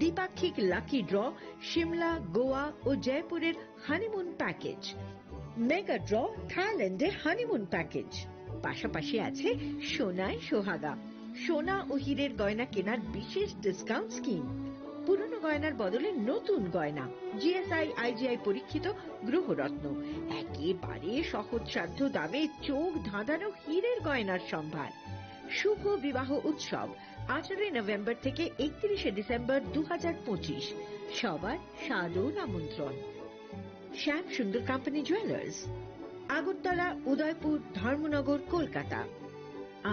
দ্বিপাক্ষিক lucky draw, Shimla, Goa ও জয়পুরের honeymoon package, mega draw থাইল্যান্ডে হানিমুন প্যাকেজ। পাশাপাশি আছে সোনায় সোহাগা, সোনা ও হীরের গয়না কেনার বিশেষ ডিসকাউন্ট স্কিম, পুরনো গয়নার বদলে নতুন গয়না, জিএসআই আইজিআই পরীক্ষিত গ্রহরত্ন, একেবারে সহজসাধ্য দামে চোখ ধাঁধানো হীরের গয়নার সম্ভার। শুভ বিবাহ উৎসব 18 নভেম্বর থেকে 31 ডিসেম্বর 2025। সবার সাদর আমন্ত্রণ। শ্যাম সুন্দর কোম্পানি জুয়েলার্স, আগরতলা, উদয়পুর, ধর্মনগর, কলকাতা।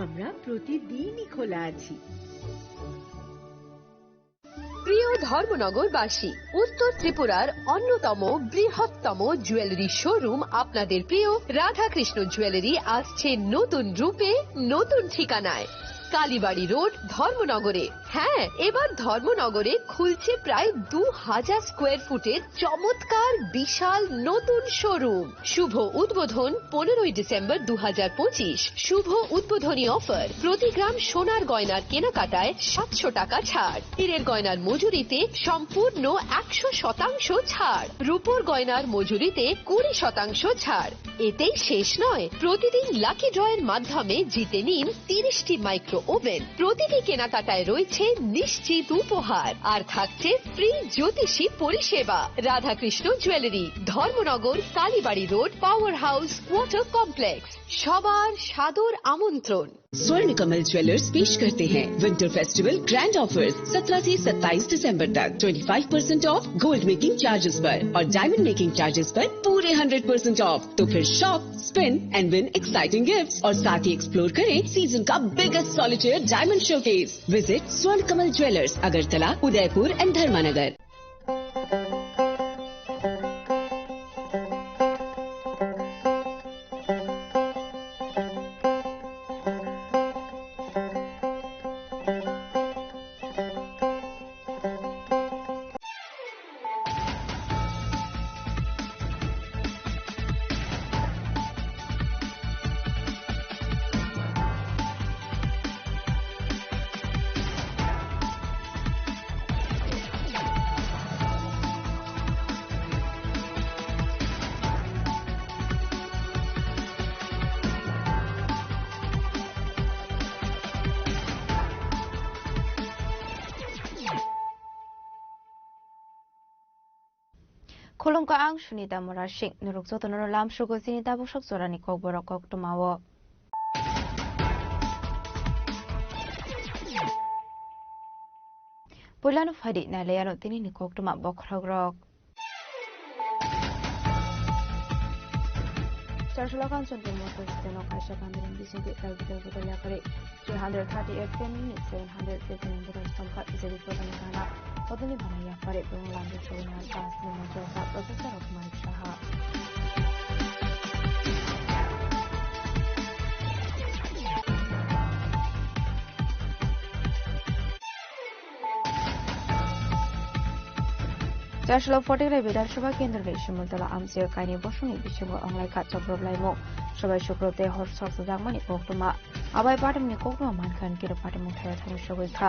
আমরা প্রতিদিনই খোলা আছি। প্রিয় ধর্মনগরবাসী, উত্তর ত্রিপুরার অন্যতম বৃহত্তম জুয়েলারি শোরুম আপনাদের প্রিয় রাধাকৃষ্ণ জুয়েলারি আসছে নতুন রূপে, নতুন ঠিকানায়, কালীবাড়ি রোড, ধর্মনগরে। হ্যাঁ, এবার ধর্মনগরে খুলছে প্রায় 2000 স্কোয়ার ফুটের চমৎকার বিশাল নতুন শোরুম। শুভ উদ্বোধন 15 ডিসেম্বর 2025। শুভ উদ্বোধনী অফার, প্রতি গ্রাম সোনার গয়নার কেনাকাটায় 700 টাকা ছাড়, হীরের গয়নার মজুরিতে সম্পূর্ণ 100% ছাড়, রূপোর গয়নার মজুরিতে 20% ছাড়। এতেই শেষ নয়, প্রতিদিন লাকি ড্রয়ের মাধ্যমে জিতে নিন 30টি মাইক্রো ওভেন। প্রতিটি কেনাকাটায় রয়েছে নিশ্চিত উপহার, আর থাকছে ফ্রি জ্যোতিষী পরিষেবা। Radhakrishna jewellery, Dharmanagar, Kalibari road, power house, water complex. সবার সাদর আমন্ত্রণ। स्वर्ण कमल ज्वेलर्स पेश करते हैं विंटर फेस्टिवल ग्रैंड ऑफर्स 17 से 27 दिसंबर तक 25% ऑफ गोल्ड मेकिंग चार्जेस पर और डायमंड मेकिंग चार्जेस पर पूरे 100% ऑफ। तो फिर shop, spin and win exciting gifts और साथ ही एक्सप्लोर करें सीजन का biggest solitaire diamond showcase. Visit Swarna Kamal jewellers, Agartala, Udaipur and Dharmanagar. Kolongka ang sunita morashing nurukso tono lam shugo sinita bushok zorani kok borok kok tumawo. Pulano fadi na leyano tini ni kok tuma bokrogrok. Charshulakan sunti motor steno kaisha kandirin bisinti kalbital botol yakari 338 minutes 715 bottles from cut is a report on Ghana. Odani bana yakari dong landu chorina pas ni majoka Professor of Malik Shaha. Charshula 40 বিধানসভা কেন্দ্রের শিমুলতলা আমসিও কাইনি বসুনি বিশ্বঙ্গ অংলাইকা চক্রবলাইমু সবাই শুক্রতে হরসক জাগমানি কোকটুমা আবাই পাটমনি কোকটুমা মানখান কিরো পাটমু থায়া থামু সগৈখা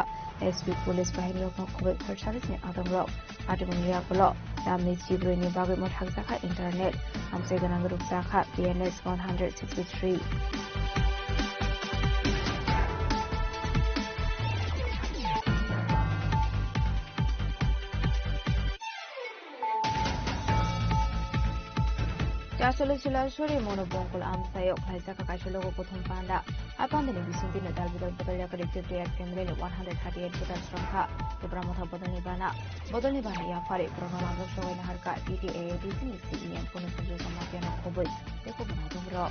SP police বাহিনী রকম খুবই সার্ভিসনি আদমরাও পাটমু রিয়াগুলো নামনি জিব্রইনি বাগৈ মথাক জাখা internet আমসে গানাং রূপ জাখা PNS 163 Charshula jila shuri mono bongkol amsayo khaisaka kaishalogo prothom panda apandini bisindina dalbidal bodolya kare 58 kendrele 138 botal shrankha tebramotha bodolni bana ya fare pronolambo shogaina harka TTA DCCEM kono subjo samatyana khoboi teko banadumro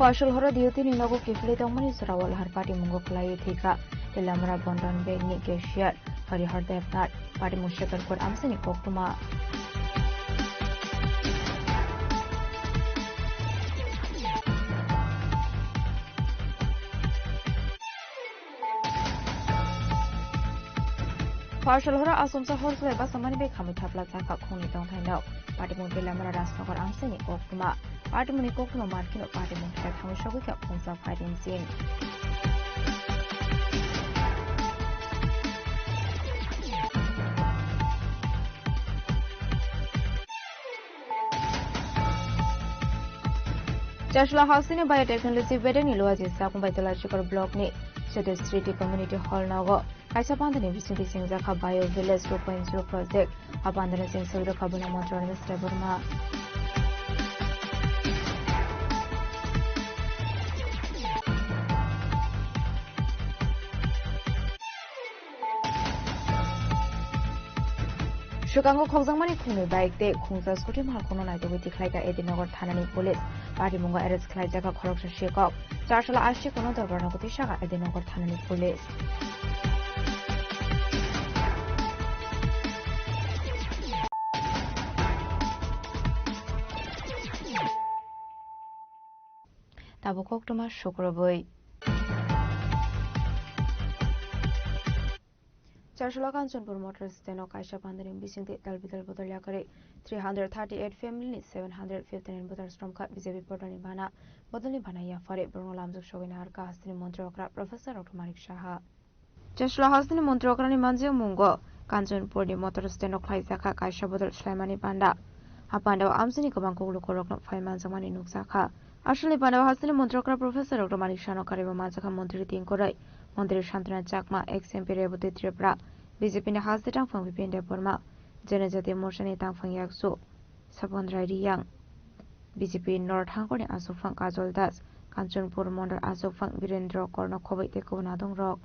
Partial hora diuti ni logo kifli tomani surawal har party mungo klai thika telamra bondon be ni cashier hari har devnat party mushakar kor amsani koktuma Parshal Asumsa Horsle Basamani Bekami Tapla Taka Kuni Dongtano, Partimon Lamana Rasnokar Amsini Kokuma, Partimoni Kokuma Markino Partimon Takamshawika Ponsa Fighting Scene. Joshua Housing Biotechnology Vedani Loazi Sakun Biological Block Ni, City Street Community Hall Nago, Kaisapandani Vicente Singzaka Bio Village 2.0 project, Abandon Sing Silver Kabuna Motor Mr. Burma. Shukango Kozamani Kunu bike de Kunza Scotty Marcono de Witikaka Edinogor Tanani Police, Padimunga Eres Klajaka Korok Shikok, Sarshala Ashikono the Vernagotisha Edinogor Tanani Police. Tabukok to my Shokroboy. Charshula Kanchanpur Motors Steno Kaisha Pandarim Bising the Talbital Botoliakari 338 family 715 Butters from Kat Vizavi Potani Bana Botani Banaya for it Bruno Lamzuk Shoginar Kastini Montrokra Professor Dr. Manik Shaha Charshula Hastini Montrokrani Manzio Mungo Kanchanpur the Motors Steno Kaisaka Kaisha Botal Shlamani Banda Apanda Amsini Kabanko Korok 5 months of money Nuksaka Ashli Panda Hastini Montrokra Professor Dr. Manik Shano Kariba Mazaka Montri Tinkorai Montri Shantana Chakma ex Empire Tripra BJP ne has the tang from Vipinde Burma, Genezati motion tang from Yakso, Sapondra Yang, BJP North Hangoni Asofang Kazol Das, Kanchanpur Mondar Asofang Virendro Kornokovic de Kovnadong Rock.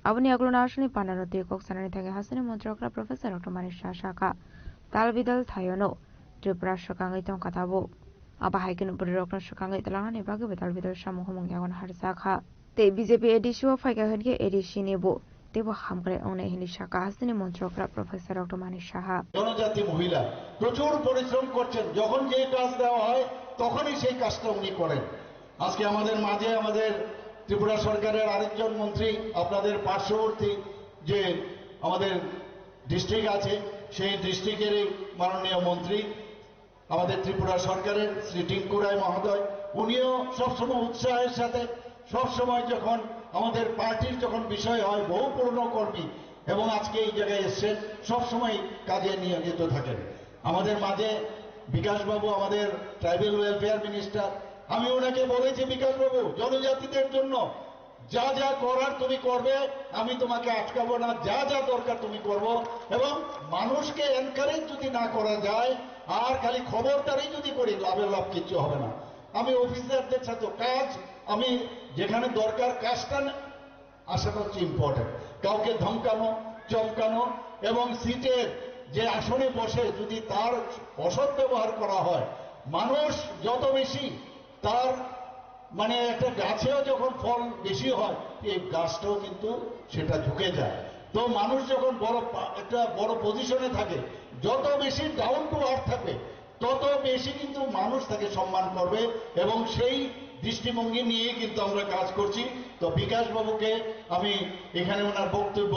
Avani Aglunashni Panano Tikok Sanatanga Hasan Montrokra Professor Dr. Manisha Shaka, Talvidal Tayono, Tripra Shokangiton Katabo, Abahakin Burok Shokangi Talani Bagu with Alvidal Shamuhong Yagon Harsaka. The BJP edition of Fagahenge Edishinebo. দেব হামগরে অনে হিলি শাখা হাসিনী মন্ত্রকরা professor doctor Manik Saha জনজাতি মহিলা প্রচুর পরিশ্রম করছেন যখন যে কাজ দেওয়া হয় তখনই সেই কাজটা উনি করেন আজকে আমাদের মাঝে আমাদের ত্রিপুরা সরকারের আরেকজন মন্ত্রী আপনাদের পার্শ্ববর্তী যে আমাদের ডিস্ট্রিক্ট আছে সেই ডিস্ট্রিক্টের মাননীয় মন্ত্রী আমাদের ত্রিপুরা সরকারের শ্রী টিঙ্কু রায় মহোদয় উনিও সবসময় উৎসাহের সাথে সবসময় যখন আমাদের পার্টির যখন বিষয় হয় বহু পুরনো কর্মী এবং আজকে এই জায়গায় এসেছেন সবসময় কাজে নিয়োজিত থাকেন আমাদের মাঝে বিকাশবাবু আমাদের ট্রাইবাল ওয়েলফেয়ার মিনিস্টার আমি ওনাকে বলেছি বিকাশবাবু জনজাতিদের জন্য যা যা করার তুমি করবে আমি তোমাকে আটকাবো না যা যা দরকার তুমি করবো এবং মানুষকে এনকারেজ যদি না করা যায় আর খালি খবরদারি যদি করি লাভের লাভ কিছু হবে না আমি অফিসারদের সাথে কাজ আমি যেখানে দরকার কাজটা আসাটা হচ্ছে ইম্পর্টেন্ট কাউকে ধমকানো চমকানো এবং সিটের যে আসনে বসে যদি তার অসৎ ব্যবহার করা হয় মানুষ যত বেশি তার মানে একটা গাছেও যখন ফল বেশি হয় এই গাছটাও কিন্তু সেটা ঝুঁকে যায় তো মানুষ যখন একটা বড় পজিশনে থাকে যত বেশি ডাউন টু আর্থ থাকে তত বেশি কিন্তু মানুষ তাকে সম্মান করবে এবং সেই দৃষ্টিভঙ্গি নিয়ে কিন্তু আমরা কাজ করছি তো বিকাশ বাবুকে আমি এখানে ওনার বক্তব্য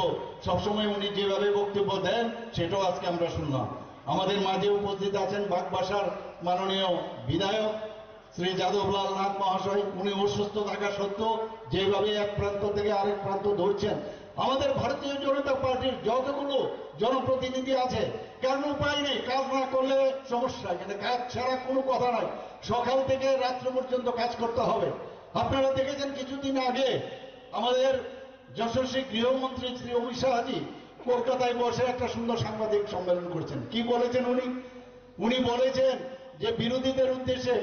সবসময় উনি যেভাবে বক্তব্য দেন সেটাও আজকে আমরা শুনলাম আমাদের মাঝে উপস্থিত আছেন বাগবাসার মাননীয় বিধায়ক শ্রী যাদবলাল নাথ মহাশয় উনি অসুস্থ থাকা সত্ত্বেও যেভাবে এক প্রান্ত থেকে আরেক প্রান্ত ধরছেন আমাদের ভারতীয় জনতা পার্টির যতগুলো জনপ্রতিনিধি আছে কারণ উপায় নেই কাজ না করলে সমস্যা কিন্তু কাজ ছাড়া কোনো কথা নাই সকাল থেকে রাত্র পর্যন্ত কাজ করতে হবে আপনারা দেখেছেন কিছুদিন আগে আমাদের যশস্বী গৃহমন্ত্রী শ্রী অমিত শাহজি কলকাতায় বসে একটা সুন্দর সাংবাদিক সম্মেলন করছেন কি বলেছেন উনি বলেছেন যে বিরোধীদের উদ্দেশ্যে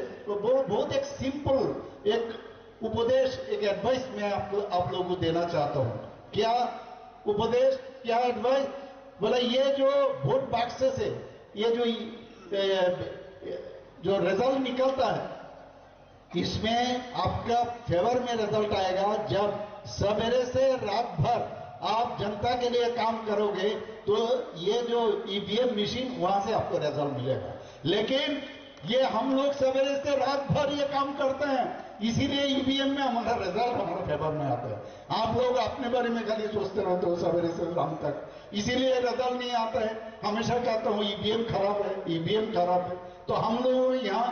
बहुत एक सिंपल एक उपदेश एक एडवाइस मैं आप लोगों को देना चाहता हूं क्या उपदेश क्या एडवाइस बोला ये जो वोट बॉक्स से ये जो रिजल्ट निकलता है इसमें आपका फेवर में रिजल्ट आएगा जब सवेरे से रात भर आप जनता के लिए काम करोगे तो ये जो ईवीएम मशीन वहां से आपको रिजल्ट मिलेगा लेकिन ये हम लोग सवेरे से रात भर ये काम करते हैं इसीलिए ईवीएम में हमारा रिजल्ट हमारे फेवर में आता है। आप लोग अपने बारे में खाली सोचते रहते हो सवेरे से शाम तक, इसीलिए रिजल्ट नहीं आता है। हमेशा कहता हूँ ईवीएम खराब है, ईवीएम खराब है। तो हम लोग यहाँ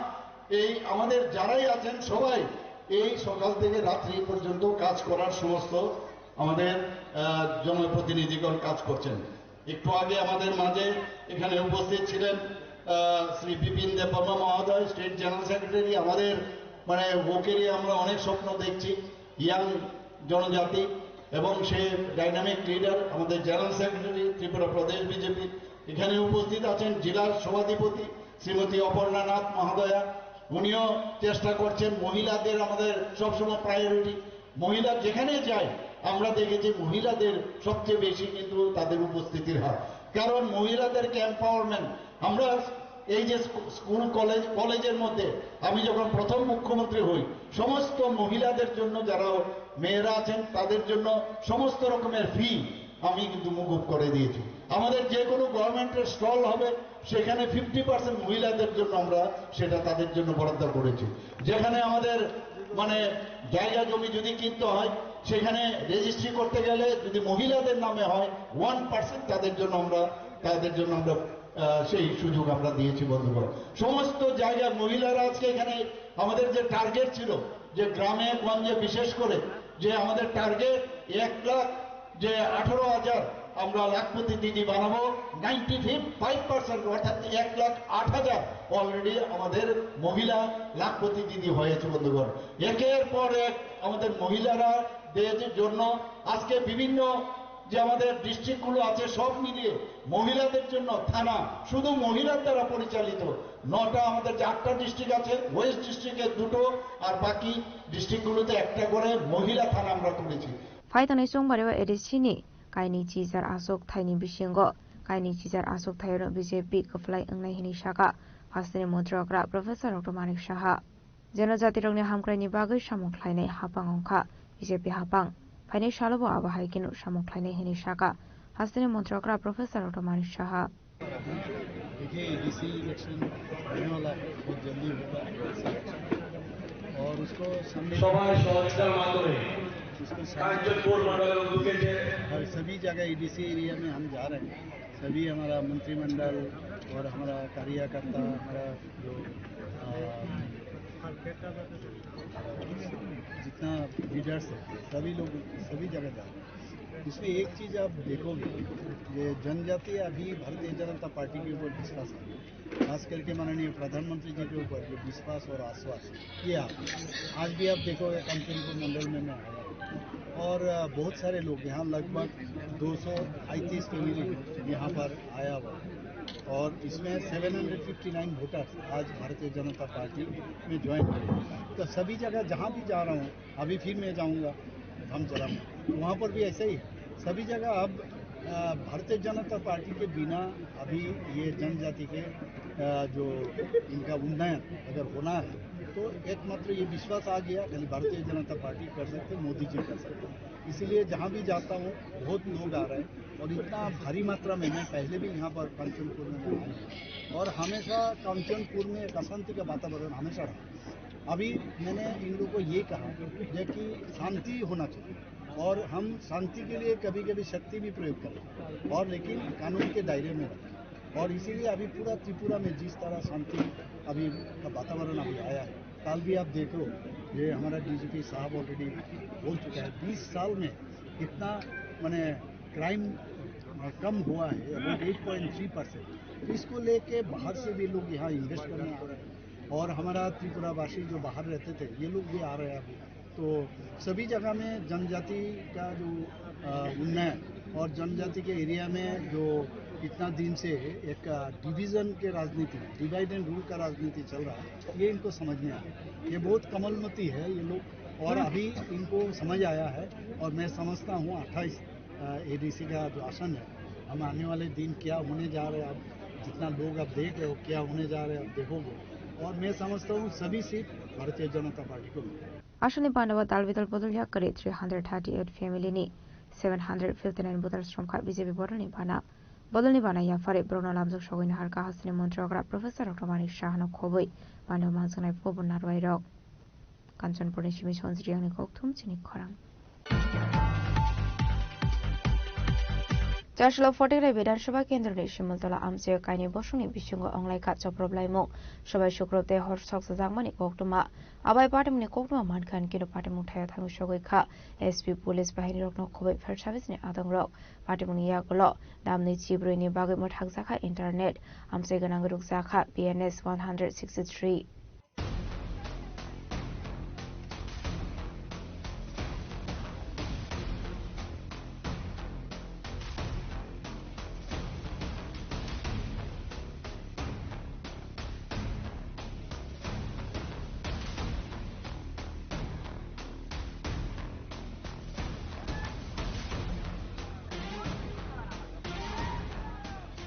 এই আমাদের যারাই আছেন সবাই এই সকাল থেকে রাত্রি পর্যন্ত কাজ করার সমস্ত আমাদের জনপ্রতিনিধিগণ কাজ করছেন। একটু আগে আমাদের মাঝে এখানে উপস্থিত ছিলেন শ্রী বিপিন দেববর্মা মহোদয়, স্টেট জেনারেল সেক্রেটারি। আমাদের মানে ওকে নিয়ে আমরা অনেক স্বপ্ন দেখছি, ইয়াং জনজাতি, এবং সে ডাইনামিক লিডার, আমাদের জেনারেল সেক্রেটারি ত্রিপুরা প্রদেশ বিজেপি। এখানে উপস্থিত আছেন জেলার সভাধিপতি শ্রীমতী অপর্ণা নাথ মহোদয়া, উনিও চেষ্টা করছেন। মহিলাদের আমাদের সবসময় প্রায়োরিটি, মহিলা যেখানে যায় আমরা দেখেছি মহিলাদের সবচেয়ে বেশি কিন্তু তাদের উপস্থিতির হার, কারণ মহিলাদেরকে এম্পাওয়ারমেন্ট। আমরা এই যে স্কুল কলেজের মধ্যে আমি যখন প্রথম মুখ্যমন্ত্রী হই, সমস্ত মহিলাদের জন্য যারা মেয়েরা আছেন তাদের জন্য সমস্ত রকমের ফি আমি কিন্তু মুকুব করে দিয়েছি। আমাদের যে কোনো গভর্নমেন্টের স্টল হবে সেখানে 50% মহিলাদের জন্য আমরা সেটা তাদের জন্য বরাদ্দ করেছি। যেখানে আমাদের মানে জায়গা জমি যদি কিনতে হয় সেখানে রেজিস্ট্রি করতে গেলে যদি মহিলাদের নামে হয় 1% তাদের জন্য আমরা সেই সুযোগ আমরা দিয়েছি বন্ধুগণ। সমস্ত জায়গায় মহিলারা আজকে এখানে আমাদের যে টার্গেট ছিল যে গ্রামে গঞ্জে বিশেষ করে যে আমাদের টার্গেট 1,18,000 আমরা লাখপতি দিদি বানাবো, 95% অর্থাৎ 1,08,000 অলরেডি আমাদের মহিলা লাখপতি দিদি হয়েছে বন্ধুগণ। একের পর এক আমাদের মহিলারা দেশের জন্য আজকে বিভিন্ন যে আমাদের ডিস্ট্রিক্টগুলো আছে সব মিলিয়ে মহিলাদের জন্য থানা শুধু মহিলার দ্বারা পরিচালিত 9টা, আমাদের যে 8টা ডিস্ট্রিক্ট আছে, ওয়েস্ট ডিস্ট্রিক্টে 2টো আর বাকি ডিস্ট্রিক্টগুলোতে 1টা করে মহিলা থানা আমরা করেছি। ফাইতনে সংবারেও এডিসিনি কাইনি চিজার আসক থাইনি বিশিঙ্গ কাইনি চিজার আসক থাইর বিজেপি কফলাই अंगनाय हिनि शाखा फास्टनि मन्त्रग्रा प्रफेसर डॉ मानिक साहा जनजाति रंगनि हामख्रायनि बागै सामुख्लायनाय हापां अंखा बिजेपि हापां फाइनाय सालबो आबाहायकिनु सामुख्लायनाय हिनि शाखा फास्टनि मन्त्रग्रा प्रफेसर डॉ मानिक साहा। देखिए एडीसी इलेक्शन होने वाला है, बहुत जल्दी होगा और उसको हर सभी जगह एडीसी एरिया में हम जा रहे हैं। सभी हमारा मंत्रिमंडल और हमारा कार्यकर्ता, हमारा जो जितना लीडर्स है सभी लोग सभी जगह जा रहे हैं। इसमें एक चीज़ आप देखोगे ये जनजाति अभी भारतीय जनता पार्टी के ऊपर विश्वास है, खास करके माननीय प्रधानमंत्री जी के ऊपर जो विश्वास और आश्वास ये आज भी आप देखोगे कंचनपुर मंडल में मैं आया और बहुत सारे लोग यहाँ लगभग 235 फैमिली यहाँ पर आया हुआ और इसमें 759 वोटर्स आज भारतीय जनता पार्टी में ज्वाइन करें। तो सभी जगह जहाँ भी जा रहा हूँ, अभी फिर मैं जाऊँगा धर्मशाला में, वहाँ पर भी ऐसे ही सभी जगह अब भारतीय जनता पार्टी के बिना अभी ये जनजाति के जो इनका उन्नयन अगर होना है तो एकमात्र ये विश्वास आ गया खाली भारतीय जनता पार्टी कर सकते, मोदी जी कर सकते। इसीलिए जहाँ भी जाता हूँ बहुत लोग आ रहे हैं और इतना भारी मात्रा में मैं पहले भी यहाँ पर कंचनपुर में आया हूँ और हमेशा कंचनपुर में एक अशांति का वातावरण हमेशा रहा। अभी मैंने इन लोगों को ये कहा कि शांति होना चाहिए और हम शांति के लिए कभी कभी शक्ति भी प्रयोग करें और लेकिन कानून के दायरे में रखें। और इसीलिए अभी पूरा त्रिपुरा में जिस तरह शांति अभी का वातावरण अभी आया है, कल भी आप देखो ये हमारा डीजीपी साहब ऑलरेडी बोल चुका है 20 साल में इतना माने क्राइम कम हुआ है अबाउट 8.3%। तो इसको लेके बाहर से भी लोग यहाँ इन्वेस्ट करने आ रहे हैं और हमारा त्रिपुरावासी जो बाहर रहते थे ये लोग भी आ रहे हैं अभी। तो सभी जगह में जनजाति का जो उन्नयन और जनजाति के एरिया में जो इतना दिन से एक डिवीज़न के राजनीति, डिवाइड एंड रूल का राजनीति चल रहा है, ये इनको समझ में आया। ये बहुत कमलमती है ये लोग और अभी इनको समझ आया है और मैं समझता हूँ 28 एडीसी का जो आसन है, हम आने वाले दिन क्या होने जा रहे हैं, अब जितना लोग अब देख रहे हो क्या होने जा रहे हैं अब देखोगे और मैं समझता हूँ सभी सीट भारतीय जनता पार्टी को मिलेगी। आसननि पांडवा दालबिदल बदलिया करे 338 फैमिलीनि 759 voters संख्या बीजेपी बदलनि बाना बदलनि बाना याफारे ब्रौना लामजों सगैनो हारका हासनि मन्त्रग्रा प्रफेसर डॉ मानिक साहानो खबै बानो मांजनाय पबन नारवाय रक Kanchanpurni Shimi Chonsriangni Kokthum Chini Khorang. Chashlo Fortigrai Vidansabha Kendra Shimultala Amse Kaini Bosuni Bishungo Onlaika Choproblaimu Shabai Shukrote Horsok Zangmani Koktuma Abai Patamni Koktuma Mankan Kido Patamu Thaya Thangu Shogika SP Police Bahini Rokno Kobe Fair Service ni Adang Rok Patamuni Yagulo Damni Chibrini Bagai Mothagzaka Internet Amse Ganangruk Zaka PNS 163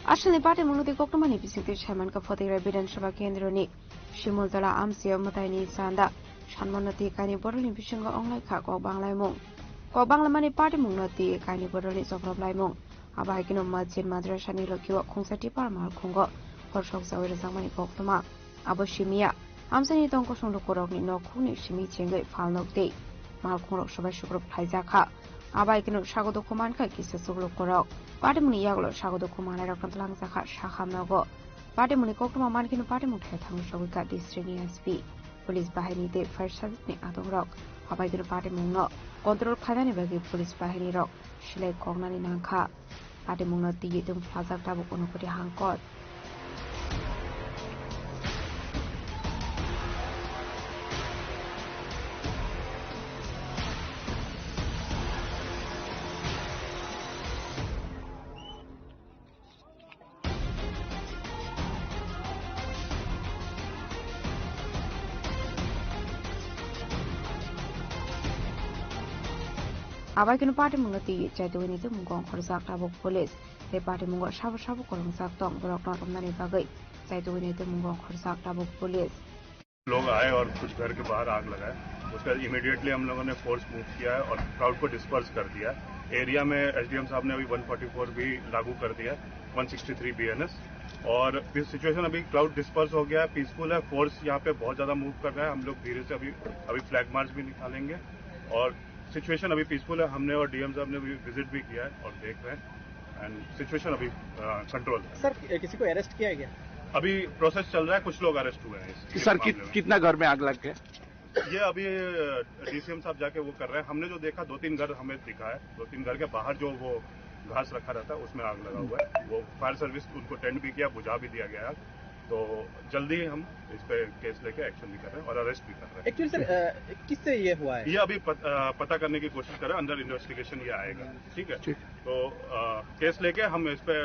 Ashli Party Munuti Koktomani Bisiti Shaman Kafoti Vidansabha Kendroni Shimultala Amsia Mataini Sanda Shanmonati Kani Borlin Bishunga Onlaika Kok Banglaimung Kok Banglamani Party Munati Kani Borlin Soproplaimung Abakino Majin Madrashani Lokiwa Kungsati Parmal Kongo Horshok Zawir Zamani Koktoma Aboshimia Amsani Tonko Shung Lukorogni no Kuni Shimi Chenge Falnokti Malkong Shabai Shukrup Haizaka Abakino Shagodo Komanka Kisasuglu Korok Patimuni Yaglo Shagodo Kumana Rakantlang Zaka Shahamnago Patimuni Koktoma Mankino Patimu Tang Shawika District SP Police Bahini De First Service ni Adong Rock Abakino Patimungo Control Kanani Bagi Police Bahini Rock Shile Kognani Nanka Patimungo Tigidum Plaza Tabu Unukudi Hankot Abakino Party Mungati Jadwini to Mungong Horzak Tabuk Police, the Party Mungo Shabu Shabu Kolumsak Tong, Brock Not Mani Bagay, Jadwini to Mungong Horzak Tabuk Police. लोग आए और कुछ घर के बाहर आग लगाए उसके बाद इमीडिएटली हम लोगों ने फोर्स मूव किया है और क्राउड को डिस्पर्स कर दिया एरिया में एसडीएम साहब ने अभी 144 भी लागू कर दिया 163 बीएनएस और सिचुएशन अभी क्राउड डिस्पर्स हो गया है पीसफुल है फोर्स यहाँ पे बहुत ज्यादा मूव कर रहा है हम लोग धीरे से अभी फ्लैग मार्च भी निकालेंगे और सिचुएशन अभी पीसफुल है हमने और डीएम साहब ने भी विजिट भी किया है और देख रहे हैं एंड सिचुएशन अभी कंट्रोल है सर किसी को अरेस्ट किया गया अभी प्रोसेस चल रहा है कुछ लोग अरेस्ट हुए हैं सर कितना घर में आग लग गया ये अभी डीसीएम साहब जाके वो कर रहे हैं हमने जो देखा 2-3 घर हमें दिखा है 2-3 घर के बाहर जो वो घास रखा रहता है उसमें आग लगा हुआ है वो फायर सर्विस उनको टेंड भी किया बुझा भी दिया गया तो जल्दी हम इस पे केस लेके एक्शन भी कर रहे हैं और अरेस्ट भी कर रहे हैं एक्चुअली सर किससे ये हुआ है ये अभी पता करने की कोशिश कर रहे हैं अंडर इन्वेस्टिगेशन ये आएगा ठीक है तो केस लेके हम इस पे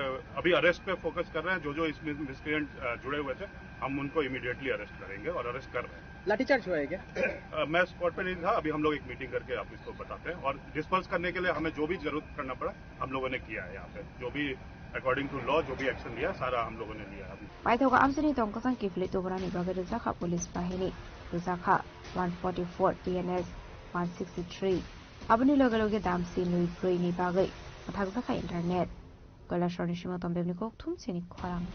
अभी अरेस्ट पे फोकस कर रहे हैं जो इसमें मिसक्रिएंट जुड़े हुए थे हम उनको इमीडिएटली अरेस्ट करेंगे और अरेस्ट कर रहे हैं लाठीचार्ज हुआ है क्या मैं स्पॉट पे नहीं था अभी हम लोग एक मीटिंग करके आप इसको बताते हैं और डिस्पर्स करने के लिए हमें जो भी जरूरत करना पड़ा हम लोगों ने किया है यहाँ पे जो भी अकॉर्डिंग टू लॉ जो भी एक्शन लिया सारा हम लोगों ने लिया है Paithoga Amsani Tongkasang Kifli Tubrani Bagay Zaka Police Bahini Zaka 144 PNS 163 Abani Logaloge Damsi Nui Brainy Bagay Matagzaka Internet Golashoni Shimotom Bebnikok Tum Sini Kwarang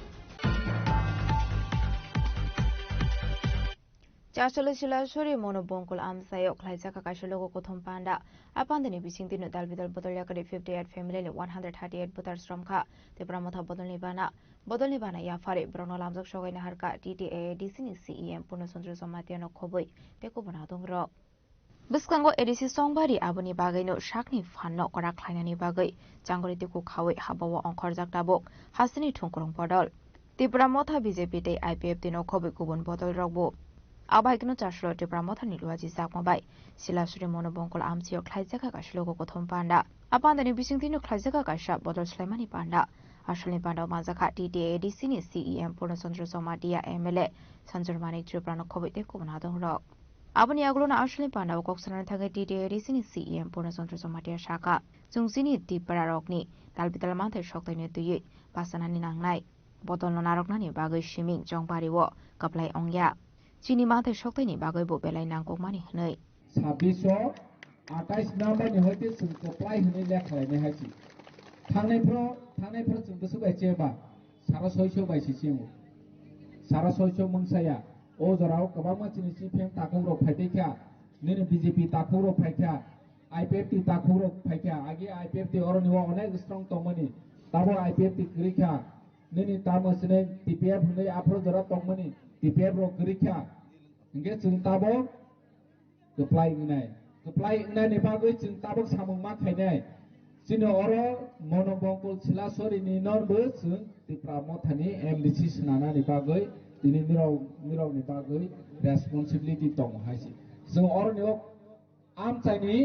Chashalo Shilashuri Monobongkul Amsayo Klaisaka Kashalogo Kotom Panda Apandani Bisingtino Dalvidal Bodolyakari 58 family 138 Butar Stromka the Bramota Bodolibana Bodolibana Yafari Brono Lamzak Shogay Harka TTA DCNI CEM Punosundro Somatiano Koboi Tekubonadong Rock Buskango Edisi Songbari Abuni Bagay Shakni Fano Kora Klainani Bagay Jangori Tiku Kawi Habawa on Korzak Tabok Hasini Tunkurung Podol the Bramota BJP Day IPF Dino Kobi Kubun Bodol Robo Abakino Chashlo to Bramota Niluaji Sakmabai, Silashri Monobongkol Amsio Klaizaka Kashlogo Kotom Panda, upon the Nibisintino Klaizaka Kasha, Bodol Slemani Panda, Ashley Panda Mazaka TTA DCNI CEM Punosondro Somatia MLA, Sanjurmani Tribrano Kobi Kubonadong Rock. Abani Aglona Ashley Panda Coxon Taga TTA DCNI CEM Punosondro Somatia Shaka, Zungsini Tipararokni, Dalbitalamante Shoktani to Yit, Pasanani Nangnai, Bodol Naroknani Bagai Shiming, Jong Bariwo, Kaplai Ongya. Chini mate shoktani bagai bo belai nangkok mani hnei 2628 नाम्बारनि हयते जों apply होनो लेखायनो हायसि थांनायफ्राव जों गोसो बायसेबा सारा 600 बायसिसिमो सारा 600 मोनसाया अजराव गोबां मानसिनि सिफेम ताकंराव फायदैखा nini BJP takuro phaikha IPFT takuro phaikha agi IPFT oroniwa onek strong tongmani tabo IPFT grikha nini tamasne TPF hunai afro jara tongmani TPF ro grikha nge chung tabo keplai ngnai ni bagoi chung tabo samung ma khainai sini oro monobongkul silasori ni norbo chung tipramo thani MDC snana ni bagoi tini mirau ni bagoi responsibility tong haisi जों अरनियाव आम चाइनि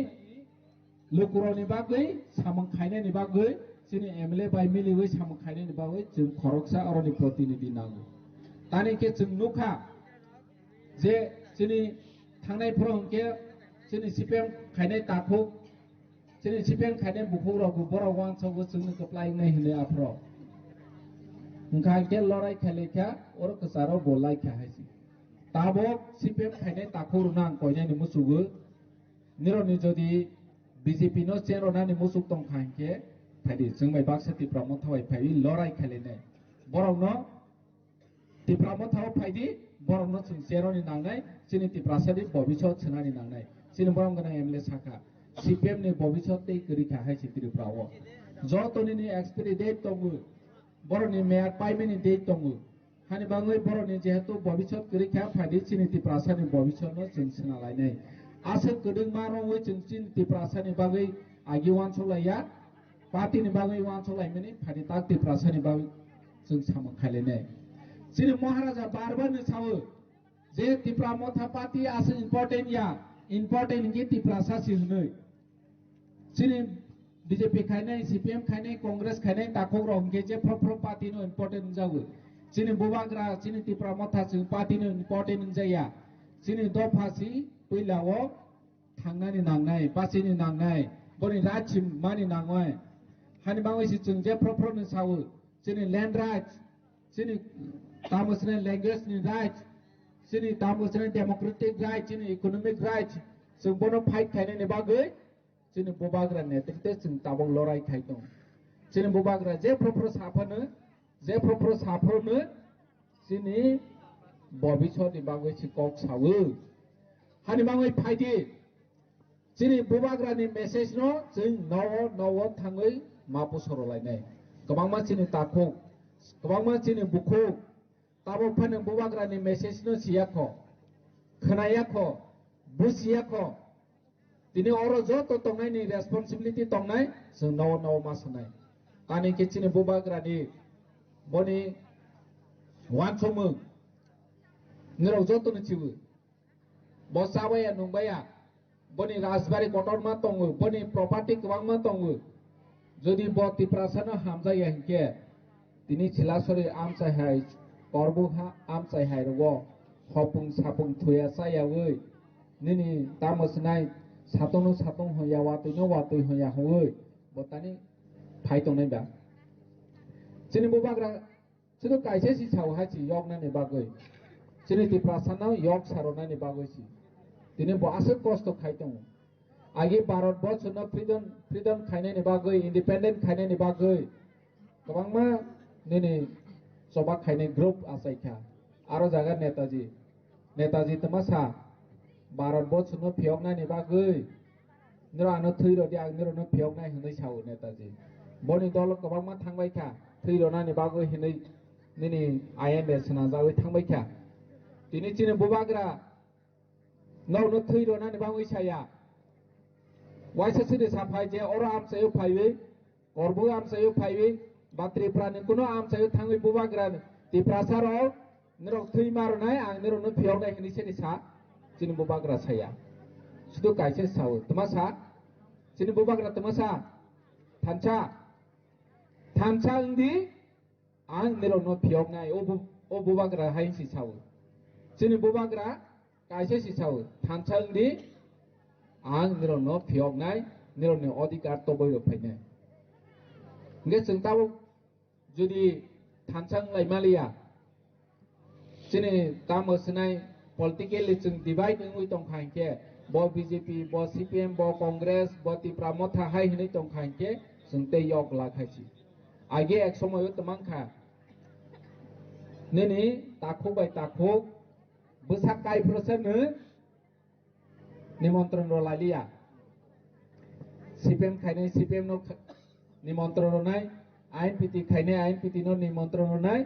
लोकुरनि बागै सामं खायनायनि बागै जोंनि MLA bye मिलिवै सामं खायनायनि बागै जों खरकसा अरनि प्रतिनिधि नांगौ तानिके जों नुखा जे जोंनि थांनायफोराव हंके जोंनि सिपिएम खायनाय ताखौ जोंनि सिपिएम खायनाय बुखौरावबो बराव वानसावबो जोंनो कप्लायनाय होनो आफ्राव ओंखा के लड़ाई खेलेखा और कसाराव बोलाय खाहायसि ताबक सिपिएम खायनाय ताखौ रुनां कयनायनि मुसुगो निरनि जदि बीजेपी नो चेरनानि मुसुग दं खांके फायदि जों माय बाक्सा तिप्रामो थावाय फायदि लड़ाई खेलेनाय बरावनो तिप्रामो थाव फायदि बरावनो जों चेरनि नांनाय जोंनि तिप्रासानि भबिष्यत सोनानि नांनाय जोंनि बराव गोनां एमएलए साखा सिपिएम नि भबिष्यत तै करिखा हाय सित्रिफ्राव जतनिनि एक्सपायरि डेट दङो बरनि मेयार पाइमेनि डेट दङो हानि बाङै बरनि जेहेतु भबिष्यत करिखा फायदि जोंनि तिप्रासानि भबिष्यतनो जों सोनालायनाय आसो गोदों मारङै जों जोंनि तिप्रासानि बागै आगिवान सलाया पार्टीनि बागै वान सलायमनि फायदि ताक तिप्रासानि बागै जों सामं खायलायनाय जोंनि महाराजा बारबानो सावो जे तिप्रा मथा पार्टी आसो इम्पोर्टेन्ट के तिप्रासा सिहनै जोंनि बीजेपी खायनाय सीपीएम खायनाय कांग्रेस खायनाय ताखौ रंगे जे फ्र पार्टी नो इम्पोर्टेन्ट जावो जोंनि बुबाग्रा जोंनि तिप्रा मथा जों पार्टी नो इम्पोर्टेन्ट जाया जोंनि दफासि पैलाव थांनानै नांनाय पासिनि नांनाय बनि राचिम मानि नांनाय हानि बाङैसि जों जे फ्र सावो जोंनि लैंड राइट्स जोंनि तामसने लैंग्वेज नि राइट्स जोंनि तामसने डेमोक्रेटिक राइट्स जोंनि इकोनॉमिक राइट्स जों बनो फाइट खायनायनि बागै जोंनि बुबाग्रा नेतृत्व जों ताबं लड़ाई खाय दं जोंनि बुबाग्रा जे फ्र साफोरनो जोंनि भबिष्यतनि बागै सिकक सावो हानि बाङै फायदि जोंनि बुबाग्रानि मेसेज न जों नव थाङै मापु सरलायनाय गोबां मानसिनि ताखौ गोबां मानसिनि बुखौ ताबो फानो बुबाग्रानि मेसेज न सियाख खोनायाख बुसियाख दिनै अर जत तंनायनि रेसपन्सिबिलिटी तंनाय जों नव मासनाय तानि केचिनि बुबाग्रानि बनि वानसमो निराव जतनो चिबो बसाबाया नुबाया बनि राजबारी कटरमा दङो बनि प्रपार्टी गोबांमा दङो जदि ब तिप्रासानो हामजाया हिंके दिनै सिलासरि आमसायहाय करबुहा आमसायहाय रगो हपुं सापुं थुया सायावै निनि तामसनाय सातं होया वातै होया होय बतानि फाइतंनाय बा जोंनि बुबाग्रा सुदु कायसे सि साव हाची यगनानि बागै जोंनि तिप्रासानाव योग सारनानि बागैसि दिनै बासो कष्ट खायदों आगे भारतबर्षनो फ्रीडम खायनायनि बागै इंडिपेंडेंट खायनायनि बागै गोबांमा निनि सभा खायनाय ग्रुप आसायखा आरो जागा नेताजी तमासा भारतबर्षनो फियगनायनि बागै निरो आनो थैरदि आं निरोनो फियगनाय होनै सावो नेताजी बनि दल गोबांमा थांबायखा थैरनानि बागै होनै निनि आईएनएस नाजावै थांबायखा दिनै जोंनि बुबाग्रा नौनो थैरनानि बागै साया वाइसा सिरि साफाय जे अर आमसायो फाइबै करबु आमसायो फाइबै बात्रिप्रानि कुनो आमसायो थाङै बुबाग्रा तिप्रासाराव निरो थै मारनाय आं निरोनो फियगनाय होनै सिरि सा जोंनि बुबाग्रा साया सुदु कायसे सावो तमासा जोंनि बुबाग्रा तमासा थानसा इंदि आं निरोनो फियगनाय ओ बुबाग्रा हायसि सावो जोंनि बुबाग्रा कायसे सि सावो थानसा इंदि आं निरोनो फियगनाय निरोनो अधिकार तबैरो फायनाय नगे जों ताबो जुदि थानसां लाइमालिया जोंनि तामसनाय पलिटिकली जों डिवाइड होयै दंखायके ब बीजेपी ब सीपीएम ब कांग्रेस ब तिप्रा मथा हाय होनै दंखायके जों ते योग लाखायसि आगे एक समय तमांखा निनि ताखौ बाय ताखौ बोसा कायफ्रसनो নিমন্ত্রণ লাইলিয়া সিপিএম খাইনে সিপিএম নো নিমন্ত্রণ নাই আইএনপিটি খাইনে আইএনপিটি নো নিমন্ত্রণ নাই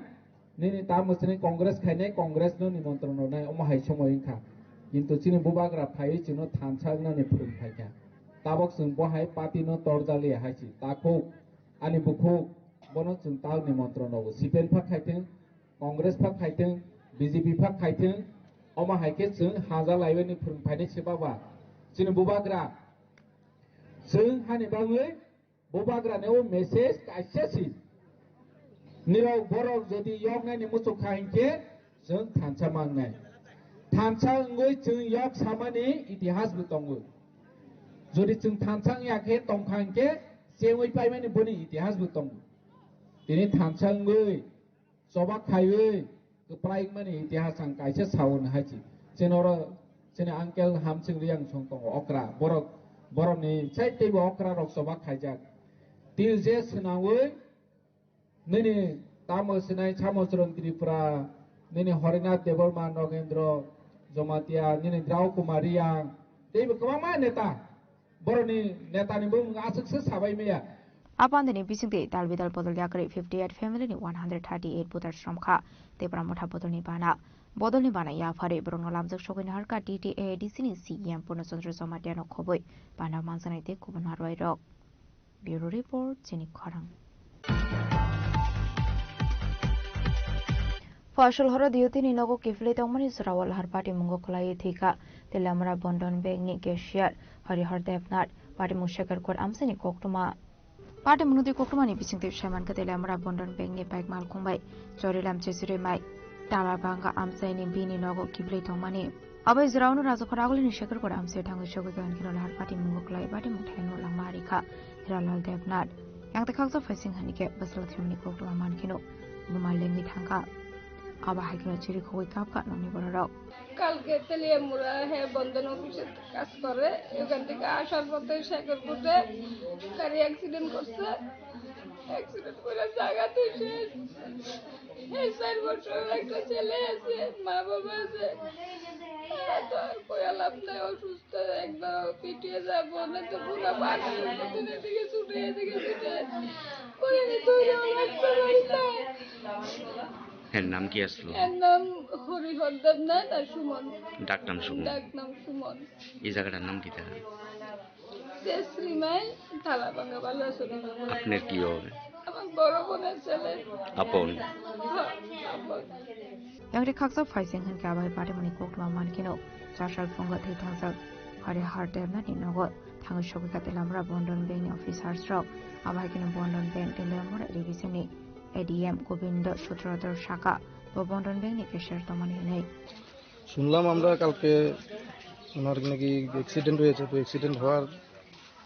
নিনি তা মসনে কংগ্রেস খাইনে কংগ্রেস নো নিমন্ত্রণ নাই অমহাই সময় খা কিন্তু চিনি বুবাগ্রা ফাই চিনো থানসাগনা নি ফুল ফাইকা তাবক जों बहाय पार्टी नो तरजालि हाइसि ताखौ आनि बुखौ बनो जों ताल निमंत्रण हो सिपिएम फा खाइथों कांग्रेस फा खाइथों बीजेपी फा खाइथों अमा हाइके जों हाजा लाइवेनि फोरोंफायनि सेबाबा जों बुबाग्रा जों हानि बाङै बुबाग्रानेव मेसेज काइसेसि निराव बरफ जदि यगनायनि मुसु खाइके जों थानसा मांनाय थानसा ngoi जों यग सामानि इतिहास बुतंगो যদি जों थानसां याखे तंखांके सेवै पाइमानि बनि इतिहास बुतंग दिनै थानसांगै सबा खायै गप्राय मानि इतिहास आं काइसे सावन हाइसि जेनर जेने आंकेल हामसिं रियां सं दङ अक्रा बरनि साइतेबो अक्रा रक सबा खायजाक तिल जे सनावै नैनि तामसनाय सामसरन त्रिपुरा नैनि हरिनाथ देवर्मा नगेन्द्र जमातिया नैनि द्राव कुमारिया देबो गोबां नेता बरनि नेतानिबो आसुकसो साबाय मैया Apandini bisingte dalbidal bodol yakri 58 family ni 138 putar shramkha tebra motha bodol ni bana ya phare brong lamjak sogin harka TTA DC ni CM Purnachandra Jamatia no khoboi bana mansanai kubun harwai rok Bureau Report Chini Kharang Fashal hora diuti ni nogo kifle tongmani Sarawal harpati mungo kholai thika telamra bondon bank ni cashier Harihar Devnath party mushakar kor amsani koktuma Party Munudi Kokumani bisingte Shaman Katelamra Bondon Bengi Bag Malkumbai, Jorilam Chesire Mai, Tara Banga Amsani Bini Nogo Kible Tomani. Abai Zraunu Razakaragul Shakar for Amset and Shogan Kiral Party Mungoklai, Party Mutano Lamarika, Hiralal Devnat, Yang the Cox of Facing Handicap, Basal Thumni Kokuma Mankino, Mumalengi Tanka, Aba Hakino Chiriko Kapka, no Niboro. কালকে তেলিয়ে মুরা হে বন্ধন অফিসে কাজ করে এখান থেকে আসার পথে শেখরপুরে গাড়ি accident করছে অ্যাক্সিডেন্ট করে জায়গাতে শেষ এই 4 বছর একটা ছেলে আছে মা বাবা আছে তো কোয়া লাভ নাই অসুস্থ একদম পিটিয়ে যাবো না তো পুরো বাড়ির দিকে ছুটে করে তো এর নাম কি আসলো এর নাম হরিহর দেবনাথ আর সুমন ডাক নাম সুমন এই জায়গাটার নাম কি তাহলে শ্রীমাই থালাবাঙ্গা বালাসুরি আপনার কি হবে আমার বড় বোনের ছেলে আপন Yang Kaksa Faising and Gabai Patamani Kokma Mankino, Sashal Funga Thitansak, Harihar Devnath in Nogot, Tangashoka Telamra Bondon Bank Officer Stroke, Abakin Bondon Bank Telamra Divisini, ADM Gobindo Shutrader Shaka, Bondon Bank Nikashar Tomani. শুনলাম আমরা কালকে ওনার নাকি accident হয়েছে তো accident হওয়ার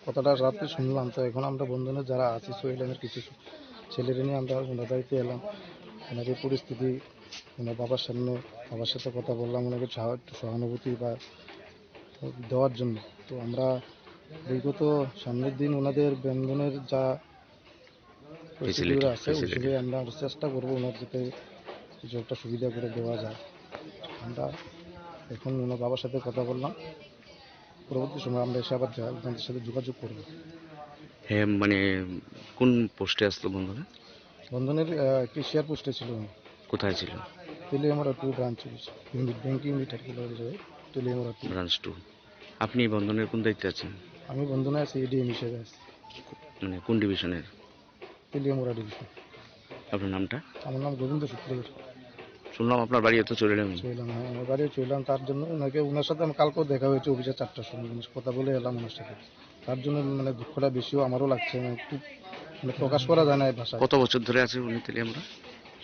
কথাটা রাতে শুনলাম তো এখন আমরা বন্ধুরা যারা আছি সোহেলের কিছু ছেলেরা নিয়ে আমরা ওনার বাড়িতে এলাম ওনার এই পরিস্থিতি ওনার বাবার সাথে কথা বললাম ওনাকে একটু সহানুভূতি বা দেওয়ার জন্য তো আমরা বিগত সামনের দিন ওনাদের বন্ধনের যা প্রসিডিউর আছে ওইভাবে আমরা চেষ্টা করবো ওনার যাতে কিছু একটা সুবিধা করে দেওয়া যায় আমরা এখন ওনার বাবার সাথে কথা বললাম পরবর্তী সময় আমরা এসে আবার আপনাদের সাথে যোগাযোগ করব হ্যাঁ মানে কোন পোস্টে আসলো বন্ধনের ক্যাশিয়ার পোস্টে ছিল কোথায় ছিল Teliamura 2 branch unit banking unit Teliamura branch 2 আপনি বন্ধনের কোন দায়িত্বে আছেন আমি বন্ধনে আছি এডিএম হিসেবে আছি মানে কোন ডিভিশনের তেলিয়ামরা ডিভিশন আপনার নামটা আমার নাম গোবিন্দ সূত্রধর শুনলাম আপনার বাড়ি এত চলে এলাম আমার বাড়ি চললাম তার জন্য ওনার সাথে আমার কালকেও দেখা হয়েছে অফিসে 4টার সময় কথা বলে এলাম ওনার সাথে তার জন্য মানে দুঃখটা বেশিও আমারও লাগছে একটু মানে প্রকাশ করা যায় না এই ভাষা কত বছর ধরে আছে উনি তেলিয়ামরা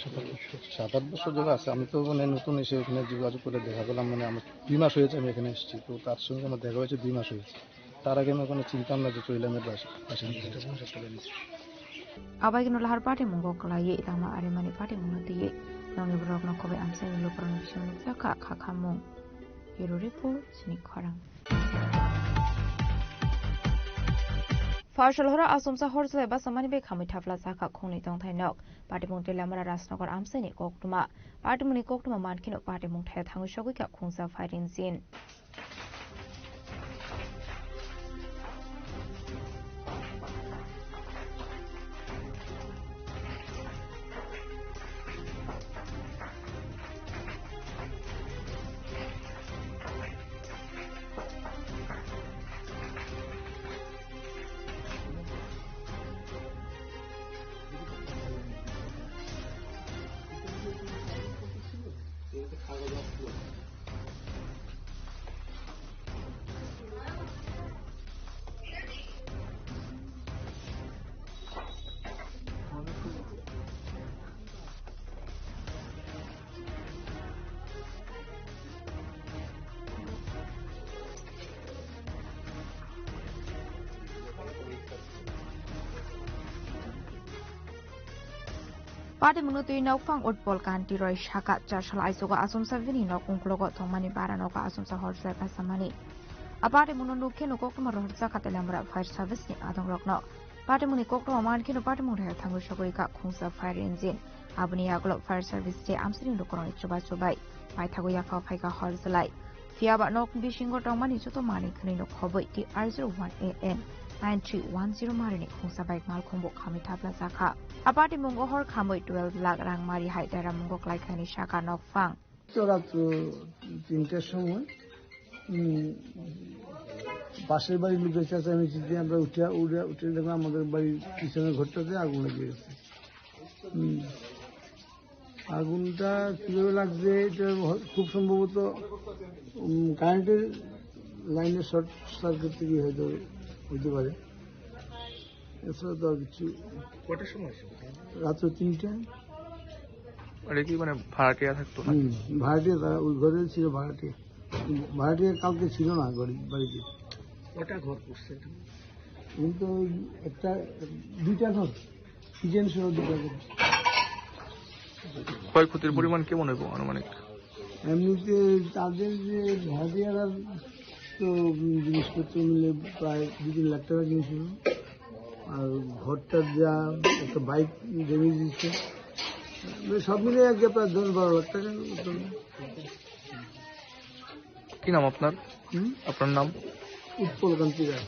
7-8 বছর ধরে আছে আমি তো মানে নতুন এসে এখানে যোগাযোগ করে দেখা পেলাম মানে আমার 2 মাস হয়েছে আমি এখানে এসেছি তো তার সঙ্গে আমার দেখা হয়েছে 2 মাস হয়েছে তার আগে আমি কোনো চিন্তা না যে চৈলামের Abakin lahar party mungo kalaye itama arimani party mungotiye nongi brok no kobe amsa ni lokron bishoni saka khakhamu Bureau Report Chini Kharang Fashal hora asumsa horsle ba samani be khami thafla saka khoni tong thainok party mung telamara rasnagor amsa ni koktuma mankino party mung thai thangu shogui ka khungsa fighting scene Pada menutui naufang utpol kanti roi shaka jashala isoga asumsa vini no kungklogo thongmani bara no ka asumsa horsai pasamani. Apade munonu kenu kokma rohsa katelamra fire service ni adong rokno. Pada muni kokma man kenu pada munha thangu shogoi ka khungsa fire engine. Abni aglo fire service je amsring do koroni chobai. Pai thago ya fa phai ka horsalai. Fiaba nok bishingo tongmani choto mani khni no khoboi ti R01AN 9310 marini khungsa bike mal khombo khami thapla zakha. Apati mungo hor khamoi 12 lakh rang mari hai dara mungo klai khani shaka nok fang. রাত 3টার সময় পাশের বাড়ির লোকের চেঁচামেচিতে আমরা উঠে দেখলাম আমাদের বাড়ির পিছনের ঘরটাতে আগুন লেগে গেছে। আগুনটা কিভাবে লাগছে এটা খুব সম্ভবত কারেন্টের লাইনের শর্ট সার্কিট থেকে হয়তো হইতে পারে। এছাড়া তো আর কিছু। কটার সময় রাত্র 3টায়। কি মানে ভাড়াটিয়া থাকতো না? ভাড়াটিয়া ওই ঘরে ছিল ভাড়াটিয়া। ভাড়াটিয়া কালকে ছিল না বাড়িতে। কটা ঘর করছে? কিন্তু দুইটা ঘর, কিচেন সহ 2টা ঘর। ক্ষয়ক্ষতির পরিমাণ কেমন হইব আনুমানিক? এমনিতে তাদের যে ভাড়াটিয়ারা তো জিনিসপত্র মিলে প্রায় 2-3 লাখ টাকা কিনেছিল। আর ঘরটার যা একটা বাইক ড্যামেজ দিচ্ছে, সব মিলে আজকে প্রায় 10-12 লাখ টাকা। কি নাম আপনার? আপনার নাম? উৎপল কান্তি রায়।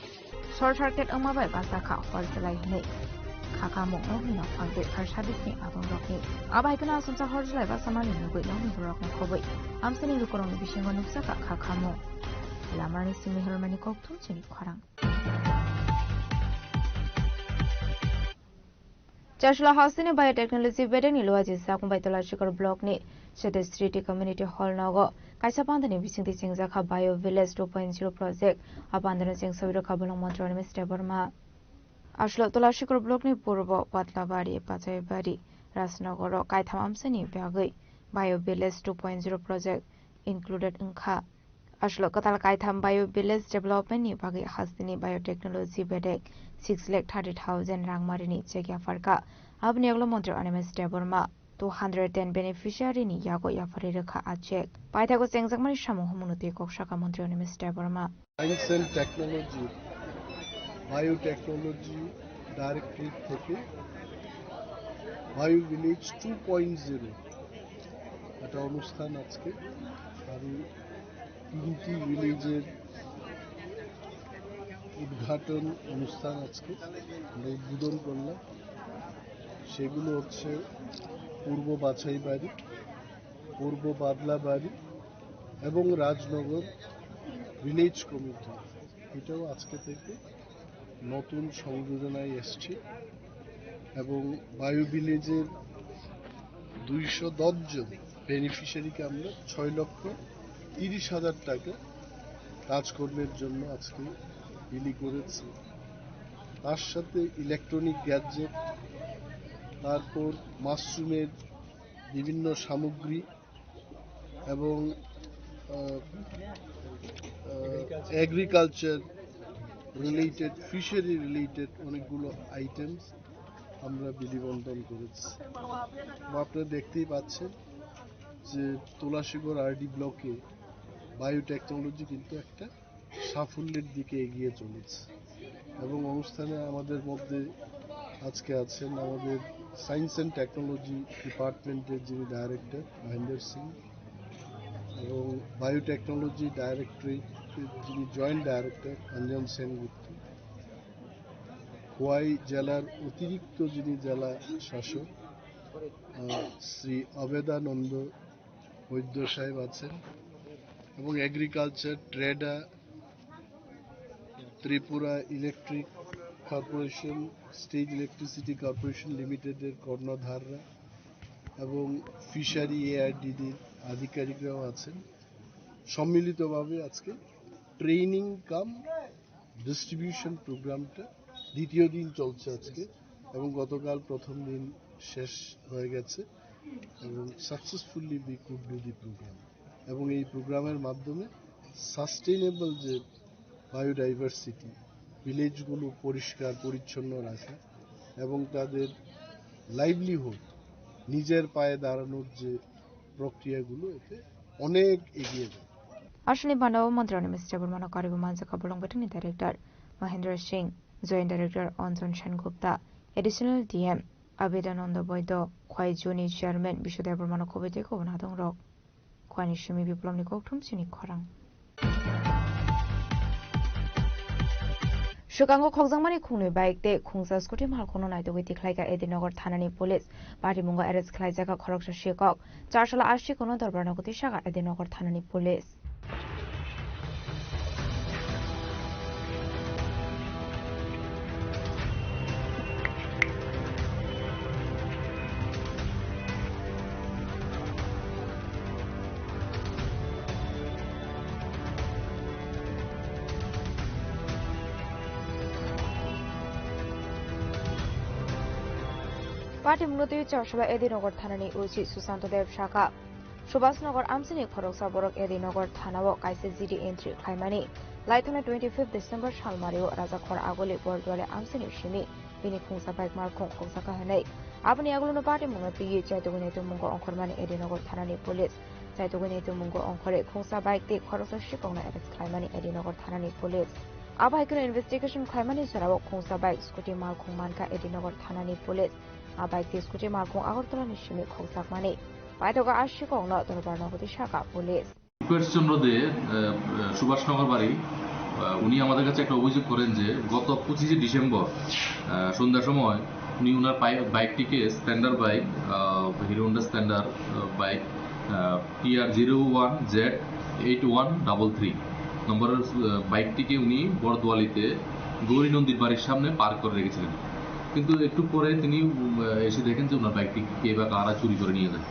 Short circuit amabai basaka horsalai hne. Kaka mo no no phangte fire service ni adong rokni. Abai kana asumsa horsalai basamani nugoi lami burok no khoboi. Amsani rukorong bishingo nuksaka kaka mo. Lamani simi hermani kokthum chini kharang. Chashla Housing Biotechnology Bedeni Loaji Sakumbai Tolashikar Block ni Shede Street Community Hall Nago Kaisapandani Bising the Singzaka Bio Village 2.0 project Abandon Sing Saviro Kabalong Montreal Mr. Burma Ashlo Tolashikar Block ni Purbo Patlabari Patay Rasnagoro Kaitam Amsani Biagui Bio Village 2.0 project included Inka Ashlo Katal Kaitam Bio Village Development ni Bagi Hastini Biotechnology Bedek 6,30,000 rang marini chekya farka abni aglo montre animes deborma 210 beneficiary ni yago yafari rekha achek paithago sengsak mani shamu humunuti kokshaka montre animes deborma Science and Technology Biotechnology Directorate থেকে Bio Village 2.0 একটা অনুষ্ঠান আজকে আরো 3টি ভিলেজের উদ্ঘাটন অনুষ্ঠান আজকে উদ্বোধন করলাম। সেগুলো হচ্ছে পূর্ব বাছাই বাড়ি, পূর্ব বাদলা বাড়ি এবং রাজনগর ভিলেজ কমিটি। এটাও আজকে থেকে নতুন সংযোজনায় এসছে এবং বায়ু ভিলেজের 210 জন বেনিফিশিয়ারিকে আমরা 6,30,000 টাকা কাজকর্মের জন্য আজকে বিলি করেছি। তার সাথে ইলেকট্রনিক গ্যাজেট, তারপর মাশরুমের বিভিন্ন সামগ্রী এবং এগ্রিকালচার রিলেটেড, ফিশারি রিলেটেড অনেকগুলো আইটেমস আমরা বিলি বন্টন করেছি। আপনারা দেখতেই পাচ্ছেন যে তোলাশিগড় আরডি ব্লকে বায়োটেকনোলজি কিন্তু একটা সাফল্যের দিকে এগিয়ে চলেছে এবং অনুষ্ঠানে আমাদের মধ্যে আজকে আছেন আমাদের সায়েন্স অ্যান্ড টেকনোলজি ডিপার্টমেন্টের যিনি ডাইরেক্টর মহেন্দ্র সিং এবং বায়োটেকনোলজি ডাইরেক্টরেটের যিনি জয়েন্ট ডাইরেক্টর অঞ্জন সেনগুপ্ত, খোয়াই জেলার অতিরিক্ত যিনি জেলা শাসক শ্রী অবেদানন্দ বৈদ্য সাহেব আছেন এবং agriculture, TREDA, Tripura electric corporation, state electricity corporation লিমিটেডের কর্ণধাররা এবং ফিশারি এআরডিডির আধিকারিকরাও আছেন, সম্মিলিতভাবে আজকে ট্রেনিং কাম ডিস্ট্রিবিউশন প্রোগ্রামটা দ্বিতীয় দিন চলছে আজকে, এবং গতকাল প্রথম দিন শেষ হয়ে গেছে এবং successfully we could do the program. এবং এই প্রোগ্রামের মাধ্যমে সাস্টেইনেবল যে বায়োডাইভার্সিটি, ভিলেজগুলো পরিষ্কার পরিচ্ছন্ন রাখা এবং তাদের লাইভলিহুড, নিজের পায়ে দাঁড়ানোর যে প্রক্রিয়াগুলো, এতে অনেক এগিয়ে যায়। Ashwini Bhandawa Mantrani Mr. Burmana Karibu Manzaka Bolongbatani Director Mahendra Singh, Joint Director Anjan Sengupta, Additional DM Abedananda Boydo, Kwai Juni Chairman Bishodev Burmana Kobete Kovnadong Rock, Kwani Shumi Biplomni Koktum Sini Korang. Shukango Khogzangmani Khungni Bike Day Khungsa Scooty Malkono Night with the Klaika Edinogor Tanani Police, Badimunga Eretz Klaizaka Koroksa Shikok, Charshala Ashikono Dorbanagoti Shaka Edinogor Tanani Police. Party মূলত চরসভা এদিনগর থানানি OC Sushant দেব শাখা সুভাষনগর আমসিনি খরকসা বরক এদিনগর থানাও কাইসে GD entry খাইমানি লাইথনে 25 December সালমারিও রাজাখর আগলে বরদুয়ালে আমসিনি সিমি বিনি খুংসা bike মারখং খংসাকা হনাই আপনি আগলনো party মূলত চাইতগুনিত মুঙ্গ অঙ্করমানি এদিনগর থানানি police চাইতগুনিত মুঙ্গ অঙ্করে খুংসা bike তে খরকসা শিকংনা এরেস্ট খাইমানি এদিনগর থানানি পুলিশ আবাইকনো ইনভেস্টিগেশন খাইমানি জরাও খুংসা বাইক স্কুটি মারখং মানকা এদিনগর থানানি পুলিশ আবাইক স্কুটি মারখং আগরতলা নিশ্চিমি খংসাক মানে পাইতগা আশিকংনা দরবারনগতি শাখা পুলিশ চন্দ্র দে সুভাষনগর বাড়ি উনি আমাদের কাছে একটা অভিযোগ করেন যে গত 25 ডিসেম্বর সন্ধ্যার সময় উনি ওনার বাইকটিকে Splendor bike hero Honda Splendor bike TR01Z8133 নম্বরের বাইকটিকে উনি বরদোয়ালিতে গৌরী নন্দীর বাড়ির সামনে পার্ক করে রেখেছিলেন। কিন্তু একটু পরে তিনি এসে দেখেন যে ওনার বাইকটি কে বা কারা চুরি করে নিয়ে যায়।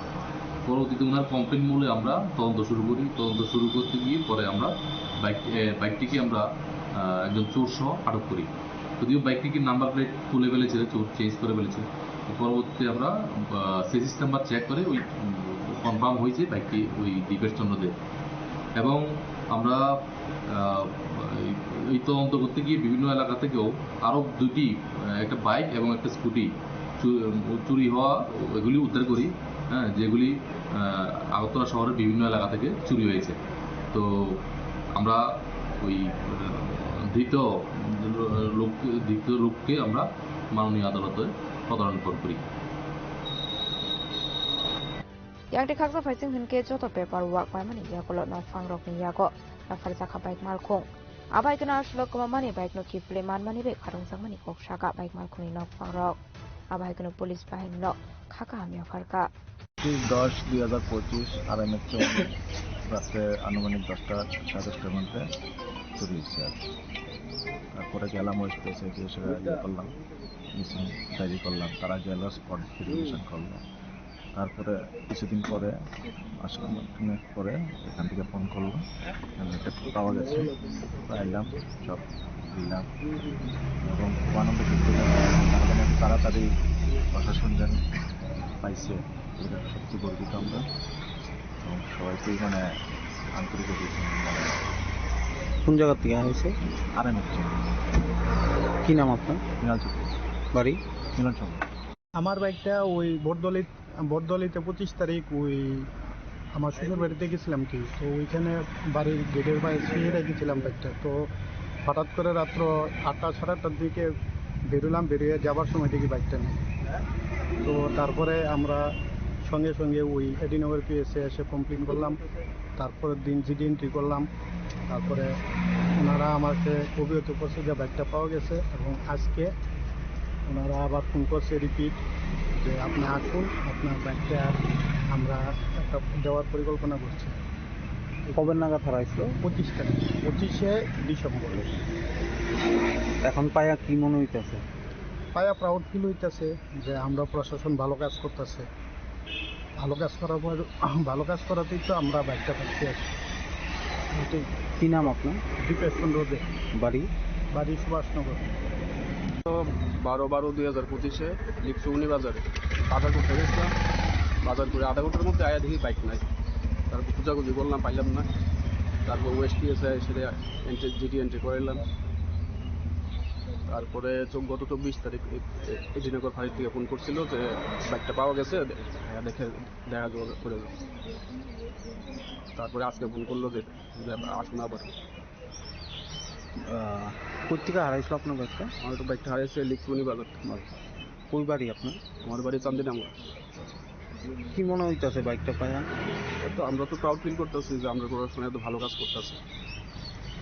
পরবর্তীতে ওনার কমপ্লেন মূলে আমরা তদন্ত শুরু করি। তদন্ত শুরু করতে গিয়ে পরে আমরা বাইকটিকে আমরা একজন চোর সহ আটক করি। যদিও বাইকটিকে নাম্বার প্লেট তুলে ফেলেছিল, চোর চেঞ্জ করে ফেলেছিল। পরবর্তীতে আমরা সেসিস নাম্বার চেক করে ওই কনফার্ম হয়েছে বাইকটি ওই দীপেশ চন্দ্রদেব। এবং আমরা এই তদন্ত করতে গিয়ে বিভিন্ন এলাকা থেকেও আরও দুটি, একটা বাইক এবং একটা স্কুটি চুরি হওয়া এগুলি উদ্ধার করি, যেগুলি আগরতলা শহরের বিভিন্ন এলাকা থেকে চুরি হয়েছে। তো আমরা ওই ধৃত লোককে আমরা মাননীয় আদালতে প্রদান করি। Yang dikaksa faising hinke joto paper work by mani yakolo na fangrok ni yago na farjaka bike malkong abai kana ashlo koma mani bike no kifle man mani be kharong sang mani kok shaka bike malkoni no fangrok abai kana police bahin no khaka amya farka 10/2025 RMH রাতে আনুমানিক 10:30 মধ্যে চুরি হয়েছে। তারপরে গেলাম ওই স্পেসে গিয়ে সেটা করলাম, মিসিং ডায়েরি করলাম, তারা গেল স্পট ভেরিফিকেশন করলো। তারপরে কিছুদিন পরে আসলাম, পরে এখান থেকে ফোন করলো, এটা পাওয়া গেছে, আইলাম, সব দিলাম এবং আনন্দ তাড়াতাড়ি প্রশাসন যেন পাইছে, এটা সত্যি গর্বিত আমরা এবং সবাইকেই মানে আন্তরিক অভিনন্দন। কোন জায়গা থেকে হয়েছে? RMH। কি নাম আপনার? মৃণাল চৌধুরী। বাড়ি? মৃণাল চৌধুরী। আমার বাইকটা ওই বরদলিতে 25 তারিখ ওই আমার শ্বশুর বাড়িতে গেছিলাম কি, তো ওইখানে বাড়ির গেটের বাইরে শুয়ে রেখেছিলাম বাইকটা। তো হঠাৎ করে রাত্র 8টা সাড়ে 8টার দিকে বেরোলাম, বেরিয়ে যাবার সময় দেখি বাইকটা নেই। তো তারপরে আমরা সঙ্গে সঙ্গে ওই এডিনগর পিএসে এসে কমপ্লেন করলাম। তারপরের দিন জিডি এন্ট্রি করলাম। তারপরে ওনারা আমাকে অভিহিত করছে যে বাইকটা পাওয়া গেছে এবং আজকে ওনারা আবার ফোন করছে রিপিট যে আপনি আসুন, আপনার বাইকটা আমরা একটা দেওয়ার পরিকল্পনা করছি। কবে নাগাদ হারাইছিল? 25 তারিখ, 25শে ডিসেম্বর। এখন পায়া কি মনে হইতেছে? পায়া প্রাউড ফিল হইতেছে যে আমরা প্রশাসন ভালো কাজ করতেছে। ভালো কাজ করাতেই তো আমরা বাইকটা পাচ্ছি আছি। কি নাম আপনার? দীপেশ চন্দ্র দে, বাড়ি সুভাষনগর। 12/12/2025 লিপসুনি বাজারে বাজার করতে গেছিলাম। বাজার করে আধা ঘন্টার মধ্যে আয়া দেখি বাইক নাই। তারপর খোঁজাখুঁজি করলাম, পাইলাম না। তারপর ওয়েস্ট পিএসআই সেটা জিডি এন্ট্রি করাইলাম। তারপরে গত 24 তারিখ এডিনগর ফাঁড়ির থেকে ফোন করছিল যে বাইকটা পাওয়া গেছে, দেখে দেখা করে। তারপরে আজকে ফোন করলো যে আসুন আবার। কোথেকে হারাইছিল আপনার বাইকটা? আমার তো বাইকটা হারিয়েছে লিপসুনি বাজার। কই বাড়ি আপনার? আমার বাড়ি চান্দিনামা। কি মনে হইতেছে বাইকটা পায়া? তো আমরা তো প্রাউড ফিল করতেছি যে আমরা প্রশাসনে এত ভালো কাজ করতেছি।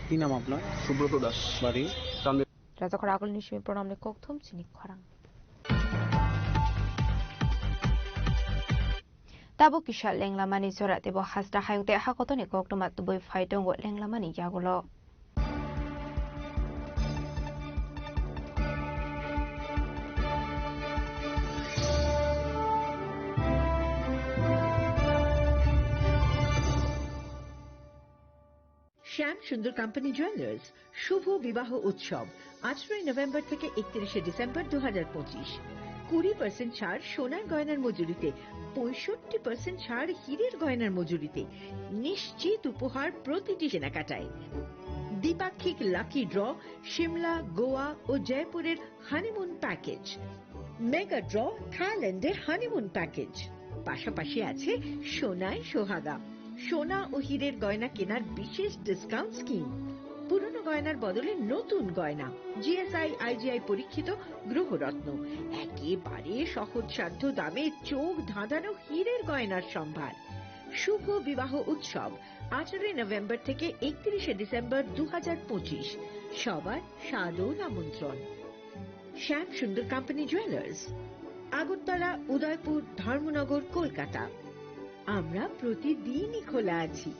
কি নাম আপনার? সুব্রত দাস, বাড়ি চান্দিনা। রাজখর আগল নিশমি প্রণামনে কোকথম চিনি খরাং তাবো কিসা লেংলামানি জরা দেব হাসদা হায়ুতে হাকতনি কোকটমা তুবই ফাইটং লেংলামানি ইয়াগুলো শ্যাম সুন্দর কোম্পানি জুয়েলার্স শুভ বিবাহ উৎসব 18 নভেম্বর থেকে 31 ডিসেম্বর 2025। 20% ছাড় সোনার গয়নার মজুরিতে, 65% ছাড় হীরের গয়নার মজুরিতে, নিশ্চিত উপহার প্রতিটি কেনাকাটায়। দ্বিপাক্ষিক লাকি ড্র শিমলা, গোয়া ও জয়পুরের হানিমুন প্যাকেজ, মেগা ড্র থাইল্যান্ডে হানিমুন প্যাকেজ। পাশাপাশি আছে সোনায় সোহাগা, সোনা ও হীরের গয়না কেনার বিশেষ ডিসকাউন্ট স্কিম, পুরনো গয়নার বদলে নতুন গয়না, জিএসআই আইজিআই পরীক্ষিত গ্রহরত্ন, একেবারে সহজসাধ্য দামে চোখ ধাঁধানো হীরের গয়নার সম্ভার। শুভ বিবাহ উৎসব 18 নভেম্বর থেকে 31 ডিসেম্বর 2025। সবার সাদর আমন্ত্রণ। শ্যাম সুন্দর কোম্পানি জুয়েলার্স, আগরতলা, উদয়পুর, ধর্মনগর, কলকাতা। আমরা প্রতিদিনই খোলা আছি।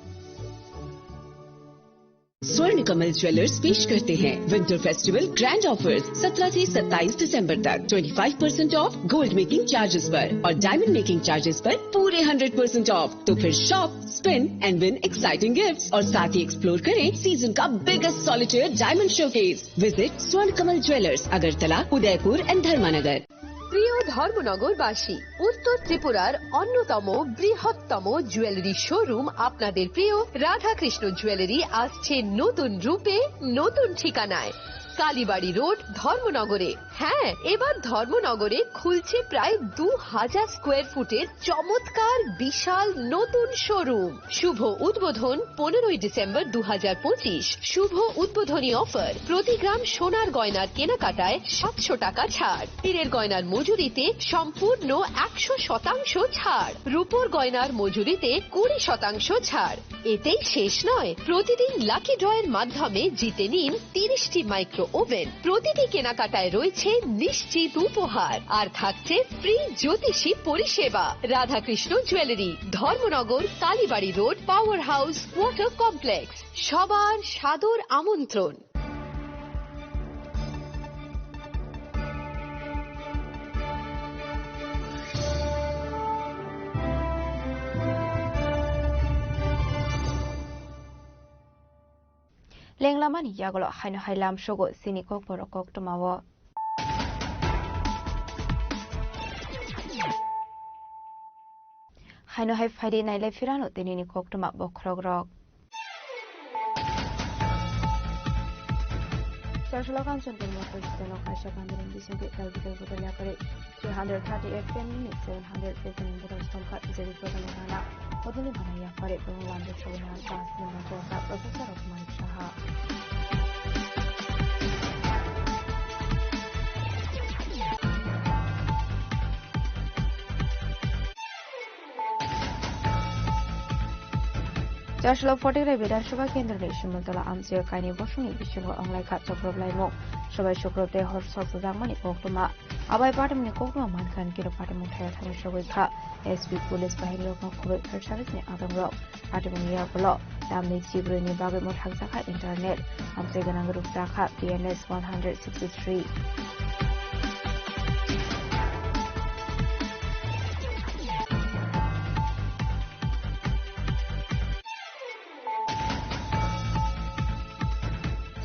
स्वर्ण कमल ज्वेलर्स पेश करते हैं विंटर फेस्टिवल ग्रैंड ऑफर्स 17 से 27 दिसंबर तक 25% ऑफ गोल्ड मेकिंग चार्जेस पर और डायमंड मेकिंग चार्जेस पर पूरे 100% ऑफ। तो फिर shop, spin and win exciting gifts और साथ ही एक्सप्लोर करें सीजन का biggest solitaire diamond showcase. Visit Swarna Kamal jewellers, Agartala, Udaipur and धर्मानगर। প্রিয় ধর্মনগরবাসী, উত্তর ত্রিপুরার অন্যতম বৃহত্তম জুয়েলারি শোরুম আপনাদের প্রিয় রাধাকৃষ্ণ জুয়েলারি আসছে নতুন রূপে, নতুন ঠিকানায়, কালীবাড়ি রোড, ধর্মনগরে। হ্যাঁ, এবার ধর্মনগরে খুলছে প্রায় 2000 স্কোয়ার ফুটের চমৎকার বিশাল নতুন শোরুম। শুভ উদ্বোধন 15 ডিসেম্বর 2025। শুভ উদ্বোধনী অফার, প্রতি গ্রাম সোনার গয়নার কেনাকাটায় 700 টাকা ছাড়, হীরের গয়নার মজুরিতে সম্পূর্ণ 100% ছাড়, রূপোর গয়নার মজুরিতে 20% ছাড়। এতেই শেষ নয়, প্রতিদিন লাকি ড্রয়ের মাধ্যমে জিতে নিন 30টি মাইক্রো ওভেন। প্রতিটি কেনাকাটায় রয়েছে নিশ্চিত উপহার আর থাকছে ফ্রি জ্যোতিষী পরিষেবা। Radhakrishna jewellery, Dharmanagar, Kalibari road, power house, water complex. সবার সাদর আমন্ত্রণ। লেংলামানি ইয়াগুলো হাইনো হাইলাম সগো সিনি কক বড় কক টমাও হাইনো হাই ফাইডি নাইলে ফিরানো তিনিনি কক টমা বখরগ রক Social content was then of Asia Pandering Disney Calvical Botaniacare 230 FM minutes 715 meters from Cut is a Botaniana, Botany Banaya for it from one to show and fast in the professor of Mike Shaha. Joshua 40 বিধানসভা কেন্দ্রের শিমুলতলা আমজিয়া কাইনি বসুনি বিশ্বভ অংলাইখা চক্রবলাইমো সবাই শুক্রতে হরসক জাংমানি কোকটমা আবাই পাটমনি কোকটমা মানখান কিরো পাটমু থায়া থামি সবাইখা SP police বাহিনী রকম খুবই third সার্ভিসনি আদংরক পাটমনি ইয়াগুলো দামনি জিব্রুনি বাগে মো থাকজাখা internet আমজিয়া গানাং রূপ জাখা PNS 163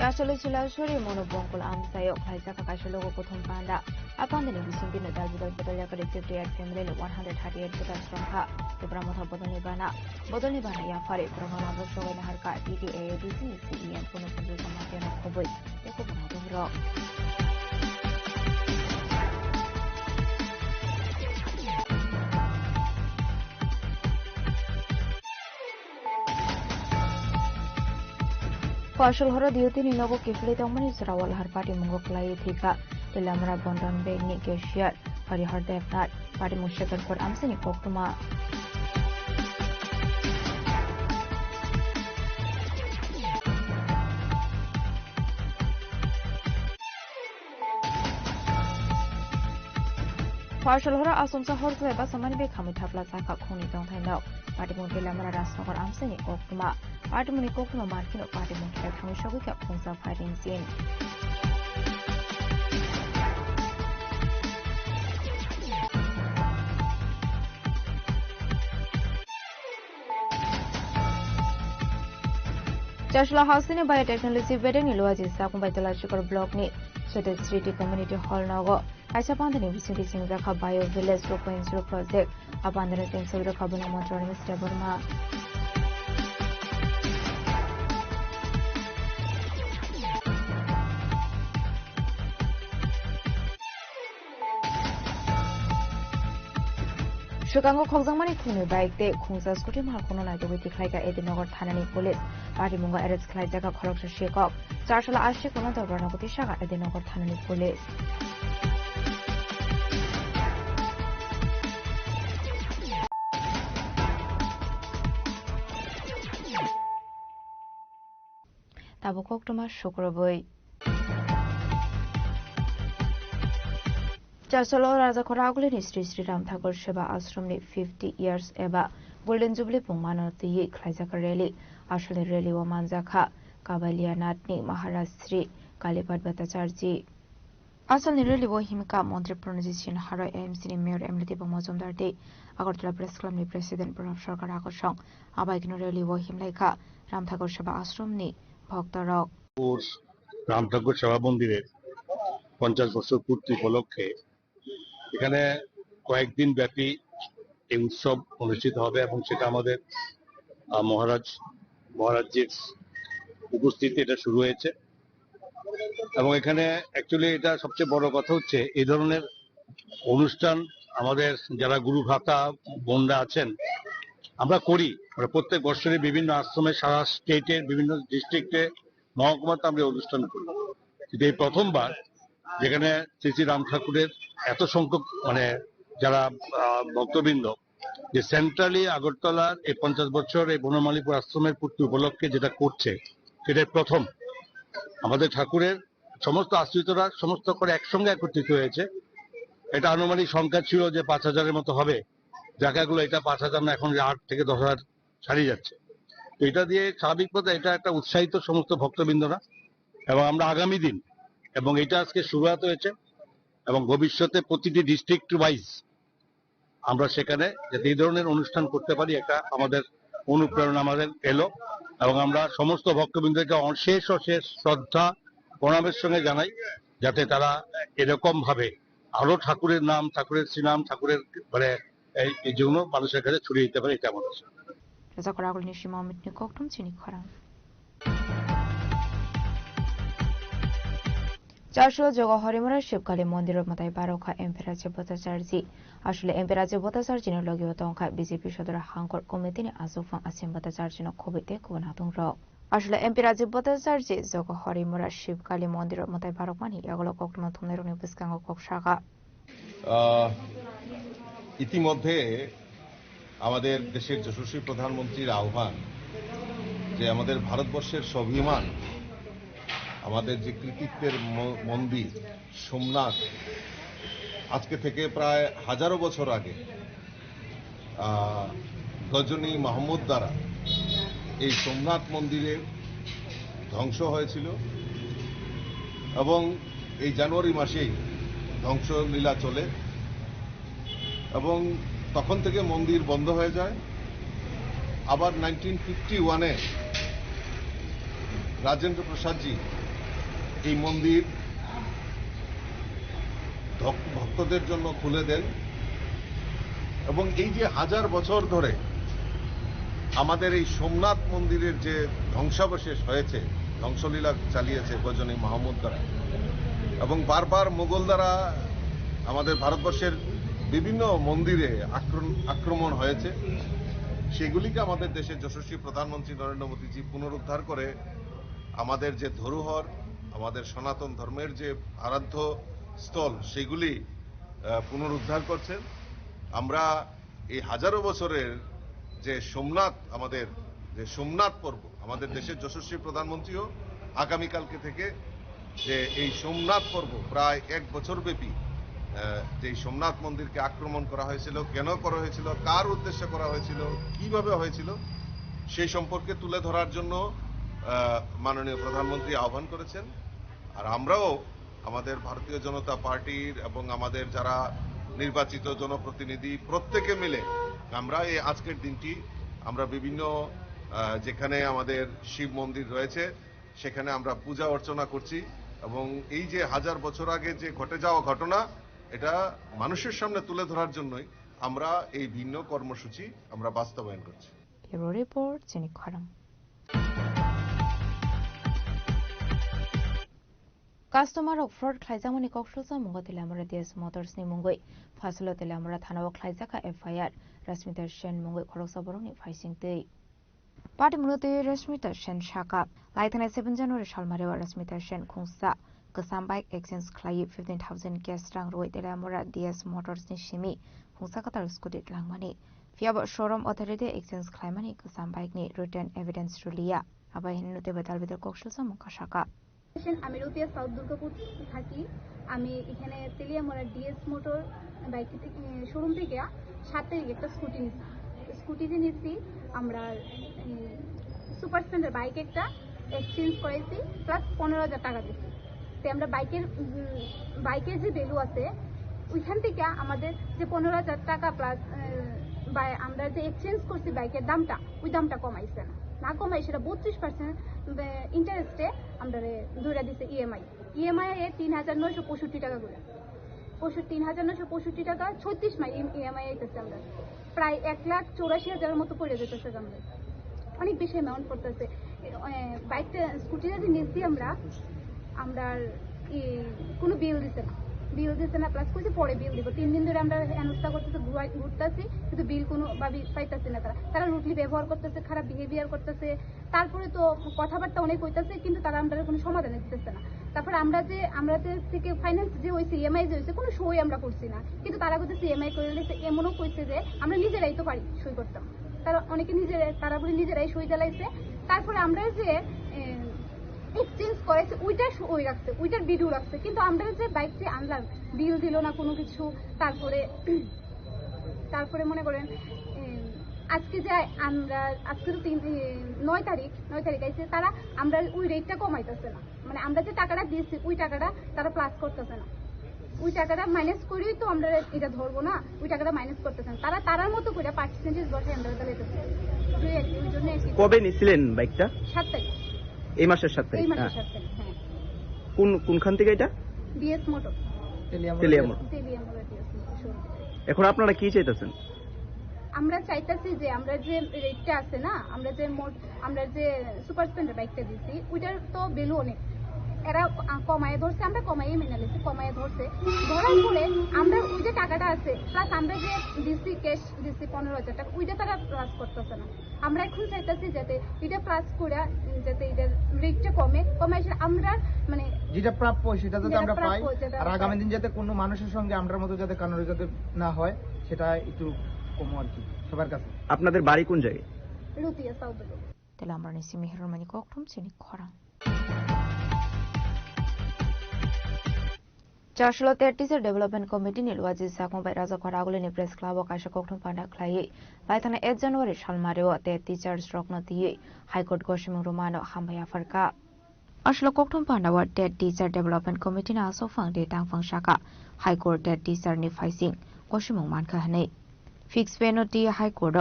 Chasolo Chilasuri Monobongol Amsayo, Kaisaka Kashologo Kotum Panda, upon the Nibising in the Davido Bodolaka 58 family 138 Buddha Strongha, the Bramota Bodolibana, Bodolibana Yafari, Brahma Show and Harka, DTA, DCE, and Puno Martin of Koboy, the Copenhagen Rock. Partial horror duty in Nogo Kifli Domini Rawal her party Mungo Play Thika, the Lamara Bondon Bay Nikeshia, Party Hard Defnat, Party Mushakan for Amsani Pokuma. Partial horror Asumsa Horse Weba Samani become Tapla Saka Kuni don't I know. Party Munti Lamara Rasno or Amsani Pokuma. Party Munikokuma Markin of Party Munti Kamushavika Punsa fighting scene. Joshua House in a biotechnology wedding in Loazi Sakun by the Lashikar block ni. So the City Community Hall Nago. I suppose the new city Singaka Bio Village 2.0 project. Abandoned in Silver Cabana Motor Mr. Burma. Shukango Kongzamani Kunu bike day, Kungsa Scotty Marcono night with the Klaika Edinogor Tanani police, Party Munga Eretz Klaidaka Korok Shake up, Charshala Ashikona the Ranakotisha Edinogor Tanani police. Tabukok Thomas Shukroboy. Chasolo Raja Koragulin Sri Sri Ram Thakur Sheba Ashram 50 years eba Golden Jubilee Pumano the Klaizaka Rally Ashali Rally Wamanzaka Kavalia Natni Maharaj Sri Kalipad Batacharji Asal Rally Wohimka Montri pronunciation Hara MC Mayor Emily Pamozum Darte Agartala Press Club President Pranab Sarkar Akoshong Abaikino Rally Wohim Laika Ram Thakur Sheba Ashram ni Bhaktarok Ram Thakur Sheba Mondirer 50 বছর পূর্তি উপলক্ষে এখানে কয়েকদিন ব্যাপী এই উৎসব অনুষ্ঠিত হবে এবং সেটা আমাদের মহারাজজির উপস্থিতিতে এটা শুরু হয়েছে এবং এখানে অ্যাকচুয়ালি এটা সবচেয়ে বড় কথা হচ্ছে এই ধরনের অনুষ্ঠান আমাদের যারা গুরু ভ্রাতা বোনরা আছেন আমরা করি আমরা প্রত্যেক বছরই বিভিন্ন আশ্রমে সারা স্টেটের বিভিন্ন ডিস্ট্রিক্টে মহকুমাতে আমরা অনুষ্ঠান করি কিন্তু এই প্রথমবার যেখানে শ্রী শ্রী রাম ঠাকুরের এত সংখ্যক মানে যারা ভক্তবৃন্দ যে সেন্ট্রালি আগরতলার এই 50 বছর এই বনমালীপুর আশ্রমের পূর্তি উপলক্ষে যেটা করছে সেটাই প্রথম আমাদের ঠাকুরের সমস্ত আশ্রিতরা সমস্ত করে একসঙ্গে একত্রিত হয়েছে এটা আনুমানিক সংখ্যা ছিল যে 5000-এর মতো হবে জায়গাগুলো এটা 5000 না এখন 8 থেকে 10,000 ছাড়িয়ে যাচ্ছে তো এটা দিয়ে স্বাভাবিকভাবে এটা একটা উৎসাহিত সমস্ত ভক্তবৃন্দরা এবং আমরা আগামী দিন এবং এটা আজকে শুরুয়াত হয়েছে এবং ভবিষ্যতে প্রতিটি ডিস্ট্রিক্ট ওয়াইজ আমরা সেখানে যাতে এই ধরনের অনুষ্ঠান করতে পারি একটা আমাদের অনুপ্রেরণা আমাদের এলো এবং আমরা সমস্ত ভক্তবৃন্দকে অশেষ শ্রদ্ধা প্রণামের সঙ্গে জানাই যাতে তারা এরকম ভাবে আরো ঠাকুরের নাম ঠাকুরের শ্রীনাম ঠাকুরের মানে এই জন্য মানুষের কাছে ছড়িয়ে দিতে পারে এটা আমাদের Chasho Jogo Horimura Shipkali Mondir Matai Baroka Emperace Botacharji. Ashule Emperace Botacharji no Logio Tonka BJP Shodra Hankor Committee Azufan Asim Botacharji no Kobite Kunatung Ro. Ashule Emperace Botacharji Jogo Horimura Shipkali Mondir Matai Barokmani Yagolo Kokmatumero Nibuskango Kokshaka. ইতিমধ্যে আমাদের দেশের যশস্বী প্রধানমন্ত্রীর আহ্বান যে আমাদের ভারতবর্ষের স্বাভিমান আমাদের যে কৃতিত্বের মন্দির সোমনাথ আজকে থেকে প্রায় হাজারো বছর আগে গজনী মাহমুদ দ্বারা এই সোমনাথ মন্দিরের ধ্বংস হয়েছিল এবং এই জানুয়ারি মাসেই ধ্বংসলীলা চলে এবং তখন থেকে মন্দির বন্ধ হয়ে যায় আবার 1951-এ রাজেন্দ্র প্রসাদজি এই মন্দির ভক্তদের জন্য খুলে দেন এবং এই যে 1000 বছর ধরে আমাদের এই সোমনাথ মন্দিরের যে ধ্বংসাবশেষ হয়েছে, ধ্বংসলীলা চালিয়েছে গজনী মাহমুদ দ্বারা এবং বারবার মোগল দ্বারা আমাদের ভারতবর্ষের বিভিন্ন মন্দিরে আক্রমণ হয়েছে, সেগুলিকে আমাদের দেশের যশস্বী প্রধানমন্ত্রী নরেন্দ্র মোদীজি পুনরুদ্ধার করে আমাদের যে ধরোহর, আমাদের সনাতন ধর্মের যে আরাধ্য স্থল সেগুলি পুনরুদ্ধার করছেন। আমরা এই হাজারো বছরের যে সোমনাথ, আমাদের যে সোমনাথ পর্ব, আমাদের দেশের যশস্বী প্রধানমন্ত্রীও আগামীকালকে থেকে যে এই সোমনাথ পর্ব প্রায় 1 বছর ব্যাপী যে সোমনাথ মন্দিরকে আক্রমণ করা হয়েছিল, কেন করা হয়েছিল, কার উদ্দেশ্যে করা হয়েছিল, কিভাবে হয়েছিল, সেই সম্পর্কে তুলে ধরার জন্য মাননীয় প্রধানমন্ত্রী আহ্বান করেছেন। আর আমরাও আমাদের ভারতীয় জনতা পার্টির এবং আমাদের যারা নির্বাচিত জনপ্রতিনিধি প্রত্যেকে মিলে আমরা এই আজকের দিনটি আমরা বিভিন্ন যেখানে আমাদের শিব মন্দির রয়েছে সেখানে আমরা পূজা অর্চনা করছি এবং এই যে 1000 বছর আগে যে ঘটে যাওয়া ঘটনা, এটা মানুষের সামনে তুলে ধরার জন্যই আমরা এই ভিন্ন কর্মসূচি আমরা বাস্তবায়ন করছি। রিপোর্ট চিনি খরাং। কাস্টমার ফ্রড খাইজামনি কক্সলসা মুঙ্গ তেলামরা DS Motors ni mungoi fasilo telamra thanao khaijaka FIR Rasmita Sen mungoi khoroksa borongni faising tei Party munote Rasmita Sen shaka laithana 7 January salmarewa Rasmita Sen khungsa kasam bike exchange khlai 15000 cash rang roi telamra DS Motors ni shimi khungsa katar scooty langmani fiab showroom authority exchange khlaimani kasam bike ni written evidence rulia abai hinnote betal bedar কক্সলসা মুঙ্গ shaka আমি রুতিয়া south Durgapur থাকি। আমি এখানে Teliamura DS motor bike showroom থেকে 7 তারিখে একটা scooty নিয়েছি। আমরা super Splendor bike একটা এক্সচেঞ্জ করেছি প্লাস 15000 টাকা দিয়েছি। তো আমরা বাইকের যে ভ্যালু আছে ওইখান থেকে আমাদের যে 15000 টাকা প্লাস আমরা যে এক্সচেঞ্জ করছি বাইকের দামটা, ওই দামটা কমাইছে না কমাই সেটা 32% ইন্টারেস্টে আমরা ধরে দিচ্ছে ইএমআই এ 3965 টাকা করে 3965 টাকা 36 মাস ইএমআই আইতেছে। আমরা প্রায় 1,84,000 মতো পড়ে যেতেছে। আমরা অনেক বেশি অ্যামাউন্ট পড়তেছে। বাইকটা স্কুটি যদি নিচ্ছি আমরা কোনো বিল দিচ্ছে না প্লাস কইছে পরে বিল দিব। 3 দিন ধরে আমরা অ্যানাউন্সটা করতেছি, ঘুরতেছি, কিন্তু বিল কোনো ভাবে পাইতেছি না। তারা রুটলি ব্যবহার করতেছে, খারাপ বিহেভিয়ার করতেছে, তারপরে তো কথাবার্তা অনেক হইতেছে, কিন্তু তারা আমাদের কোনো সমাধান দিতেছে না। তারপর আমরা থেকে ফাইন্যান্স যে হয়েছে, ইএমআই যে হয়েছে, কোনো সই আমরা করছি না, কিন্তু তারা করতেছে ইএমআই করে দিয়েছে। এমনও কইছে যে আমরা নিজেরাই তো পারি সই করতাম, তারা অনেকে তারা বলে নিজেরাই সই জ্বালাইছে। তারপরে আমরা যে এক্সচেঞ্জ করেছে ওইটা ওই রাখছে, ওইটার ভিডিও রাখছে, কিন্তু আমরা যে বাইকটি আনলাম বিল দিল না কোনো কিছু। তারপরে মনে করেন আজকে যে আমরা আজকে তো 9 তারিখ আইছে, তারা আমরা ওই রেটটা কমাইতেছে না। মানে আমরা যে টাকাটা দিয়েছি ওই টাকাটা তারা প্লাস করতেছে না, ওই টাকাটা মাইনাস করেই তো আমরা এটা ধরবো না, ওই টাকাটা মাইনাস করতেছে না। তারার মতো করে পার্সেন্টেজ বসে আমরা লেতেছে। ওই জন্য কবে নিছিলেন বাইকটা? 7 তারিখ এই মাসের 7 তারিখ। হ্যাঁ, কোনখান থেকে এটা? DS motor Teliamura. এখন আপনারা কি চাইতেছেন? আমরা চাইতেছি যে আমরা যে রেটটা আছে না, আমরা যে সুপার স্প্লেন্ডার বাইকটা দিচ্ছি ওইটার তো ভ্যালু অনেক, এরা কমায় ধরছে, আমরা কমাইয়ে মেনে নিচ্ছি, কমায় ধরছে। ধরার পরে আমরা ওই যে টাকাটা আছে প্লাস আমরা যে দিচ্ছি ক্যাশ দিচ্ছি 15000 টাকা, ওইটা তারা প্লাস করতেছে না। আমরা এখন চাইতেছি যাতে এটা প্লাস করে যাতে এটার রেটটা কমে আমরা মানে যেটা প্রাপ্য সেটা যাতে আমরা পাই, আর আগামী দিন যাতে কোনো মানুষের সঙ্গে আমরার মতো যাতে কানুরি যাতে না হয় সেটা একটু কম আর কি সবার কাছে। আপনাদের বাড়ি কোন জায়গায়? রুতিয়া সাউথ। তাহলে আমরা নিছি মেহরমানি কক্রম চিনি খরা Charlotte Teacher Development Committee ni luaji sakong bai raja khoragule ni press club kaisa kokthum panda khlai laithana 1 January salmareo te teachers rokno ti High Court goshimung romano hambaya farka ashlo kokthum panda wa te Teacher Development Committee na so phang de tang phang shaka High Court te teacher ni faising goshimung mankha hane fix penalty High Court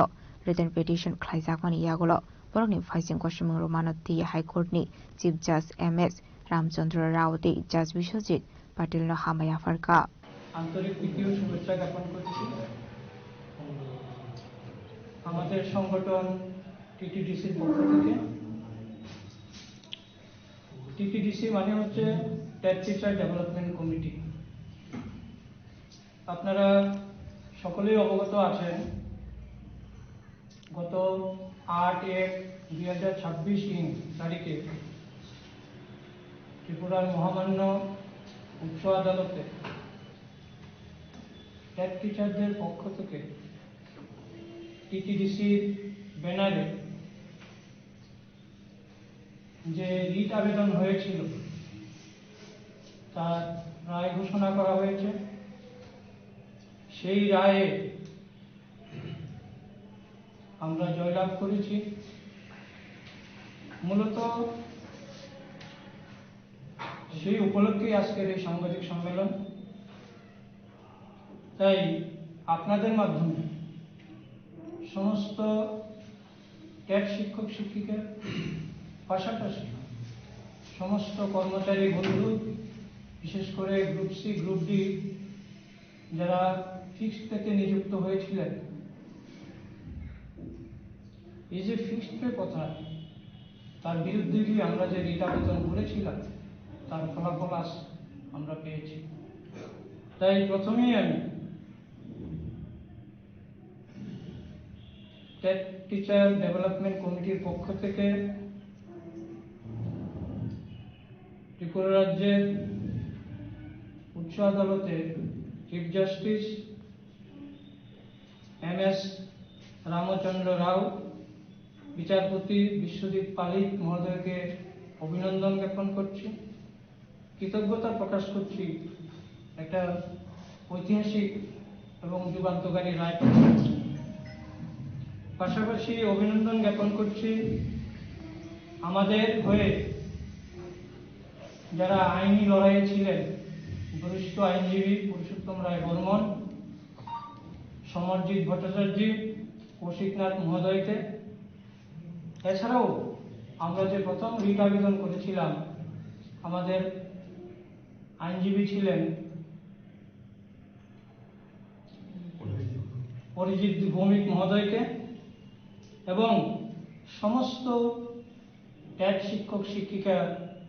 written petition khlai jakmani yagolo borok ni faising goshimung romano ti High Court ni Chief Judge MS Ramchandra রাওতে জাজ বিশ্বজিৎ পাটিল হামায়া ফারকা আন্তরিক প্রীতি ও শুভেচ্ছা জ্ঞাপন করছি। আমাদের সংগঠন টিটিডিসির পক্ষ থেকে, TTDC মানে হচ্ছে টেট টিচার ডেভেলপমেন্ট কমিটি। আপনারা সকলেই অবগত আছেন, গত 8/1/2026 তারিখে ত্রিপুরার মহামান্য উচ্চ আদালতে টেট টিচারদের পক্ষ থেকে টিটিডিসির ব্যানারে যে রিট আবেদন হয়েছিল তার রায় ঘোষণা করা হয়েছে। সেই রায়ে আমরা জয়লাভ করেছি। মূলত সেই উপলক্ষে আজকের এই সাংবাদিক সম্মেলন। তাই আপনাদের মাধ্যমে সমস্ত টেট শিক্ষক শিক্ষিকার পাশাপাশি সমস্ত কর্মচারী বন্ধু, বিশেষ করে গ্রুপ সি গ্রুপ ডি যারা ফিক্সড পেতে নিযুক্ত হয়েছিলেন, এই যে ফিক্সড পে কথা, তার বিরুদ্ধে গিয়ে আমরা যে রিট আবেদন করেছিলাম তার ফলাফল আমরা পেয়েছি। তাই প্রথমেই আমি টেট টিচার ডেভেলপমেন্ট কমিটির পক্ষ থেকে ত্রিপুরা রাজ্যের উচ্চ আদালতের চিফ জাস্টিস MS রামচন্দ্র রাও, বিচারপতি বিশ্বজিৎ পালিত মহোদয়কে অভিনন্দন জ্ঞাপন করছি, কৃতজ্ঞতা প্রকাশ করছি একটা ঐতিহাসিক এবং যুগান্তকারী রায়। পাশাপাশি অভিনন্দন জ্ঞাপন করছি আমাদের হয়ে যারা আইনি লড়াইয়ে ছিলেন, বরিষ্ঠ আইনজীবী পুরুষোত্তম রায় বর্মন, সমরজিৎ ভট্টাচার্য, কৌশিকনাথ মহোদয়কে। এছাড়াও আমরা যে প্রথম রিট আবেদন করেছিলাম, আমাদের আইনজীবী ছিলেন অরিজিৎ ভৌমিক মহোদয়কে এবং সমস্ত টেট শিক্ষক শিক্ষিকা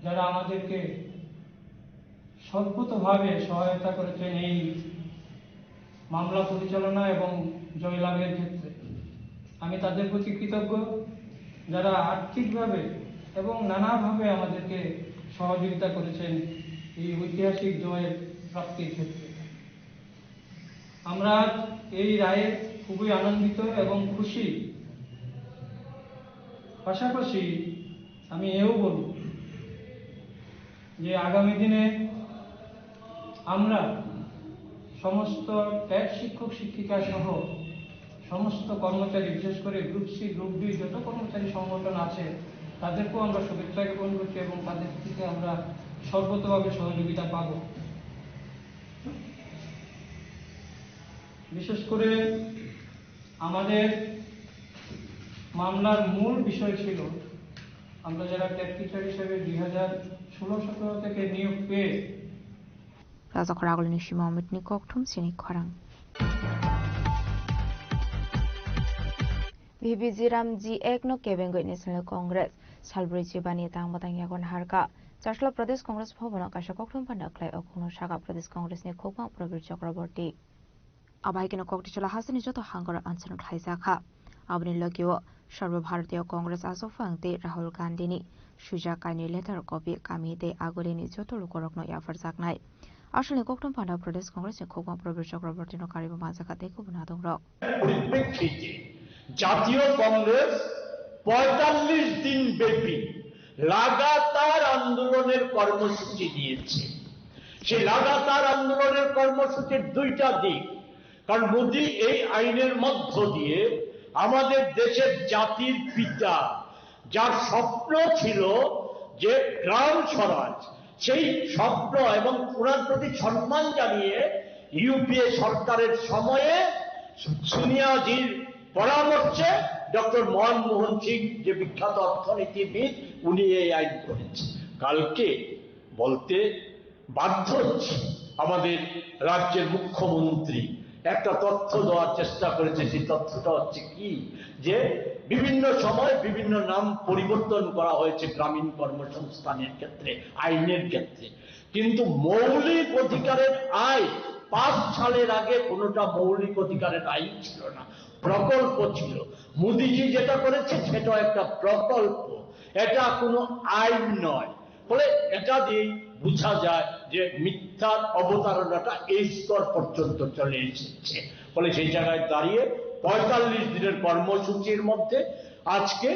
যারা আমাদেরকে সর্বতভাবে সহায়তা করেছেন এই মামলা পরিচালনা এবং জয়লাভের ক্ষেত্রে। আমি তাদের প্রতি কৃতজ্ঞ, যারা আর্থিকভাবে এবং নানাভাবে আমাদেরকে সহযোগিতা করেছেন এই ঐতিহাসিক জয়ের প্রাপ্তির ক্ষেত্রে। আমরা এই রায়ে খুবই আনন্দিত এবং খুশি। পাশাপাশি আমি এও বলব যে আগামী দিনে আমরা সমস্ত টেট শিক্ষক শিক্ষিকা সহ সমস্ত কর্মচারী, বিশেষ করে গ্রুপ সি গ্রুপ ডি যত কর্মচারী সংগঠন আছে তাদেরকেও আমরা শুভেচ্ছা জ্ঞাপন করছি এবং তাদের থেকে আমরা সর্বতভাবে সহযোগিতা পাব। বিশেষ করে আমাদের মামলার মূল বিষয় ছিল আমরা যারা টেট টিচার হিসেবে 2016-17 থেকে নিয়োগ পেয়ে রাজাখর আগলনি সীমামিত নিককঠম সিনি খরাং ভিবিজিরাম জি এক ন কেবেঙ্গই ন্যাশনাল কংগ্রেস সালব্রই জিবানি তাংবাতাং ইয়াগন হারকা চারশলা প্রদেশ কংগ্রেস ভবন আকাশ ককঠম পান্ডাকলাই অখুনো শাখা প্রদেশ কংগ্রেসনি খোকমা প্রবীর চক্রবর্তী আবাইকেন ককটিচলা হাসিনি যত হাঙ্গর আনসান খাইজাখা আবনি লগিও সর্বভারতীয় কংগ্রেস আসফাংতে রাহুল গান্ধীনি সুজা কাইনি লেটার কপি কামিতে আগলিনি যত লোকরকন ইয়াফার জাকনাই আসলে ককঠম পান্ডা প্রদেশ কংগ্রেসনি খোকমা প্রবীর চক্রবর্তী নকারিব মাজাকা দেখো বনাদং রক পরিপ্রেক্ষিতে জাতীয় কংগ্রেস ৪৫ দিন ব্যাপী লাগাতার আন্দোলনের কর্মসূচি দিয়েছে। সেই লাগাতার আন্দোলনের কর্মসূচির দুইটা দিক, কারণ মোদী এই আইনের মধ্য দিয়ে আমাদের দেশের জাতির পিতা, যার স্বপ্ন ছিল যে গ্রাম স্বরাজ, সেই স্বপ্ন এবং ওনার প্রতি সম্মান জানিয়ে ইউপিএ সরকারের সময়ে সোনিয়াজির পরামর্শে ডক্টর মনমোহন সিং, যে বিখ্যাত অর্থনীতিবিদ, উনি এই আইন করেছেন। কালকে বলতে বাধ্য হচ্ছি। আমাদের রাজ্যের মুখ্যমন্ত্রী একটা তথ্য দেওয়ার চেষ্টা করেছে, সেই তথ্যটা হচ্ছে কি, যে বিভিন্ন সময় বিভিন্ন নাম পরিবর্তন করা হয়েছে গ্রামীণ কর্মসংস্থানের ক্ষেত্রে, আইনের ক্ষেত্রে, কিন্তু মৌলিক অধিকারের আইন 5 সালের আগে কোনোটা মৌলিক অধিকারের আইন ছিল না, প্রকল্প ছিল। মোদিজি যেটা করেছে সেটা একটা প্রকল্প, এটা কোনো আইন নয়। ফলে এটা দিয়ে বোঝা যায় যে মিথ্যার অবতারণাটা এই স্তর পর্যন্ত চলে এসেছে। ফলে সেই জায়গায় দাঁড়িয়ে 45 দিনের কর্মসূচির মধ্যে আজকে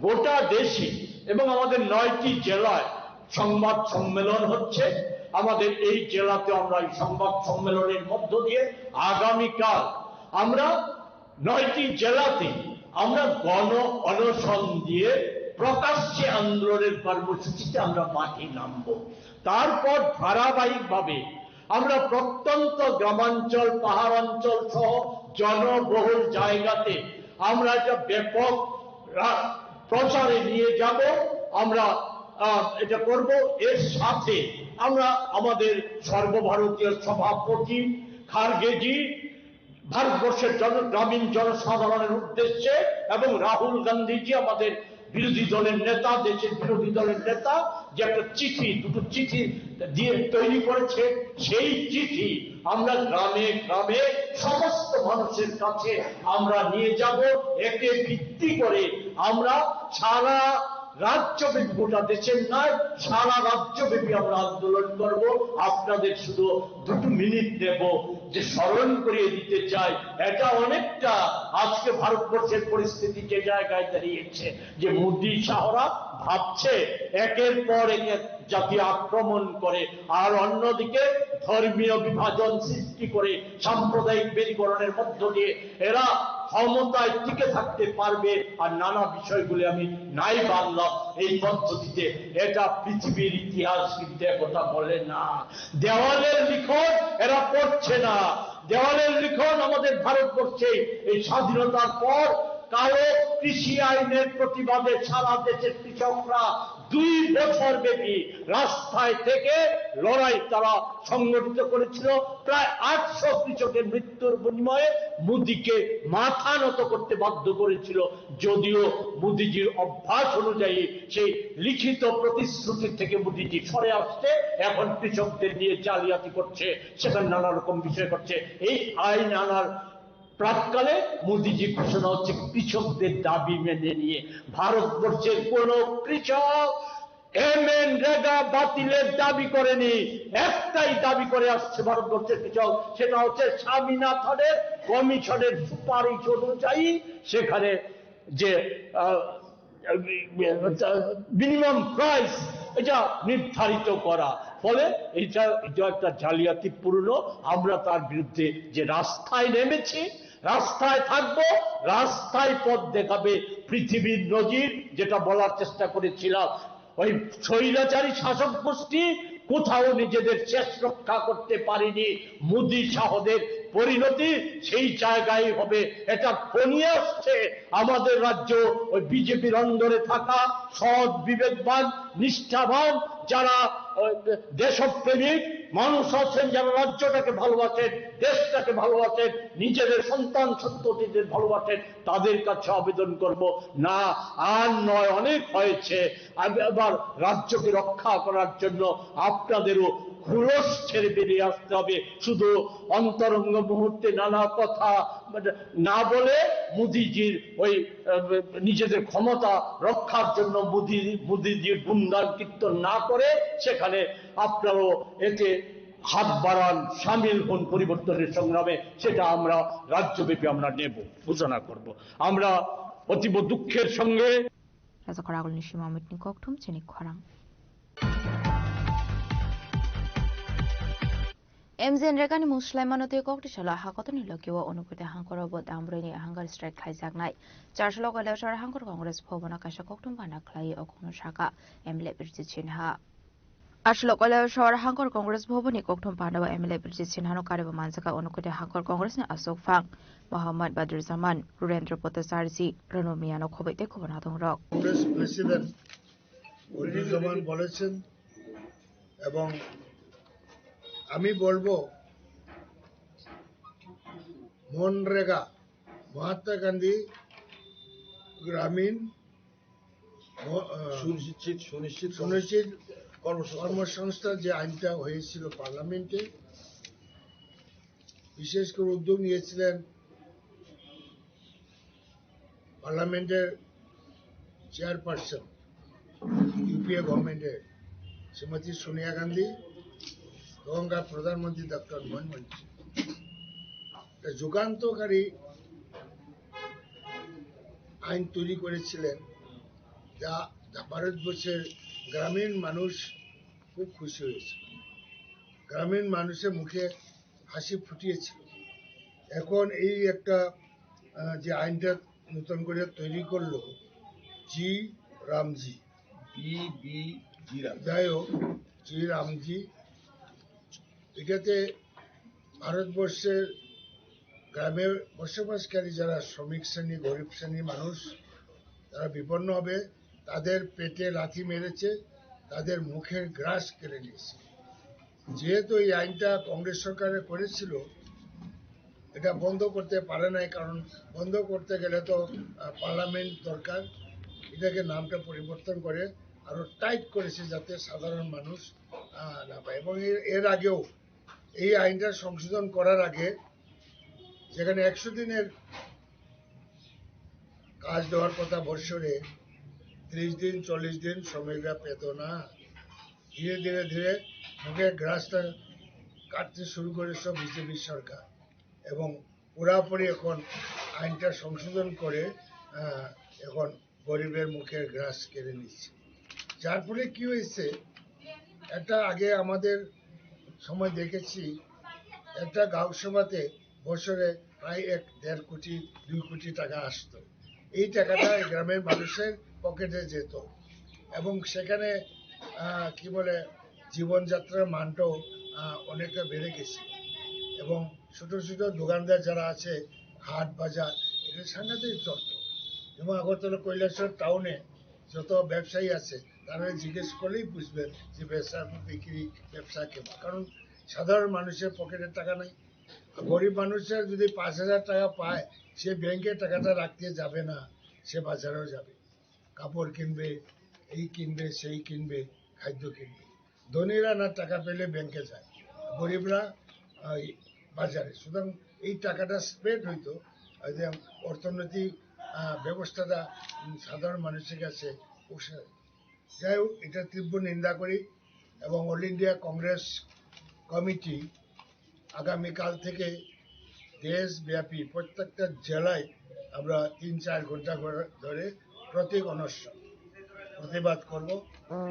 গোটা দেশে এবং আমাদের 9টি জেলায় সংবাদ সম্মেলন হচ্ছে। আমাদের এই জেলাতে আমরা এই সংবাদ সম্মেলনের মধ্য দিয়ে আগামীকাল আমরা 9টি জেলাতে আমরা গণ অনশন দিয়ে প্রকাশ্যে আন্দোলনের কর্মসূচিতে আমরা মাঠে নামব। তারপর ধারাবাহিকভাবে আমরা প্রত্যন্ত গ্রামাঞ্চল, পাহাড়াঞ্চল সহ জনবহুল জায়গাতে আমরা এটা ব্যাপক প্রচারে নিয়ে যাব। আমরা এটা করব। এর সাথে আমরা আমাদের সর্বভারতীয় সভাপতি খারগেজি ভারতবর্ষের গ্রামীণ জনসাধারণের উদ্দেশ্যে এবং রাহুল গান্ধীজি আমাদের বিরোধী দলের নেতা, দেশের বিরোধী দলের নেতা, যে একটা চিঠি, দুটো চিঠি দিয়ে তৈরি করেছে, সেই চিঠি আমরা গ্রামে গ্রামে সমস্ত মানুষের কাছে আমরা নিয়ে যাব। একে ভিত্তি করে আমরা সারা রাজ্যব্যাপী, গোটা দেশের নয় সারা রাজ্যব্যাপী আমরা আন্দোলন করব। আপনাদের শুধু 2 মিনিট নেব যে স্মরণ করিয়ে দিতে চাই, এটা অনেকটা আজকে ভারতবর্ষের পরিস্থিতি যে জায়গায় দাঁড়িয়েছে, যে মোদী শাহরা ভাবছে একের পর এক জাতীয় আক্রমণ করে, আর অন্যদিকে ধর্মীয় বিভাজন সৃষ্টি করে সাম্প্রদায়িক মেরুকরণের মধ্য দিয়ে এরা ক্ষমতায় টিকে থাকতে পারবে। আর নানা বিষয়গুলি আমি নাই বাংলা এই পদ্ধতিতে, এটা পৃথিবীর ইতিহাস কিন্তু একথা বলে না। দেওয়ালের লিখন এরা পড়ছে না। দেওয়ালের লিখন আমাদের ভারতবর্ষে এই স্বাধীনতার পর কালো কৃষি আইনের প্রতিবাদে সারা দেশের কৃষকরা 2 বছর ব্যাপী রাস্তায় থেকে লড়াই তারা সংগঠিত করেছিল। প্রায় 800 কৃষকের মৃত্যুর বিনিময়ে মোদিকে মাথা নত করতে বাধ্য করেছিল। যদিও মোদিজির অভ্যাস অনুযায়ী সেই লিখিত প্রতিশ্রুতি থেকে মোদিজি সরে আসছে, এখন কৃষকদের নিয়ে জালিয়াতি করছে, সেখানে নানা রকম বিষয় করছে। এই আইন আনার প্রাককালে মোদিজি ঘোষণা হচ্ছে কৃষকদের দাবি মেনে নিয়ে। ভারতবর্ষের কোন কৃষক MNREGA বাতিলের দাবি করেনি, একটাই দাবি করে আসছে ভারতবর্ষের কৃষক, সেটা হচ্ছে স্বামীনাথনের কমিশনের সুপারিশ অনুযায়ী সেখানে যে মিনিমাম প্রাইস এটা নির্ধারিত করা। ফলে এটা একটা জালিয়াতিপূর্ণ। আমরা তার বিরুদ্ধে যে রাস্তায় নেমেছি, রাস্তায় থাকবো, রাস্তায় পথ দেখাবে পৃথিবীর নজির। যেটা বলার চেষ্টা করেছিলাম, ওই স্বৈরাচারী শাসক গোষ্ঠী কোথাও নিজেদের শেষ রক্ষা করতে পারেনি। মোদী শাহদের পরিণতি সেই জায়গায় হবে। এটা ফনিয়ে আসছে আমাদের রাজ্য। ওই বিজেপির অন্দরে থাকা সৎ, বিবেকবান, নিষ্ঠাবান যারা দেশপ্রেমিক মানুষ আছেন, যারা রাজ্যটাকে ভালোবাসেন, দেশটাকে ভালোবাসেন, নিজেদের সন্তান সন্ততিদের ভালোবাসেন, তাদের কাছে আবেদন করব, না আর নয়, অনেক হয়েছে। এবার রাজ্যকে রক্ষা করার জন্য আপনাদেরও খুলস ছেড়ে বেরিয়ে আসতে হবে। শুধু অন্তরঙ্গ মুহূর্তে নানা কথা না বলে মোদিজির ওই নিজেদের ক্ষমতা রক্ষার জন্য মোদিজির গুণগান কীর্তন না করে সেখানে আপনারাও এতে হাত বাড়ান, সামিল হন পরিবর্তনের সংগ্রামে। সেটা আমরা রাজ্যব্যাপী আমরা নেব, ঘোষণা করব। আমরা অতীব দুঃখের সঙ্গে MNREGAनि मुस्लाइमानोते कक्टिसाला हाकतनि लकिव अनुकुते हांकरबो दामब्रैनि हांगार स्ट्राइक खाइजागनाय चारसलो गलासर हांकर कांग्रेस भवना काशा कक्टुम बाना खलाई अखुनो शाखा एमएलए बिरजित सिन्हा आशलो गलासर हांकर कांग्रेस भवनि कक्टुम बानाबो एमएलए बिरजित सिन्हानो कारेबो मानसाका अनुकुते हांकर कांग्रेसनि अशोक फांग मोहम्मद बदरुज्जामान रुरेंद्र पतचार्जी रनमियानो खबैते खबरना दंरक कांग्रेस प्रेसिडेंट बदरुज्जामान বলেছেন এবং আমি বলবো মনরেগা মহাত্মা গান্ধী গ্রামীণ সুনিশ্চিত কর্মসংস্থান যে আইনটা হয়েছিল পার্লামেন্টে, বিশেষ করে উদ্যোগ নিয়েছিলেন পার্লামেন্টের চেয়ারপারসন ইউপিএ গভর্নমেন্টের শ্রীমতী সোনিয়া গান্ধী এবং প্রধানমন্ত্রী ডক্টর মনমোহন সিং। যুগান্তকারী আইন তৈরি করেছিলেন, যা ভারতবর্ষের গ্রামীণ মানুষ খুব খুশি হয়েছে, গ্রামীণ মানুষের মুখে হাসি ফুটিয়েছিল। এখন এই একটা যে আইনটা নতুন করে তৈরি করলো জি রামজি, যাই হোক জি রামজি, এটাতে ভারতবর্ষের গ্রামে বসবাসকারী যারা শ্রমিক শ্রেণী, গরিব শ্রেণী মানুষ, তারা বিপন্ন হবে, তাদের পেটে লাথি মেরেছে, তাদের মুখের গ্রাস কেড়ে নিয়েছে। যেহেতু এই আইনটা কংগ্রেস সরকারে করেছিল, এটা বন্ধ করতে পারে নাই, কারণ বন্ধ করতে গেলে তো পার্লামেন্ট দরকার। এটাকে নামটা পরিবর্তন করে আরো টাইট করেছে যাতে সাধারণ মানুষ না পায়। এবং এর আগেও এই আইনটা সংশোধন করার আগে যেখানে 100 দিনের কাজ দেওয়ার কথা বৎসরে, 30 দিন 40 দিন শ্রমিকরা পেত না। ধীরে ধীরে ধীরে মুখের গ্রাসটা কাটতে শুরু করেছে বিজেপি সরকার, এবং পুরাপুরি এখন আইনটা সংশোধন করে এখন গরিবের মুখের গ্রাস কেড়ে নিচ্ছে। যার ফলে কি হয়েছে, একটা আগে আমাদের সময় দেখেছি একটা গাঁও সভাতে বছরে প্রায় 1-1.5 কোটি 2 কোটি টাকা আসতো। এই টাকাটা গ্রামের মানুষের পকেটে যেত, এবং সেখানে কি বলে জীবনযাত্রার মানটাও অনেকটা বেড়ে গেছে। এবং ছোট ছোট দোকানদার যারা আছে, হাট বাজার, এটা সাংঘাতিক চলত। এবং আগরতলা কৈলাসহর টাউনে যত ব্যবসায়ী আছে, তারা জিজ্ঞেস করলেই বুঝবেন যে ব্যবসা বিক্রি ব্যবসা কেমন। কারণ সাধারণ মানুষের পকেটের টাকা নাই। গরিব মানুষের যদি 5,000 টাকা পায়, সে ব্যাংকে টাকাটা রাখতে যাবে না, সে বাজারেও যাবে, কাপড় কিনবে, এই কিনবে, সেই কিনবে, খাদ্য কিনবে। ধনীরা না টাকা পেলে ব্যাংকে যায়, গরিবরা বাজারে। সুতরাং এই টাকাটা স্প্রেড হইতো, অর্থনৈতিক ব্যবস্থাটা সাধারণ মানুষের কাছে পৌঁছে। যাই হোক, এটা তীব্র নিন্দা করি, এবং অল ইন্ডিয়া কংগ্রেস কমিটি আগামীকাল থেকে দেশব্যাপী প্রত্যেকটা জেলায় আমরা 3-4 ঘন্টা ধরে প্রতীক অনশন প্রতিবাদ করব।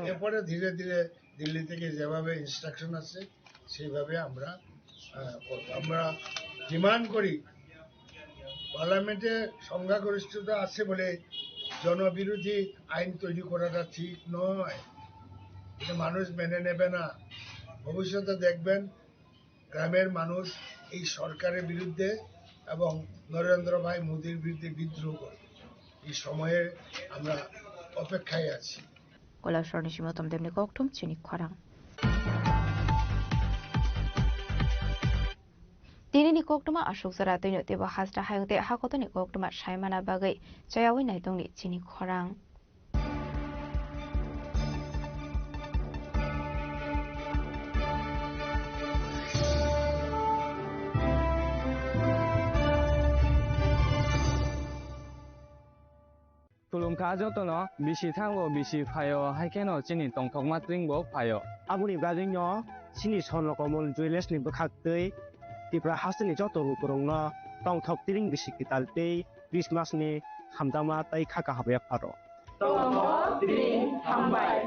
এরপরে ধীরে ধীরে দিল্লি থেকে যেভাবে ইনস্ট্রাকশন আছে সেইভাবে আমরা করব। আমরা ডিমান্ড করি, পার্লামেন্টে সংখ্যাগরিষ্ঠতা আছে বলে জনবিরোধী আইন তৈরি করাটা ঠিক নয়, এটা মানুষ মেনে নেবে না। ভবিষ্যতে দেখবেন গ্রামের মানুষ এই সরকারের বিরুদ্ধে এবং নরেন্দ্র ভাই মোদীর বিরুদ্ধে বিদ্রোহ করবে। এই সময়ে আমরা অপেক্ষায় আছি। Kailashahar নিশিমতম দেবনি koktum chini khorang Dini koktuma ashok zara tino tebo hasda hayongte hakotoni koktuma shaimana bagai chayawi naitongni chini khorang Tulung kajo tono bisi thango bisi phayo haikeno chini tongthok matring bo phayo abuni gadingno chini sonrokomon juiles ni bkhaktei tipra hasni joto rukurongno tongthok tiring bisi kitaltei Christmas ni hamdama tai khaka habe pharo tongthok tiring hambai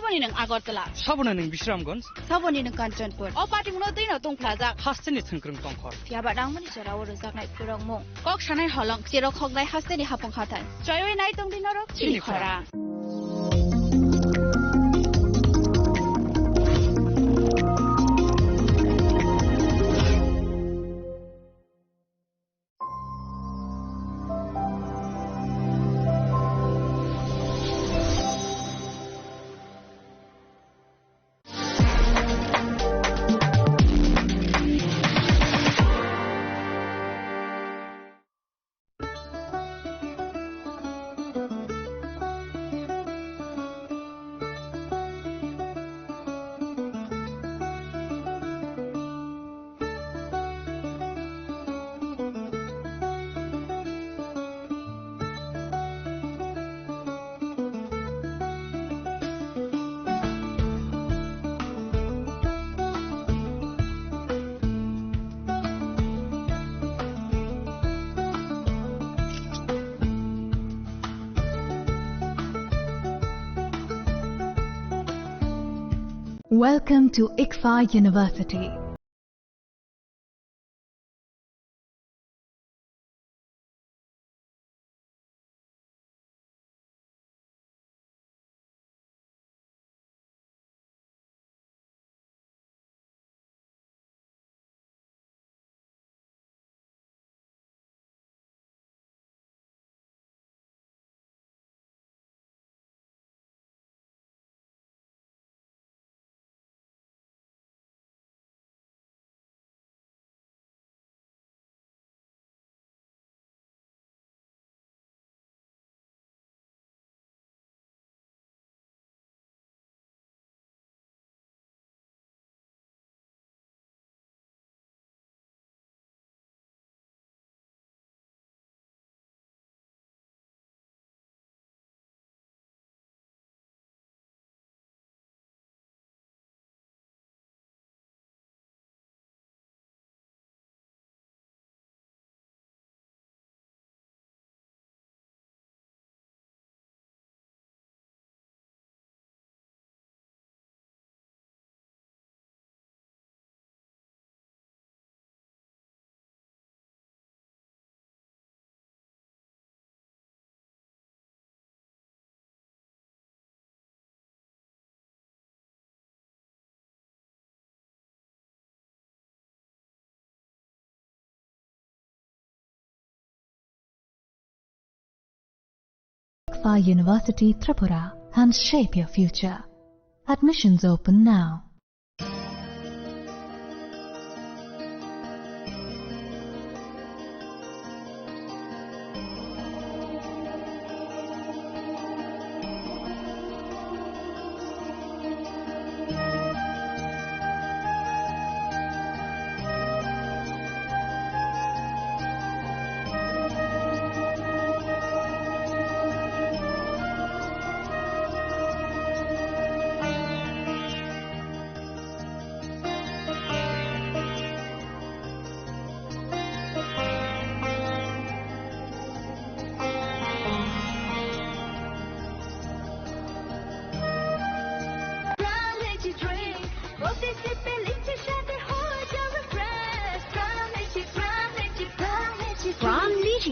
Saboni ng Agartala. Sabona ning Bisramganj. Saboni ng Kanchanpur. O pati mo din na tong plaza. Hasteni thangkrung tongkhor. Fiaba dang mani chara wor zaknai purong mo. Kok shanai holong chiro khognai hasteni hapong khatan. Joyoi nai tong dinoro chini khara. Welcome to ICFA University. ICFA University Tripura, and shape your future. Admissions open now.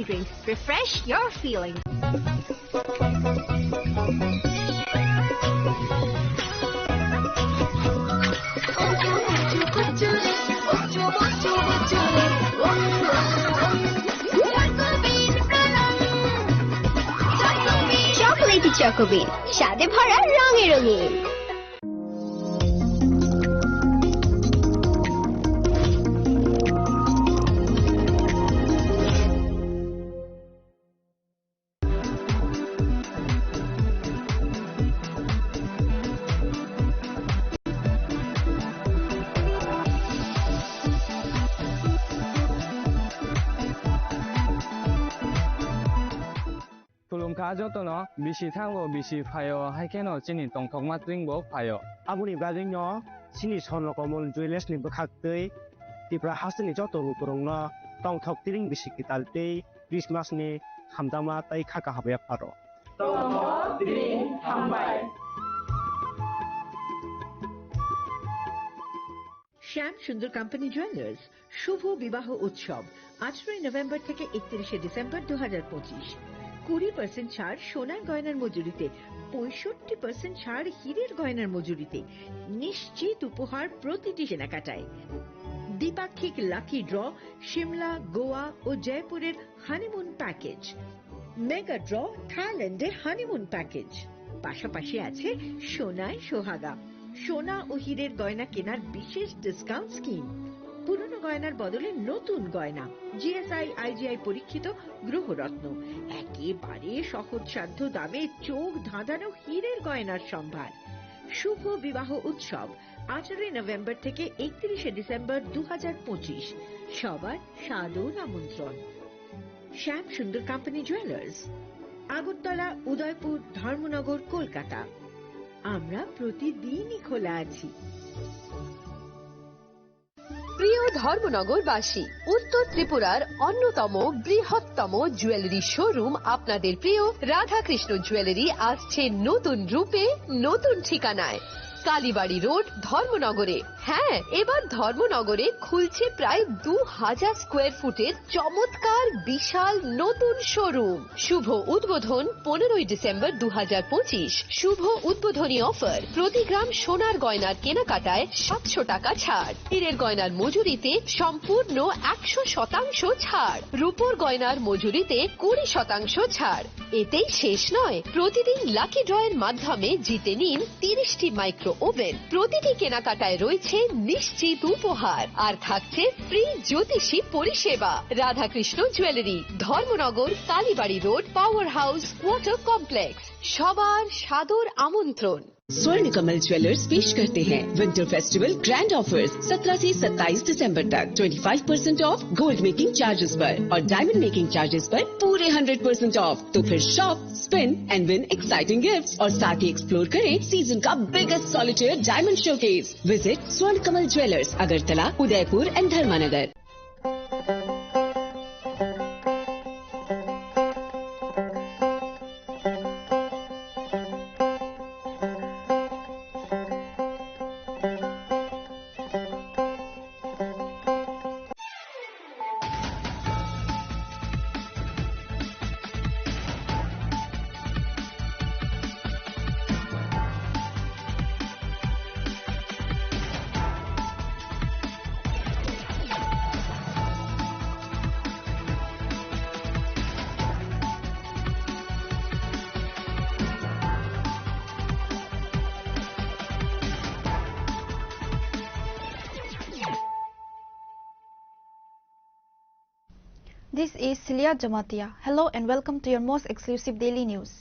Drink. Refresh your feelings. Chocolatey Choco Bean, স্বাদে ভরা রঙে রঙিন। Jotono, Bishi Tango, Bishi Fayo, Haikeno, Chini, Tong Tong Matringbo, Fayo. Abuni Gadino, Chini Sonokomon, Julius Nibakate, Tipra Hasani Joto, Kurongna, Tong Tok Tiring Bishikitalte, Christmas Ni, Hamdama, Tai Kaka Habia Paro. Tong Tok Tiring Hambai. শ্যাম সুন্দর company jewellers শুভ বিবাহ উৎসব 18 November থেকে 31 December 2025। 20% ছাড় সোনার গয়নার মজুরিতে, 65% ছাড় হীরের গয়নার মজুরিতে, নিশ্চিত উপহার প্রতিটি কেনাকাটায়। দ্বিপাক্ষিক লাকি ড্র শিমলা, গোয়া ও জয়পুরের হানিমুন প্যাকেজ। মেগা ড্র থাইল্যান্ডে হানিমুন প্যাকেজ। পাশাপাশি আছে সোনায় সোহাগা, সোনা ও হীরের গয়না কেনার বিশেষ ডিসকাউন্ট স্কিম। পুরনো গয়নার বদলে নতুন গয়না, জিএসআই আইজিআই পরীক্ষিত গ্রহরত্ন, একেবারে সহজসাধ্য দামে চোখ ধাঁধানো হীরের গয়নার সম্ভার। শুভ বিবাহ উৎসব 18 নভেম্বর থেকে 31 ডিসেম্বর 2025। সবার সাদর আমন্ত্রণ। শ্যাম সুন্দর কোম্পানি জুয়েলার্স, আগরতলা, উদয়পুর, ধর্মনগর, কলকাতা। আমরা প্রতিদিনই খোলা আছি। প্রিয় ধর্মনগরবাসী, উত্তর ত্রিপুরার অন্যতম বৃহত্তম জুয়েলারি শোরুম আপনাদের প্রিয় রাধাকৃষ্ণ জুয়েলারি আসছে নতুন রূপে, নতুন ঠিকানায়। কালীবাড়ি রোড, ধর্মনগরে। হ্যাঁ, এবার ধর্মনগরে খুলছে প্রায় 2000 স্কোয়ার ফুটের চমৎকার বিশাল নতুন শোরুম। শুভ উদ্বোধন 15 ডিসেম্বর 2025। শুভ উদ্বোধনী অফার, প্রতি গ্রাম সোনার গয়নার কেনাকাটায় 700 টাকা ছাড়, হীরের গয়নার মজুরিতে সম্পূর্ণ 100% ছাড়, রূপোর গয়নার মজুরিতে 20% ছাড়। এতেই শেষ নয়, প্রতিদিন লাকি ড্রয়ের মাধ্যমে জিতে নিন 30টি মাইক্রো ওভেন। প্রতিটি কেনাকাটায় রয়েছে নিশ্চিত উপহার, আর থাকছে ফ্রি জ্যোতিষী পরিষেবা। Radhakrishna jewellery, Dharmanagar, Kalibari road, power house, water complex. সবার সাদর আমন্ত্রণ। स्वर्ण कमल ज्वेलर्स पेश करते हैं विंटर फेस्टिवल ग्रैंड ऑफर्स 17 से 27 दिसंबर तक 25% ऑफ गोल्ड मेकिंग चार्जेस पर और डायमंड मेकिंग चार्जेस पर पूरे 100% ऑफ। तो फिर shop, spin and win exciting gifts और साथ ही एक्सप्लोर करें सीजन का biggest solitaire diamond showcase. Visit Swarna Kamal jewellers, Agartala, Udaipur and Dharmanagar. This is Celia Jamatia. Hello and welcome to your most exclusive daily news.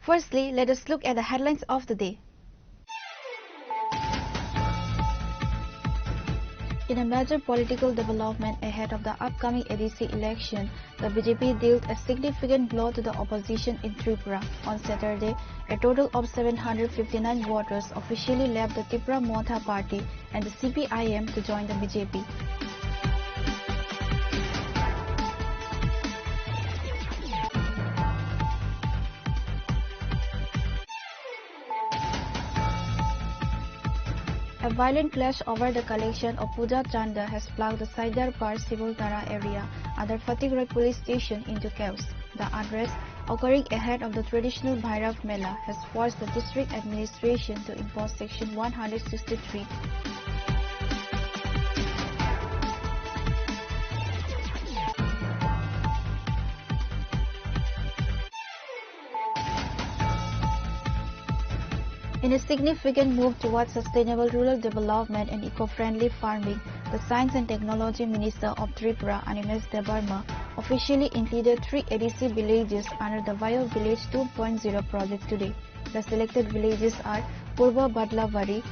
Firstly, let us look at the headlines of the day. In a major political development ahead of the upcoming ADC election, the BJP dealt a significant blow to the opposition in Tripura. On Saturday, a total of 759 voters officially left the Tripura Motha Party and the CPIM to join the BJP. A violent clash over the collection of Puja Chanda has plunged the Saidarpar Sibultara area under Fatehgarh police station into chaos. The unrest, occurring ahead of the traditional Bhairav Mela, has forced the district administration to impose Section 163. In a significant move towards sustainable rural development and eco-friendly farming, the Science and Technology Minister of Tripura, Animesh Debarma, officially included 3 ADC villages under the Bio Village 2.0 project today. The selected villages are Purva Badlavari,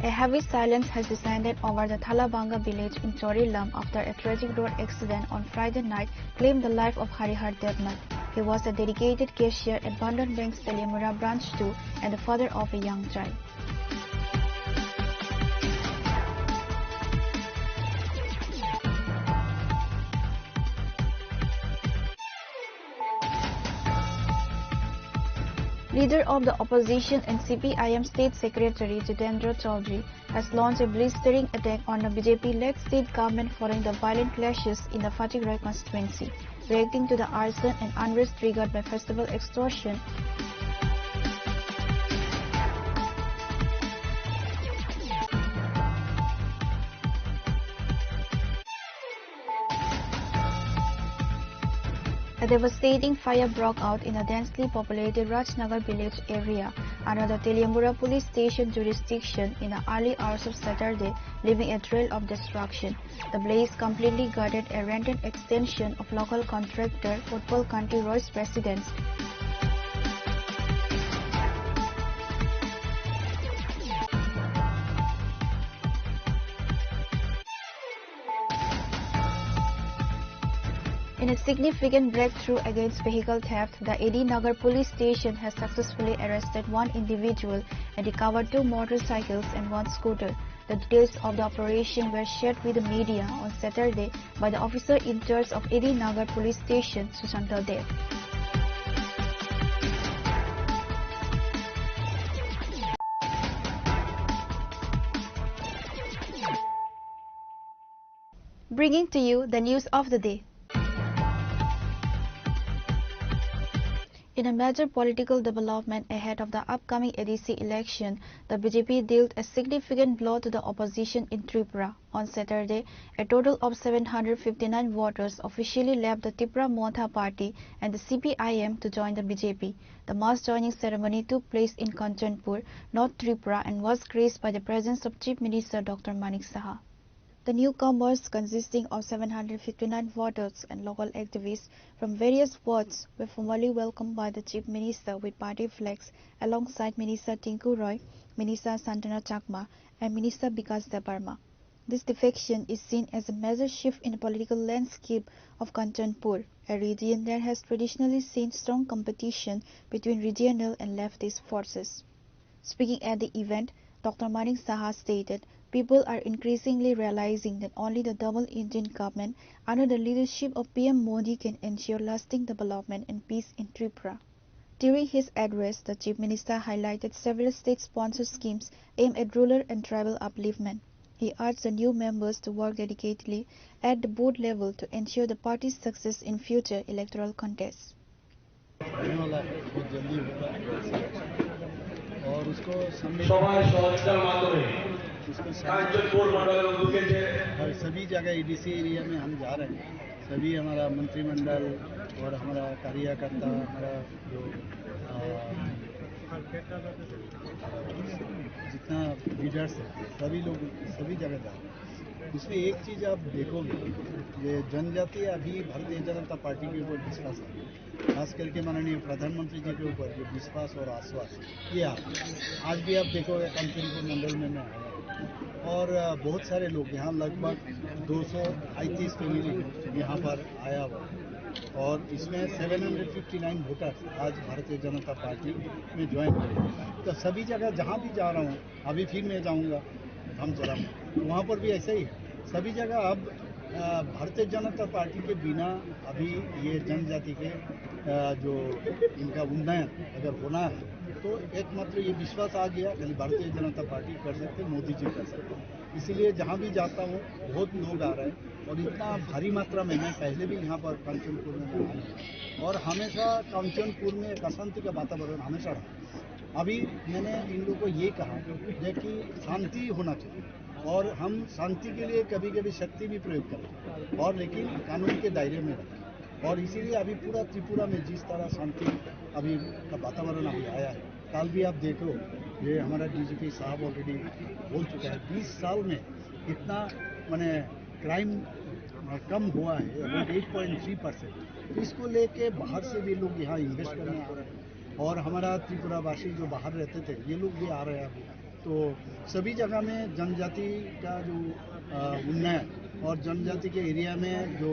A heavy silence has descended over the Thalabanga village in Chorilam after a tragic road accident on Friday night claimed the life of Harihar Devnath. He was a dedicated cashier at Bandhan Bank's Telemura Branch 2 and the father of a young child. Leader of the opposition and CPIM State Secretary Jitendra Chaudhary has launched a blistering attack on the BJP-led state government following the violent clashes in the Fatehgarh constituency. Reacting to the arson and unrest triggered by festival extortion, a devastating fire broke out in a densely populated Rajnagar village area under the Teliambura police station jurisdiction in the early hours of Saturday, leaving a trail of destruction. The blaze completely gutted a rented extension of local contractor Football Country Roy's residence. In a significant breakthrough against vehicle theft, the AD Nagar police station has successfully arrested one individual and recovered 2 motorcycles and 1 scooter. The details of the operation were shared with the media on Saturday by the officer in charge of AD Nagar police station, Sushanta Dev. Bringing to you the news of the day. In a major political development ahead of the upcoming ADC election, the BJP dealt a significant blow to the opposition in Tripura. On Saturday, a total of 759 voters officially left the Tripura Montha party and the CPIM to join the BJP. The mass joining ceremony took place in Kanchanpur, North Tripura, and was graced by the presence of Chief Minister Dr. Manik Saha. The newcomers, consisting of 759 voters and local activists from various wards, were formally welcomed by the Chief Minister with party flags alongside Minister Tinku Roy, Minister Santana Chakma, and Minister Bikas Debarma. This defection is seen as a major shift in the political landscape of Kanchanpur, a region that has traditionally seen strong competition between regional and leftist forces. Speaking at the event, Dr. Manik Saha stated, "People are increasingly realizing that only the double-engine government under the leadership of PM Modi can ensure lasting development and peace in Tripura." During his address, the Chief Minister highlighted several state-sponsored schemes aimed at rural and tribal upliftment. He urged the new members to work dedicatedly at the booth level to ensure the party's success in future electoral contests. और उसको और सभी जगह ADC area में हम जा रहे हैं। सभी हमारा मंत्रिमंडल और हमारा कार्यकर्ता, हमारा जो जितना लीडर्स है, सभी लोग सभी जगह जा रहे हैं। इसमें एक चीज़ आप देखोगे, ये जनजातीय अभी भारतीय जनता पार्टी के ऊपर विश्वास है, खास करके माननीय प्रधानमंत्री जी के ऊपर जो विश्वास और आश्वास ये आज भी आप देखोगे कांचनपुर मंडल में मैं आया और बहुत सारे लोग यहाँ लगभग 235 फैमिली यहाँ पर आया हुआ और इसमें 759 वोटर्स आज भारतीय जनता पार्टी में ज्वाइन करें। तो सभी जगह जहाँ भी जा रहा हूँ, अभी फिर मैं जाऊँगा धामचरा में, वहाँ पर भी ऐसा ही है। सभी जगह अब भारतीय जनता पार्टी के बिना अभी ये जनजाति के जो इनका उन्नयन अगर होना है तो एकमात्र ये विश्वास आ गया खाली भारतीय जनता पार्टी कर सकते, मोदी जी कर सकते। इसीलिए जहाँ भी जाता हूँ बहुत लोग आ रहे हैं और इतना भारी मात्रा में, मैं पहले भी यहाँ पर कांचनपुर में आया हूँ और हमेशा कांचनपुर में एक अशांति का वातावरण हमेशा रहा। अभी मैंने इन लोगों को ये कहा कि शांति होना चाहिए और हम शांति के लिए कभी कभी शक्ति भी प्रयोग करें और लेकिन कानून के दायरे में रखें। और इसीलिए अभी पूरा त्रिपुरा में जिस तरह शांति अभी का वातावरण अभी आया है, कल भी आप देखो ये हमारा डीजीपी साहब ऑलरेडी बोल चुका है 20 साल में इतना माने क्राइम कम हुआ है अबाउट 8.3%। तो इसको लेके बाहर से भी लोग यहाँ इन्वेस्ट करने आ रहे हैं और हमारा त्रिपुरावासी जो बाहर रहते थे ये लोग भी आ रहे हैं अभी। तो सभी जगह में जनजाति का जो उन्नयन और जनजाति के एरिया में जो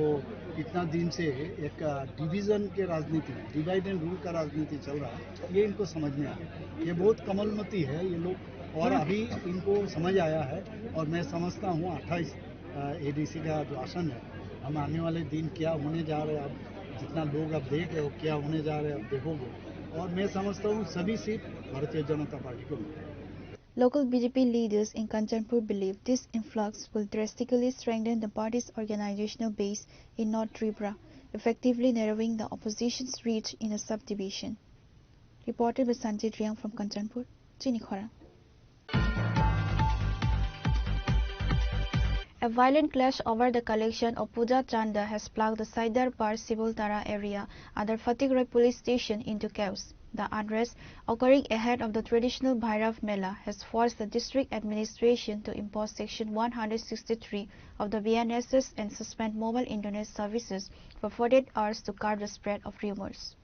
इतना दिन से एक डिवीज़न के राजनीति, डिवाइड एंड रूल का राजनीति चल रहा है, ये इनको समझ में आया। ये बहुत कमलमती है ये लोग और अभी इनको समझ आया है और मैं समझता हूँ 28 एडीसी का जो आसन है, हम आने वाले दिन क्या होने जा रहे हैं, अब जितना लोग अब देख रहे हो क्या होने जा रहे हैं अब देखोगे और मैं समझता हूँ सभी सीट भारतीय जनता पार्टी को मिलेगी। Local BJP leaders in Kanchanpur believe this influx will drastically strengthen the party's organizational base in North Tripura, effectively narrowing the opposition's reach in a subdivision. Reported by Sanjay Triang from Kanchanpur, Chinikhora. A violent clash over the collection of puja chanda has plunged the Saidarpar Sibultara area under Fatehgarh police station into chaos. The unrest, occurring ahead of the traditional Bhairav Mela, has forced the district administration to impose Section 163 of the BNSS and suspend mobile internet services for 48 hours to curb the spread of rumors.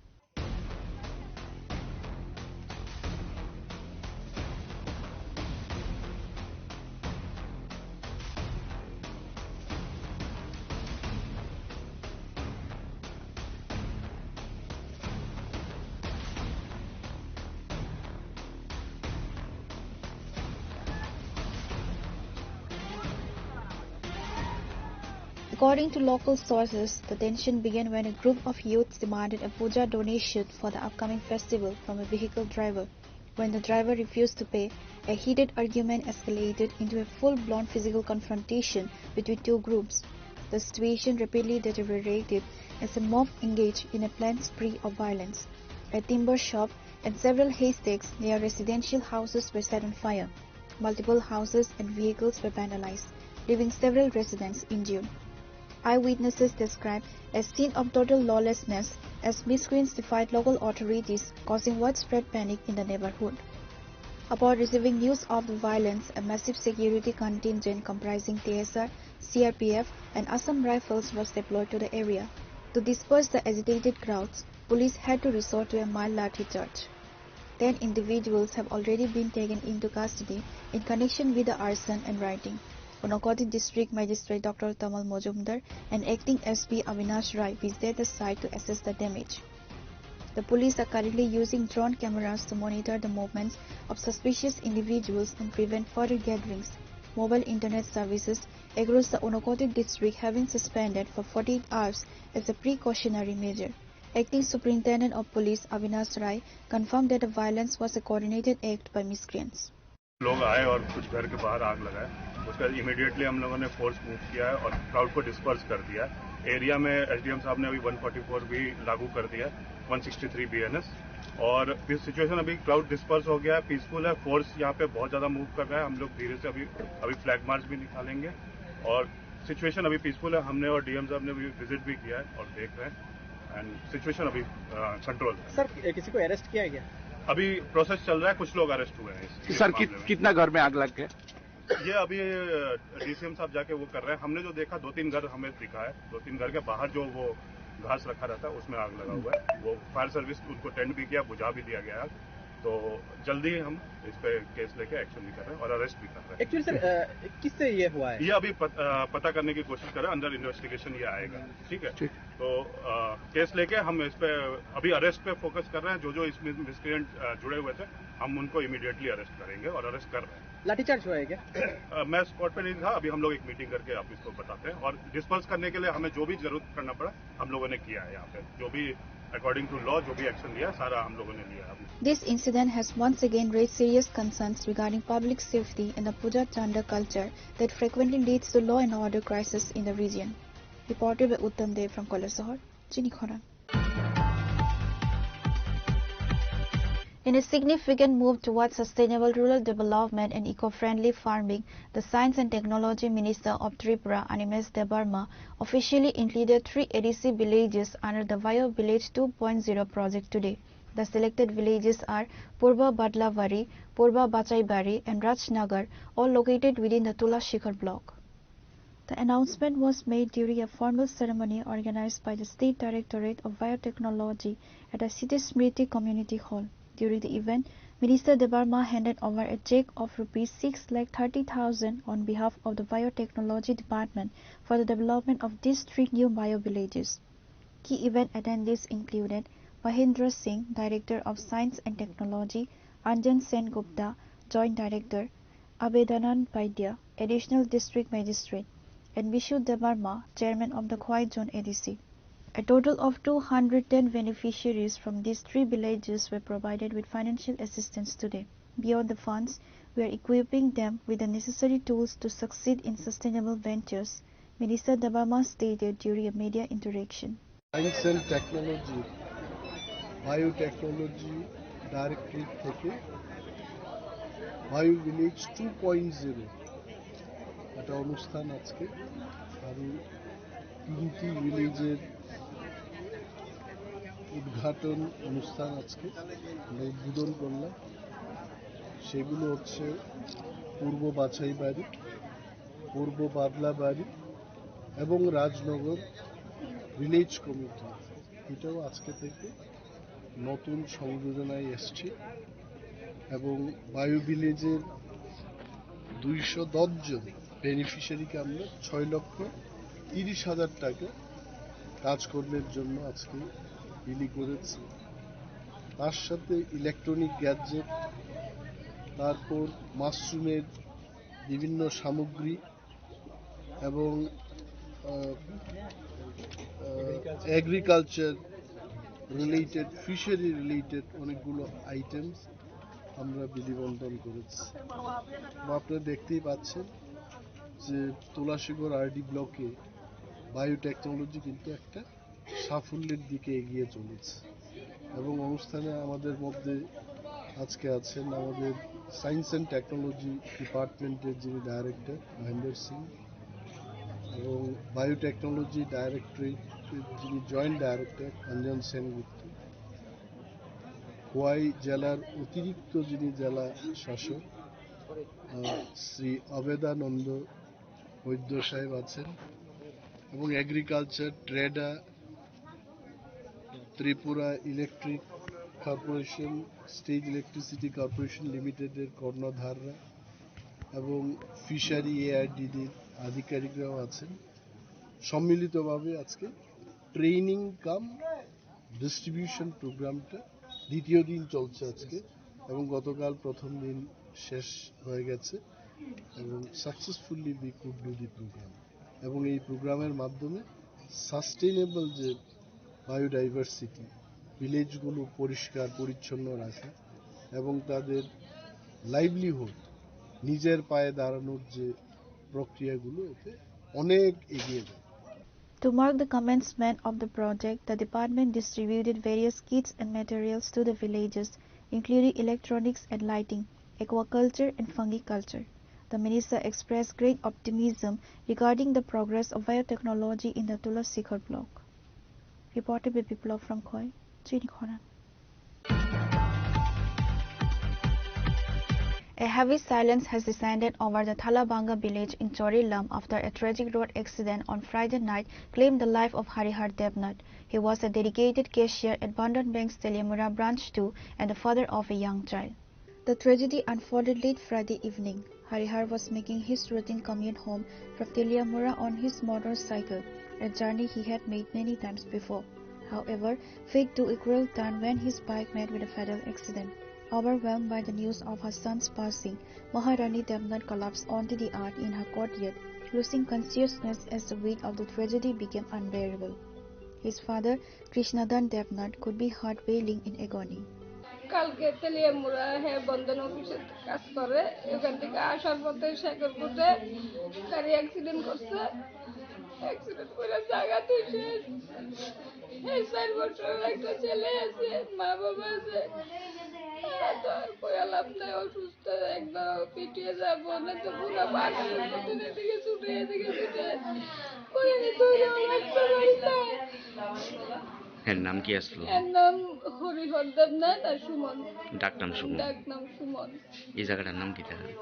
According to local sources, the tension began when a group of youths demanded a puja donation for the upcoming festival from a vehicle driver. When the driver refused to pay, a heated argument escalated into a full-blown physical confrontation between two groups. The situation rapidly deteriorated as a mob engaged in a planned spree of violence. A timber shop and several haystacks near residential houses were set on fire. Multiple houses and vehicles were vandalized, leaving several residents injured. Eyewitnesses described a scene of total lawlessness as miscreants defied local authorities, causing widespread panic in the neighborhood. Upon receiving news of the violence, a massive security contingent comprising TSR, CRPF, and Assam Rifles was deployed to the area. To disperse the agitated crowds, police had to resort to a mild lathi charge. 10 individuals have already been taken into custody in connection with the arson and rioting. Unakoti District Magistrate Dr. Tamal Mojumdar and Acting SP Avinash Rai visited the site to assess the damage. The police are currently using drone cameras to monitor the movements of suspicious individuals and prevent further gatherings. Mobile internet services across the Unakoti district have been suspended for 48 hours as a precautionary measure. Acting Superintendent of Police Avinash Rai confirmed that the violence was a coordinated act by miscreants. लोग आए और कुछ घर के बाहर आग लगाए, उसका इमीडिएटली हम लोगों ने फोर्स मूव किया है और क्राउड को डिस्पर्स कर दिया। एरिया में एसडीएम साहब ने अभी 144 भी लागू कर दिया, 163 बीएनएस, और सिचुएशन अभी क्राउड डिस्पर्स हो गया है, पीसफुल है। फोर्स यहाँ पे बहुत ज्यादा मूव कर रहा है। हम लोग धीरे से अभी फ्लैग मार्च भी निकालेंगे और सिचुएशन अभी पीसफुल है। हमने और डीएम साहब ने भी विजिट भी किया है और देख रहे हैं एंड सिचुएशन अभी कंट्रोल है। सर किसी को अरेस्ट किया गया? अभी प्रोसेस चल रहा है, कुछ लोग अरेस्ट हुए हैं। सर कितना घर में आग लग गया? ये अभी डीसीएम साहब जाके वो कर रहे हैं। हमने जो देखा 2-3 घर हमें दिखा है, 2-3 घर के बाहर जो वो घास रखा रहता है उसमें आग लगा हुआ है। वो फायर सर्विस उनको टेंड भी किया, बुझा भी दिया गया है। तो जल्दी ही हम इस पे केस लेके एक्शन भी कर रहे हैं और अरेस्ट भी कर रहे हैं। एक्चुअली सर किससे ये हुआ है? ये अभी पता करने की कोशिश कर रहे हैं, अंडर इन्वेस्टिगेशन ये आएगा। ठीक है, तो केस लेके हम इस पे अभी अरेस्ट पे फोकस कर रहे हैं। जो इसमें मिसक्रिएंट जुड़े हुए थे हम उनको इमीडिएटली अरेस्ट करेंगे और अरेस्ट कर रहे हैं। लाठीचार्ज हुआ है क्या? मैं स्पॉट पे नहीं था, अभी हम लोग एक मीटिंग करके आप इसको बताते हैं और डिस्पर्स करने के लिए हमें जो भी जरूरत करना पड़ा हम लोगों ने किया है। यहाँ पे जो भी अकॉर्डिंग टू लॉ जो भी एक्शन लिया सारा हम लोगों ने लिया है। This incident has once again raised serious concerns regarding public safety and the puja chanda culture that frequently leads to law and order crisis in the region. Reported by Uttam Dev from Kolasahar, Chinikhora. In a significant move towards sustainable rural development and eco-friendly farming, the Science and Technology Minister of Tripura, Animesh Debarma, officially included 3 ADC villages under the Bio Village 2.0 project today. The selected villages are Purba Badlavari, Purba Bachaibari and Rajnagar, all located within the Tula Shikhar block. The announcement was made during a formal ceremony organized by the State Directorate of Biotechnology at the City Smriti Community Hall. During the event, Minister Debarma handed over a cheque of Rs 6,30,000 on behalf of the Biotechnology Department for the development of these 3 new bio-villages. Key event attendees included Mahendra Singh, Director of Science and Technology, Anjan Sen Gupta, Joint Director, Abedanan Paidya, Additional District Magistrate, and Vishu Debarma, Chairman of the Khwai Zone ADC. A total of 210 beneficiaries from these 3 villages were provided with financial assistance today. Beyond the funds, we are equipping them with the necessary tools to succeed in sustainable ventures, Minister Dabama stated during a media interaction. Science and Technology, Biotechnology Directorate থেকে bio village 2.0 একটা অনুষ্ঠান আজকে আরো 3টি ভিলেজের উদ্ঘাটন অনুষ্ঠান আজকে আমরা উদ্বোধন করলাম। সেগুলো হচ্ছে পূর্ব বাছাই বাড়ি, পূর্ব বাদলা বাড়ি এবং রাজনগর ভিলেজ কমিটি। এটাও আজকে থেকে নতুন সংযোজনায় এসছে এবং বায়ো ভিলেজের 210 জন বেনিফিশিয়ারিকে আমরা 6,30,000 টাকা কাজকর্মের জন্য আজকে বিলি করেছি। তার সাথে ইলেকট্রনিক গ্যাজেট, তারপর মাশরুমের বিভিন্ন সামগ্রী এবং এগ্রিকালচার রিলেটেড, ফিশারি রিলেটেড অনেকগুলো আইটেমস আমরা বিলি বন্টন করেছি। আপনারা দেখতেই পাচ্ছেন যে তুলাশিগড় আরডি ব্লকে বায়োটেকনোলজি কিন্তু একটা সাফল্যের দিকে এগিয়ে চলেছে এবং অনুষ্ঠানে আমাদের মধ্যে আজকে আছেন আমাদের সায়েন্স অ্যান্ড টেকনোলজি ডিপার্টমেন্টের যিনি ডাইরেক্টর মহেন্দ্র সিং এবং বায়োটেকনোলজি ডাইরেক্টরেটের যিনি জয়েন্ট ডাইরেক্টর অঞ্জন সেনগুপ্ত, খোয়াই জেলার অতিরিক্ত যিনি জেলা শাসক শ্রী অবেদানন্দ বৈদ্য সাহেব আছেন এবং agriculture, TREDA, Tripura electric corporation, state electricity corporation লিমিটেডের কর্ণধাররা এবং ফিশারি এআরডিডির আধিকারিকরাও আছেন। সম্মিলিতভাবে আজকে ট্রেনিং কাম ডিস্ট্রিবিউশন প্রোগ্রামটা দ্বিতীয় দিন চলছে আজকে এবং গতকাল প্রথম দিন শেষ হয়ে গেছে এবং successfully we could do the program এবং এই প্রোগ্রামের মাধ্যমে সাস্টেইনেবল যে বায়োডাইভার্সিটি, ভিলেজগুলো পরিষ্কার পরিচ্ছন্ন রাখা এবং তাদের লাইভলিহুড, নিজের পায়ে দাঁড়ানোর যে প্রক্রিয়াগুলো এতে অনেক এগিয়ে যায়। To mark the commencement of the project, the department distributed various kits and materials to the villages, including electronics and lighting, aquaculture and fungiculture. The minister expressed great optimism regarding the progress of biotechnology in the Tulasigarh block. Reported by Biplov from Khoi, Chini Khonan. A heavy silence has descended over the Thalabanga village in Chorilam after a tragic road accident on Friday night claimed the life of Harihar Devnath. He was a dedicated cashier at Bandhan Bank's Teliamura branch 2 and the father of a young child. The tragedy unfolded late Friday evening. Harihar was making his routine commute home from Teliamura on his motorcycle, a journey he had made many times before. However, fate took a cruel turn when his bike met with a fatal accident. Overwhelmed by the news of her son's passing, Maharani Devnath collapsed onto the earth in her courtyard, losing consciousness as the weight of the tragedy became unbearable. His father, Krishnadan Devnath, could be heard wailing in agony. কালকে তেলিয়ামুড়া বন্ধন অফিসে কাজ করে, ওখান থেকে আসার পথে শেখরপুরে গাড়ি accident করছে। অ্যাক্সিডেন্ট করে জায়গাতে শেষ। এই 4 বছরের একটা ছেলে আছে, মা বাবা আছে, অসুস্থ, একবার পিটিয়ে যাবো না তো পুরো এদিকে ছুটে এদিকে ছুটে করে নিতে। এর নাম কি আসলো? এর নাম হরিহর দেবনাথ আর সুমন। ডাকনাম সুমন। ডাকনাম সুমন। এই জায়গাটার নাম কি তাহলে?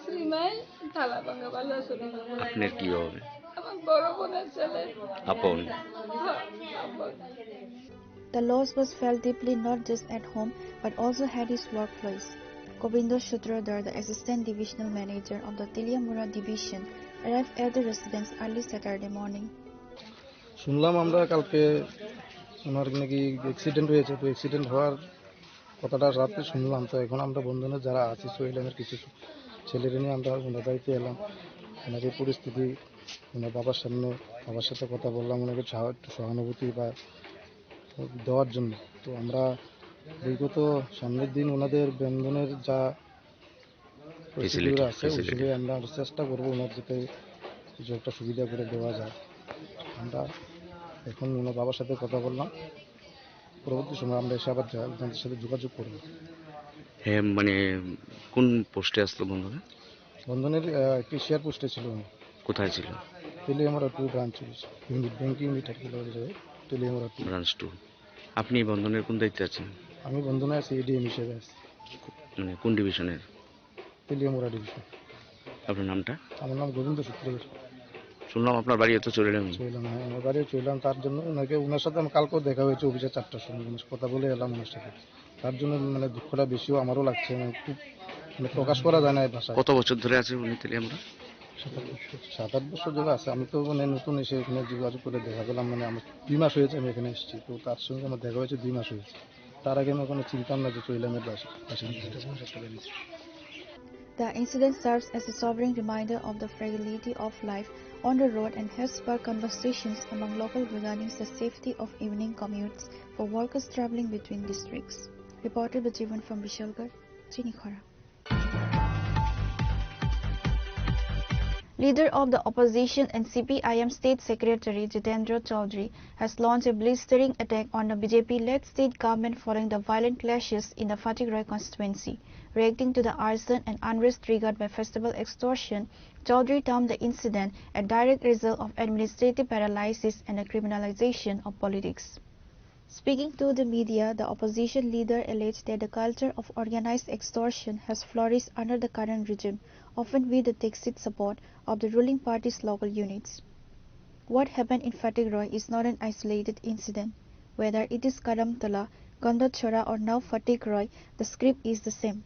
শ্রীমাইল থালাভাঙ্গা বালাসুরি। আপনার কি হবে? আমার বড় বোনের ছেলে। আপন? আপন। The loss was felt deeply not just at home but also at his workplace. Govindo Shutradhar, the assistant divisional manager of the Teliamura division, arrived at the residence early Saturday morning. শুনলাম আমরা কালকে ওনার নাকি accident হয়েছে, তো accident হওয়ার কথাটা রাতে শুনলাম। তো এখন আমরা বন্ধনের যারা আছি সোহেলের কিছু ছেলেরা নিয়ে আমরা ওনার বাড়িতে এলাম। ওনার এই পরিস্থিতি, ওনার বাবার সামনে, বাবার সাথে কথা বললাম ওনাকে একটু সহানুভূতি বা দেওয়ার জন্য। তো আমরা বিগত সামনের দিন ওনাদের বেতনের যা প্রসিডিউর আছে ওই হিসেবে আমরা চেষ্টা করবো ওনার যাতে কিছু একটা সুবিধা করে দেওয়া যায়। আমরা এখন ওনার বাবার সাথে কথা বললাম, পরবর্তী সময় আমরা এসে আবার আপনাদের সাথে যোগাযোগ করব। হ্যাঁ, মানে কোন পোস্টে আসলো বন্ধনে? বন্ধনের একটি শেয়ার পোস্টে ছিল। কোথায় ছিল? Teliamura 2 branch banking unit Teliamura 2 branch 2। আপনি বন্ধনের কোন দায়িত্বে আছেন? আমি বন্ধনে আছি এডিএম হিসেবে আছি। মানে কোন ডিভিশনের? তেলিয়ামুড়া ডিভিশন। আপনার নামটা? আমার নাম গোবিন্দ সূত্রধর। শুনলাম আপনার বাড়ি এত চলে এলাম। হ্যাঁ, আমার বাড়িও চললাম, তার জন্য ওনার সাথে আমার কালকেও দেখা হয়েছে অফিসে 4টার সময়, কথা বলে এলাম ওনার সাথে। তার জন্য মানে দুঃখটা বেশিও আমারও লাগছে, একটু মানে প্রকাশ করা যায় না এই ভাষায়। কত বছর ধরে আছে উনি তেলিয়ামুড়া? 7-8 বছর ধরে আছে। আমি তো মানে নতুন এসে এখানে যোগাযোগ করে দেখা পেলাম, মানে আমার 2 মাস হয়েছে আমি এখানে এসেছি। তো তার সঙ্গে আমার দেখা হয়েছে 2 মাস হয়েছে। তার আগে আমি কোনো চিন্তাম না যে চৈলামের বাসা। The incident serves as a sobering reminder of the fragility of life on the road and has sparked conversations among locals regarding the safety of evening commutes for workers traveling between districts. Reported by Jivan from Bishalgarh, Chinikhara. Leader of the opposition and CPIM State Secretary Jitendra Chaudhary has launched a blistering attack on the BJP-led state government following the violent clashes in the Fatehgarh constituency. Reacting to the arson and unrest triggered by festival extortion, Chaudhary termed the incident a direct result of administrative paralysis and a criminalization of politics. Speaking to the media, the opposition leader alleged that the culture of organized extortion has flourished under the current regime, often with the tacit support of the ruling party's local units. What happened in Fatehgarh is not an isolated incident. Whether it is Kadamtala, Gandhachora or now Fatehgarh, the script is the same.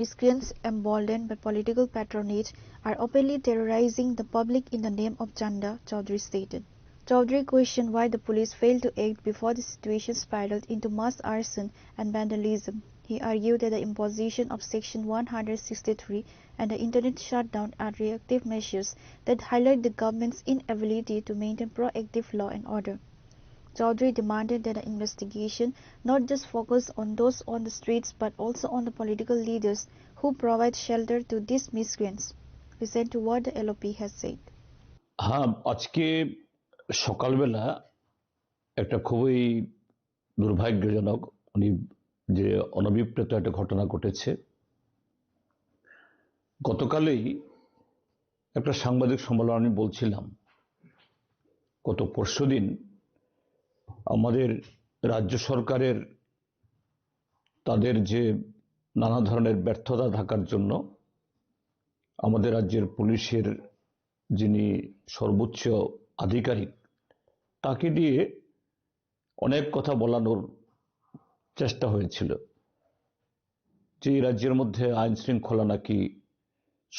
Miscreants emboldened by political patronage are openly terrorizing the public in the name of Chanda, Chaudhary stated. Chaudhary questioned why the police failed to act before the situation spiraled into mass arson and vandalism. He argued that the imposition of Section 163 and the internet shutdown are reactive measures that highlight the government's inability to maintain proactive law and order. Chaudhary demanded that the investigation not just focus on those on the streets but also on the political leaders who provide shelter to these miscreants. Listen to what the LOP has said. হ্যাঁ, আজকে সকালবেলা একটা খুবই দুর্ভাগ্যজনক যে অনভিপ্রেত একটা ঘটনা ঘটেছে। গতকালই একটা সাংবাদিক সম্মেলন আমি বলছিলাম, গত পরশুদিন আমাদের রাজ্য সরকারের তাদের যে নানা ধরনের ব্যর্থতা থাকার জন্য আমাদের রাজ্যের পুলিশের যিনি সর্বোচ্চ আধিকারিক তাকে দিয়ে অনেক কথা বলানোর চেষ্টা হয়েছিল যে এই রাজ্যের মধ্যে আইন শৃঙ্খলা নাকি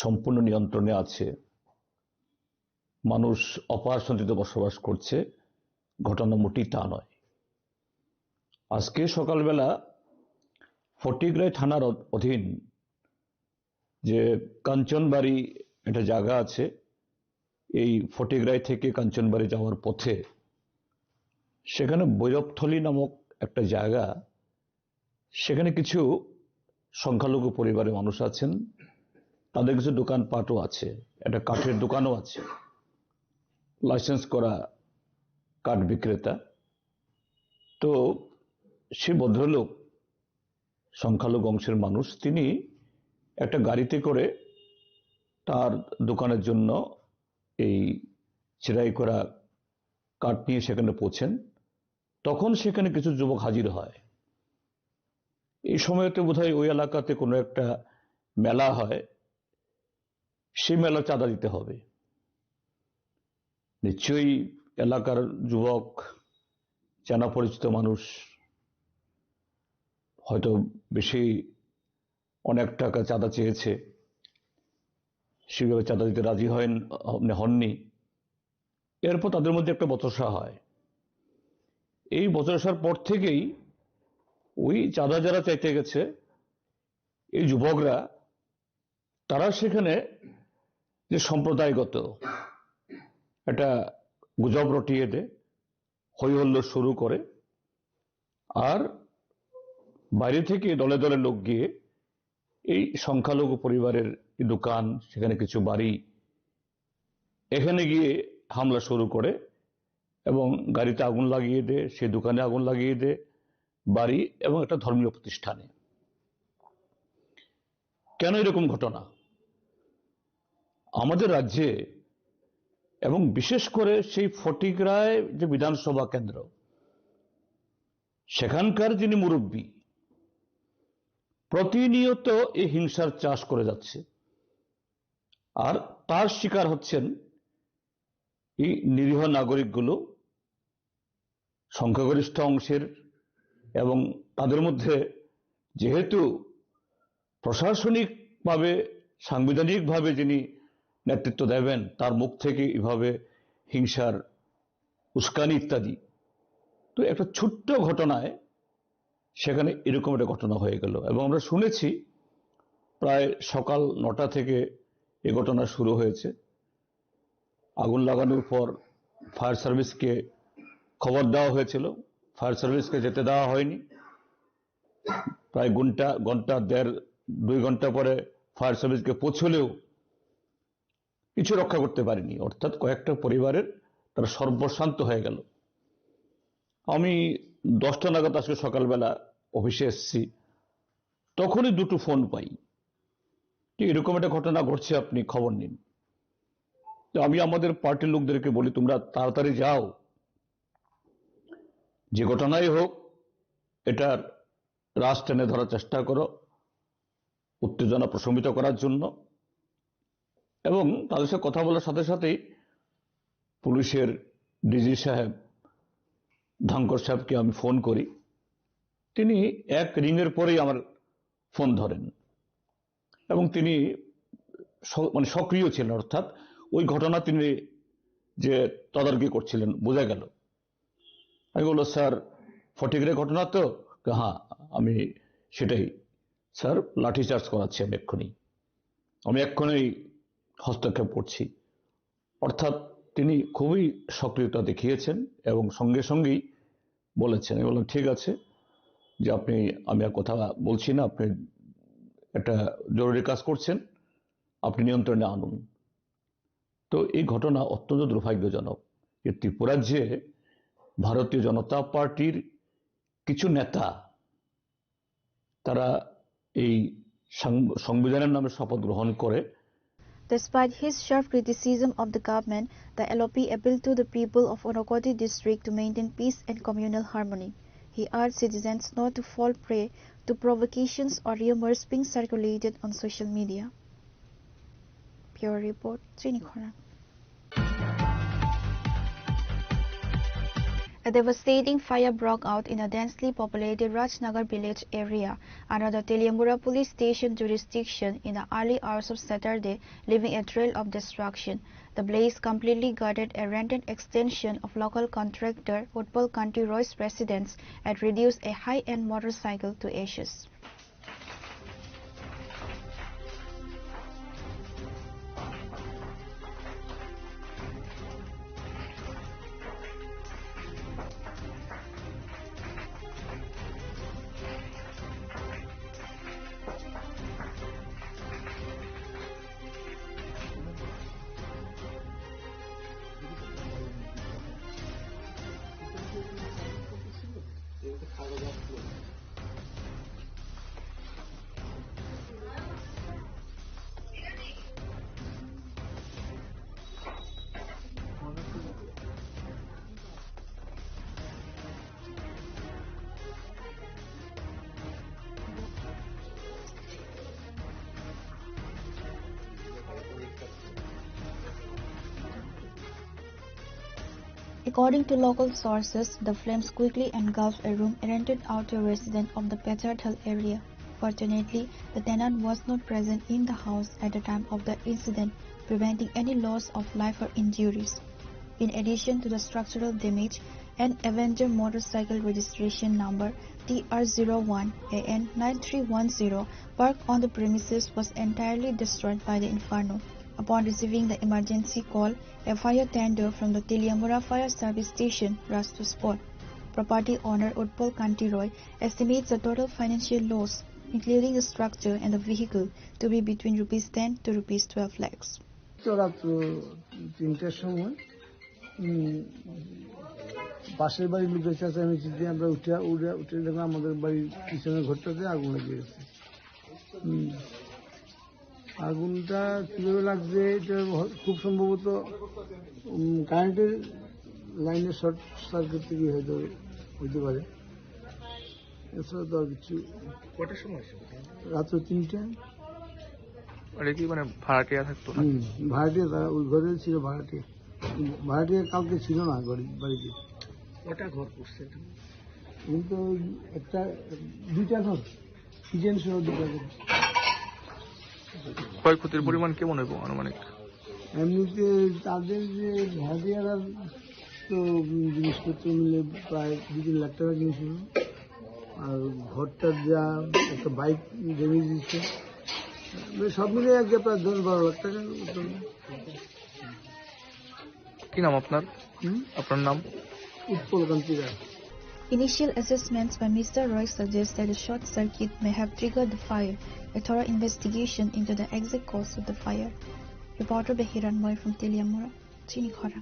সম্পূর্ণ নিয়ন্ত্রণে আছে, মানুষ অপার শান্তিতে বসবাস করছে। ঘটনা মোটেই তা নয়। আজকে সকালবেলা ফটিকরাই থানার অধীন যে কাঞ্চনবাড়ি একটা জায়গা আছে, এই ফটিকরাই থেকে কাঞ্চনবাড়ি যাওয়ার পথে সেখানে বৈরবথলি নামক একটা জায়গা, সেখানে কিছু সংখ্যালঘু পরিবারের মানুষ আছেন, তাদের কিছু দোকানপাটও আছে, একটা কাঠের দোকানও আছে, লাইসেন্স করা কাঠ বিক্রেতা। তো সে ভদ্রলোক সংখ্যালঘু অংশের মানুষ, তিনি একটা গাড়িতে করে তার দোকানের জন্য এই ছেঁড়াই করা কাঠ নিয়ে সেখানে পৌঁছেন। তখন সেখানে কিছু যুবক হাজির হয়। এই সময়তে বোধহয় ওই এলাকাতে কোনো একটা মেলা হয়, সেই মেলা চাঁদা দিতে হবে। নিশ্চয়ই এলাকার যুবক, চেনা পরিচিত মানুষ, হয়তো বেশি অনেক টাকা চাঁদা চেয়েছে, সেভাবে চাঁদা দিতে রাজি হননি। এরপর তাদের মধ্যে একটা বচসা হয়। এই বচসার পর থেকেই ওই চাঁদা যারা চাইতে গেছে, এই যুবকরা তারা সেখানে যে সম্প্রদায়গত একটা গুজব রটিয়ে দেয়, হই হল্লোড় শুরু করে, আর বাইরে থেকে দলে দলে লোক গিয়ে এই সংখ্যালঘু পরিবারের দোকান, সেখানে কিছু বাড়ি, এখানে গিয়ে হামলা শুরু করে এবং গাড়িতে আগুন লাগিয়ে দেয়, সেই দোকানে আগুন লাগিয়ে দেয়, বাড়ি এবং একটা ধর্মীয় প্রতিষ্ঠানে। কেন এরকম ঘটনা? আমাদের রাজ্যে এবং বিশেষ করে সেই ফটিকরায় যে বিধানসভা কেন্দ্র, সেখানকার যিনি মুরব্বী প্রতিনিয়ত এই হিংসার চাষ করে যাচ্ছে, আর তার শিকার হচ্ছেন এই নিরীহ নাগরিকগুলো, সংখ্যাগরিষ্ঠ অংশের, এবং তাদের মধ্যে যেহেতু প্রশাসনিকভাবে সাংবিধানিকভাবে যিনি নেতৃত্ব দেবেন তার মুখ থেকে এভাবে হিংসার উস্কানি ইত্যাদি, তো একটা ছোট্ট ঘটনায় সেখানে এরকম একটা ঘটনা হয়ে গেল। এবং আমরা শুনেছি প্রায় সকাল 9টা থেকে এই ঘটনা শুরু হয়েছে। আগুন লাগানোর পর ফায়ার সার্ভিসকে খবর দেওয়া হয়েছিল, ফায়ার সার্ভিসকে যেতে দেওয়া হয়নি। প্রায় ঘন্টা দেড় 2 ঘন্টা পরে ফায়ার সার্ভিসকে পৌঁছলেও কিছু রক্ষা করতে পারেনি, অর্থাৎ কয়েকটা পরিবারের তারা সর্বশান্ত হয়ে গেল। আমি 10টা নাগাদ আজকে সকালবেলা অফিসে এসেছি, তখনই 2টো ফোন পাই যে এরকম একটা ঘটনা ঘটছে, আপনি খবর নিন। তো আমি আমাদের পার্টির লোকদেরকে বলি, তোমরা তাড়াতাড়ি যাও, যে ঘটনাই হোক এটার রাশ টেনে ধরার চেষ্টা করো, উত্তেজনা প্রশমিত করার জন্য। এবং তাদের সাথে কথা বলার সাথে সাথেই পুলিশের ডিজি সাহেব ধাঙ্কর সাহেবকে আমি ফোন করি, তিনি এক রিংয়ের পরেই আমার ফোন ধরেন এবং তিনি মানে সক্রিয় ছিলেন, অর্থাৎ ওই ঘটনা তিনি যে তদারকি করছিলেন বোঝা গেল। আমি বললো, স্যার ফটিকের ঘটনা তো? হ্যাঁ, আমি সেটাই স্যার, লাঠিচার্জ করাচ্ছি আমি এক্ষুনি হস্তক্ষেপ করছি। অর্থাৎ তিনি খুবই সক্রিয়তা দেখিয়েছেন এবং সঙ্গে সঙ্গেই বলেছেন। আমি বললাম, ঠিক আছে, যে আমি আর কথা বলছি না, আপনি একটা জরুরি কাজ করছেন, আপনি নিয়ন্ত্রণে আনুন। তো এই ঘটনা অত্যন্ত দুর্ভাগ্যজনক যে ত্রিপুরাজ্যে ভারতীয় জনতা পার্টির কিছু নেতা তারা এই সংবিধানের নামে শপথ গ্রহণ করে। Despite his sharp criticism of the government, the LOP appealed to the people of Unakoti district to maintain peace and communal harmony. He urged citizens not to fall prey to provocations or rumors being circulated on social media. Pure Report, Trini Khora. A devastating fire broke out in a densely populated Rajnagar village area under the Teliamura police station jurisdiction in the early hours of Saturday, leaving a trail of destruction. The blaze completely gutted a rented extension of local contractor Utpal Kanti Roy's residence and reduced a high-end motorcycle to ashes. According to local sources, the flames quickly engulfed a room rented out to a resident of the Pechardhal area. Fortunately, the tenant was not present in the house at the time of the incident, preventing any loss of life or injuries. In addition to the structural damage, an Avenger motorcycle registration number TR01 AN 9310 parked on the premises was entirely destroyed by the inferno. Upon receiving the emergency call, a fire tender from the Teliamura Fire Service Station rushed to spot. Property owner Utpal Kanti Roy estimates the total financial loss, including the structure and the vehicle, to be between ₹10 to ₹12 lakhs. রাত 3টার সময় পাশের বাড়ির লোকের চেঁচামেচিতে আমরা উঠে দেখলাম আমাদের বাড়ির পিছনের ঘরটাতে আগুন লেগে গেছে। আগুনটা কিভাবে লাগছে এটা খুব সম্ভবত কারেন্টের লাইনের শর্ট সার্কিট থেকে হইতে পারে, এছাড়া তো আর কিছু। কটার সময়? রাত্র 3টা। এটা কি মানে ভাড়াটিয়া থাকতো? ভাড়াটিয়া, তারা ওই ঘরে ছিল ভাড়াটিয়া। ভাড়াটিয়া কালকে ছিল না বাড়িতে। কটা ঘর করছে? কিন্তু দুইটা ঘর, কিচেন সহ 2টা ঘর। ক্ষয়ক্ষতির পরিমাণ কেমন হবে আনুমানিক? এমনিতে তাদের যে ভাড়াটিয়ারা তো জিনিসপত্র মিলে প্রায় 2-3 লাখ টাকা কিনেছিল। আর ঘরটার যা একটা বাইক ড্যামেজ দিচ্ছে, সব মিলে আজকে প্রায় 10-12 লাখ টাকা। কি নাম আপনার? আপনার নাম? উৎপল কান্তি রায়। Initial assessments by Mr. Roy suggest that a short circuit may have triggered the fire. A thorough investigation into the exact cause of the fire. Reporter Behiran Boy from Teliamura, Chinikhara.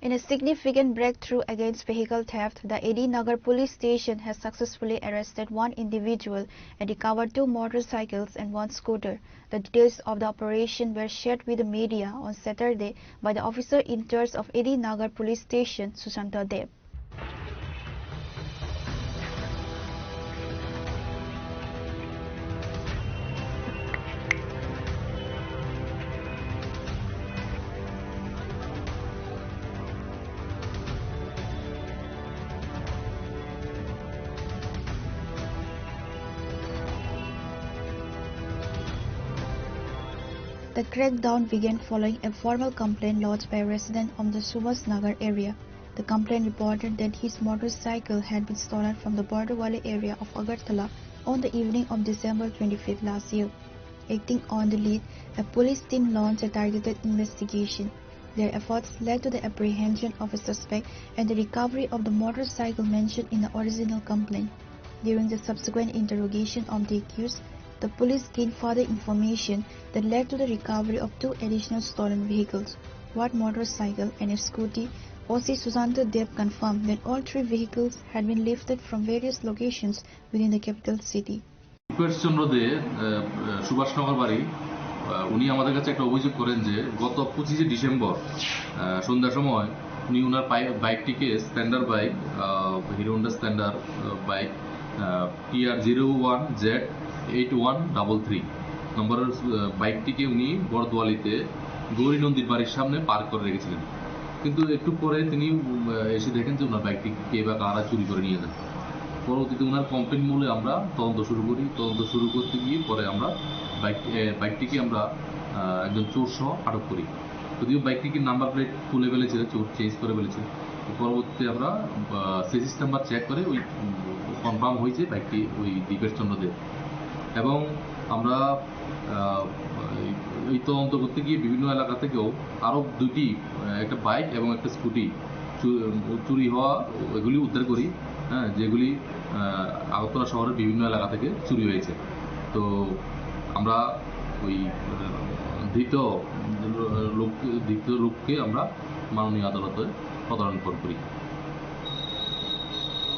In a significant breakthrough against vehicle theft, the AD Nagar police station has successfully arrested one individual and recovered 2 motorcycles and 1 scooter. The details of the operation were shared with the media on Saturday by the officer in charge of AD Nagar police station, Sushanta Dev. The crackdown began following a formal complaint lodged by a resident of the Subhas Nagar area. The complaint reported that his motorcycle had been stolen from the Borderwali area of Agartala on the evening of December 25th last year. Acting on the lead, a police team launched a targeted investigation. Their efforts led to the apprehension of a suspect and the recovery of the motorcycle mentioned in the original complaint. During the subsequent interrogation of the accused, the police gained further information that led to the recovery of 2 additional stolen vehicles, 1 motorcycle and a scooty. OC Sushanta Dev confirmed that all 3 vehicles had been lifted from various locations within the capital city. চন্দ্র দে সুভাষনগর বাড়ি, উনি আমাদের কাছে একটা অভিযোগ করেন যে গত 25শে December সন্ধ্যার সময় উনি ওনার বাইকটিকে standard bike, hero Honda standard bike TR01Z8133 নম্বরের বাইকটিকে উনি বরদোয়ালিতে গৌরী নন্দীর বাড়ির সামনে পার্ক করে রেখেছিলেন। কিন্তু একটু পরে তিনি এসে দেখেন যে ওনার বাইকটি কে বা কারা চুরি করে নিয়ে যায়। পরবর্তীতে ওনার কমপ্লেন মূলে আমরা তদন্ত শুরু করি। তদন্ত শুরু করতে গিয়ে পরে আমরা বাইকটিকে আমরা একজন চোর সহ আটক করি। যদিও বাইকটিকে নাম্বার প্লেট তুলে ফেলেছিল, চোর চেঞ্জ করে ফেলেছিল। পরবর্তীতে আমরা সেসিস নাম্বার চেক করে ওই কনফার্ম হয়েছে বাইকটি ওই দীপেশ চন্দ্র দেব। এবং আমরা এই তদন্ত করতে গিয়ে বিভিন্ন এলাকা থেকেও আরও 2টি, একটা বাইক এবং একটা স্কুটি চুরি হওয়া এগুলি উদ্ধার করি, যেগুলি আগরতলা শহরের বিভিন্ন এলাকা থেকে চুরি হয়েছে। তো আমরা ওই দ্বিতীয় লোককে আমরা মাননীয় আদালতে প্রদান করি।